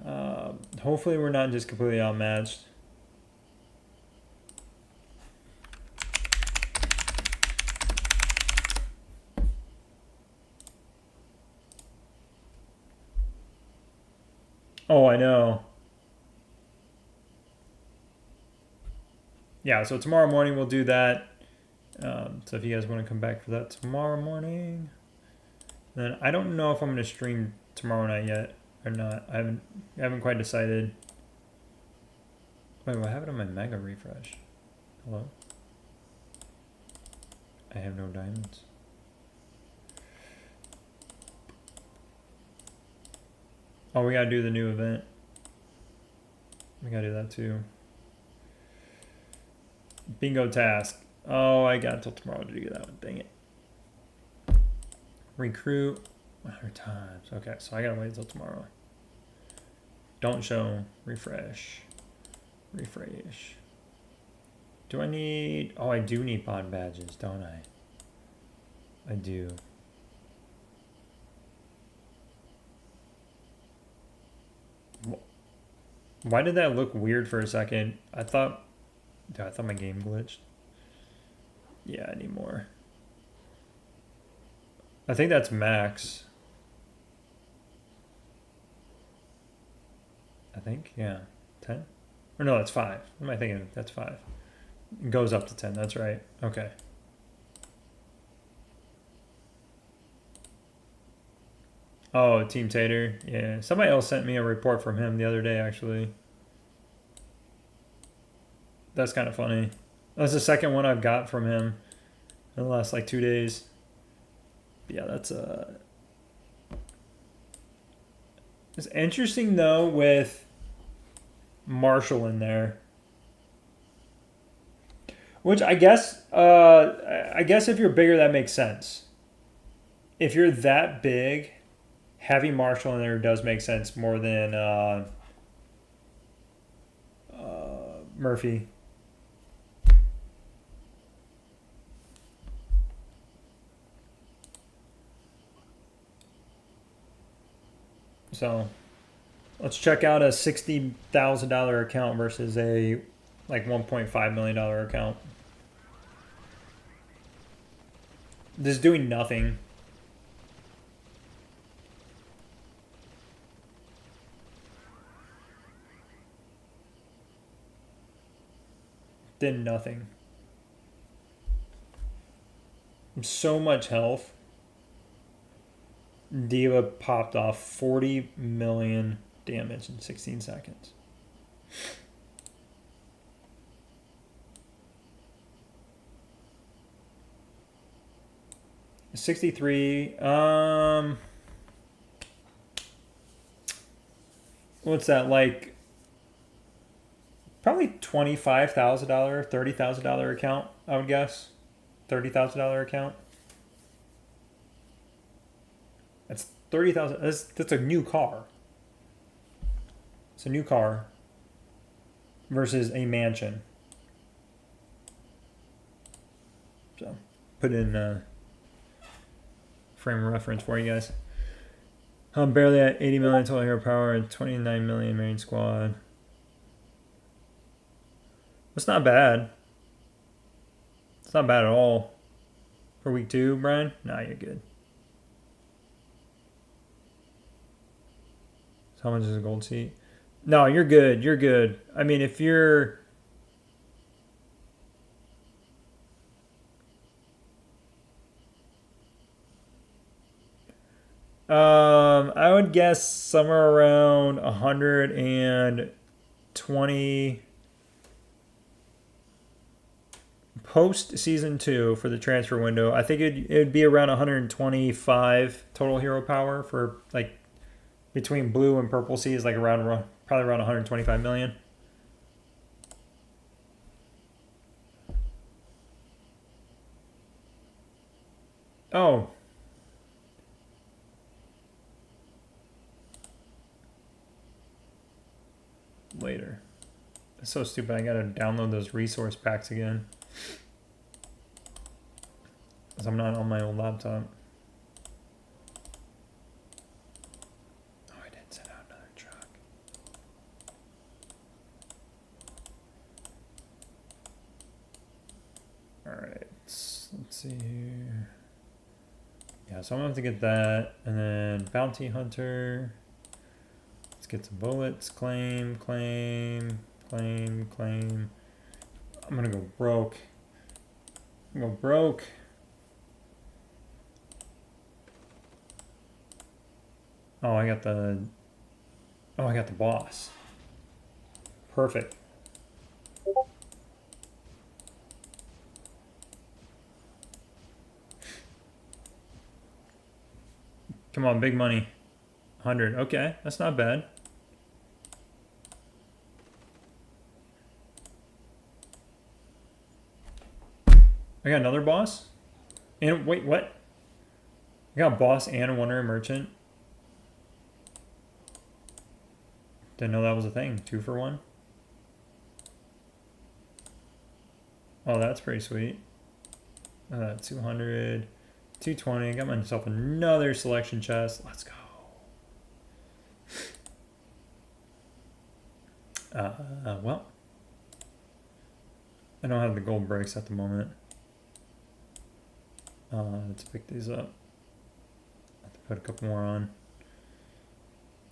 Speaker 1: Hopefully we're not just completely outmatched. Oh, I know. Yeah, so tomorrow morning we'll do that. So if you guys want to come back for that tomorrow morning. Then I don't know if I'm going to stream tomorrow night yet or not. I haven't quite decided. Wait, what happened to my mega refresh? Hello? I have no diamonds. Oh, we gotta do the new event. We gotta do that too. Bingo task. Oh, I got until tomorrow to do that one. Dang it. Recruit 100 times. Okay, so I gotta wait until tomorrow. Don't show. Refresh. Refresh. Do I need... Oh, I do need bond badges, don't I? I do. Why did that look weird for a second? I thought my game glitched. Yeah, I need more. I think that's max. I think, yeah. 10? Or no, that's 5. What am I thinking? That's 5. It goes up to 10, that's right. Okay. Oh, Team Tater. Yeah, somebody else sent me a report from him the other day, actually. That's kind of funny. That's the second one I've got from him in the last like 2 days. But yeah, that's it's interesting though with Marshall in there. Which I guess if you're bigger that makes sense. If you're that big, having Marshall in there does make sense more than Murphy. So let's check out a $60,000 account versus a like $1.5 million account. Just doing nothing. Did nothing. So much health. Diva popped off 40 million damage in 16 seconds. $63. What's that like? Probably $25,000, $30,000 account, I would guess. $30,000 account. That's 30,000. That's a new car. It's a new car versus a mansion. So put in frame of reference for you guys. I'm barely at 80 million total hero power and 29 million main squad. That's not bad. It's not bad at all. For week 2, Brian? Nah, you're good. So how much is a gold seat? No, you're good. You're good. I mean, if you're... I would guess somewhere around 120 post season 2 for the transfer window. I think it'd be around 125 total hero power for like between blue and purple seas, like around probably around 125 million. Oh. Later. It's so stupid. I gotta download those resource packs again. Because I'm not on my old laptop. Oh, I did send out another truck. Alright. Let's see here. Yeah, so I'm gonna have to get that. And then Bounty Hunter. Let's get some bullets. Claim, claim, claim, claim. I'm gonna go broke. I'm gonna go broke. Oh, I got the boss. Perfect. Come on, big money. 100. Okay, that's not bad. I got another boss? And wait, what? I got a boss and a wandering merchant. Didn't know that was a thing. 2 for 1. Oh, that's pretty sweet. 200, 220. Got myself another selection chest. Let's go. Well, I don't have the gold bricks at the moment. Let's pick these up. I have to put a couple more on.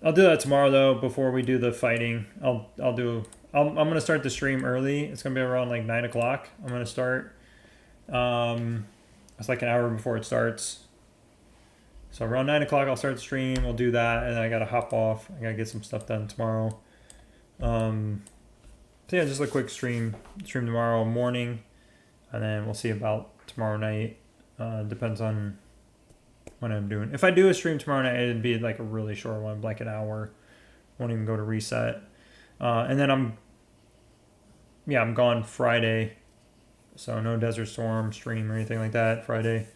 Speaker 1: I'll do that tomorrow though. Before we do the fighting, I'm gonna start the stream early. It's gonna be around like 9 o'clock. I'm gonna start. It's like an hour before it starts. So around 9 o'clock, I'll start the stream. We'll do that, and then I gotta hop off. I gotta get some stuff done tomorrow. So yeah, just a quick stream tomorrow morning, and then we'll see about tomorrow night. Depends on what I'm doing. If I do a stream tomorrow night, it'd be like a really short one, like an hour. Won't even go to reset. And then I'm gone Friday. So no Desert Storm stream or anything like that Friday.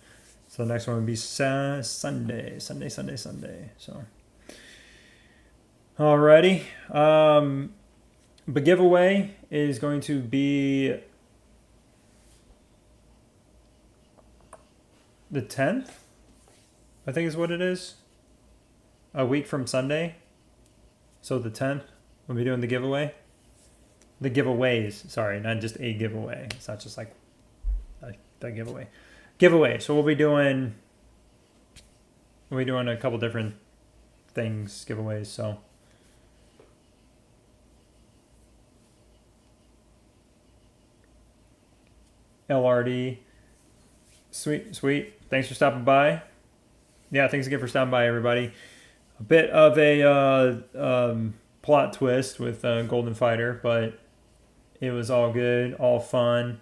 Speaker 1: So the next one would be Sunday. So alrighty. The giveaway is going to be the 10th, I think is what it is. A week from Sunday. So the 10th, we'll be doing the giveaway. The giveaways, sorry, not just a giveaway. It's not just like the giveaway. Giveaway. So we'll be doing a couple different things, giveaways. So LRD, sweet. Thanks for stopping by. Yeah, thanks again for stopping by, everybody. A bit of a plot twist with Golden Fighter, but it was all good, all fun.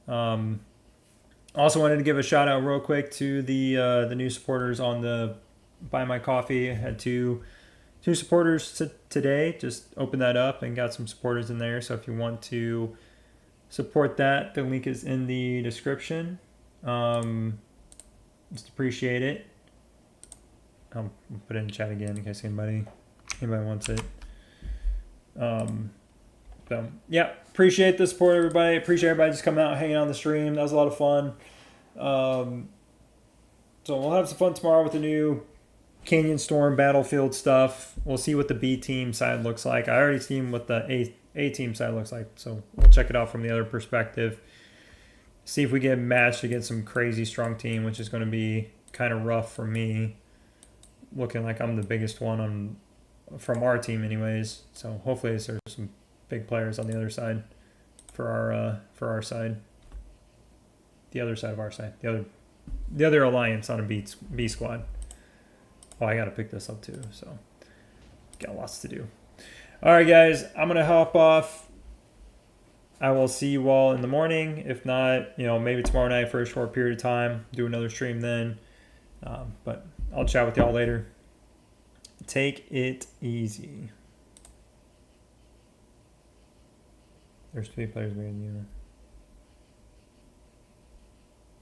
Speaker 1: Also wanted to give a shout out real quick to the new supporters on the Buy My Coffee. I had two supporters today. Just opened that up and got some supporters in there. So if you want to support that, the link is in the description. Just appreciate it. I'll put it in chat again in case anybody wants it. So yeah, appreciate the support, everybody. Appreciate everybody just coming out, hanging out on the stream. That was a lot of fun. So we'll have some fun tomorrow with the new Canyon Storm Battlefield stuff. We'll see what the B team side looks like. I already seen what the A team side looks like, so we'll check it out from the other perspective. See if we get matched against some crazy strong team, which is going to be kind of rough for me. Looking like I'm the biggest one on from our team, anyways. So hopefully there's some big players on the other side for our side. The other side of our side. The other alliance on a B squad. Oh, I gotta pick this up too, so got lots to do. All right, guys, I'm gonna hop off. I will see you all in the morning. If not, maybe tomorrow night for a short period of time. Do another stream then. But I'll chat with y'all later. Take it easy. There's 3 players being you.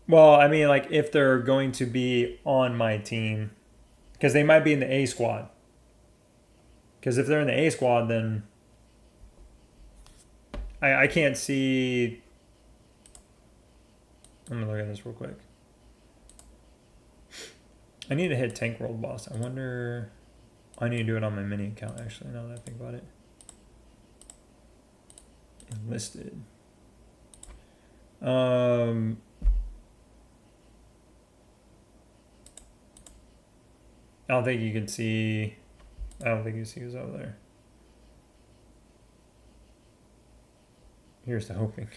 Speaker 1: Well, I mean, like if they're going to be on my team, because they might be in the A squad. Because if they're in the A squad, then I can't see. I'm gonna look at this real quick. I need to hit Tank World Boss. I wonder. I need to do it on my mini account, actually, now that I think about it. Enlisted. I don't think you can see. I don't think you see who's over there. Here's to hoping.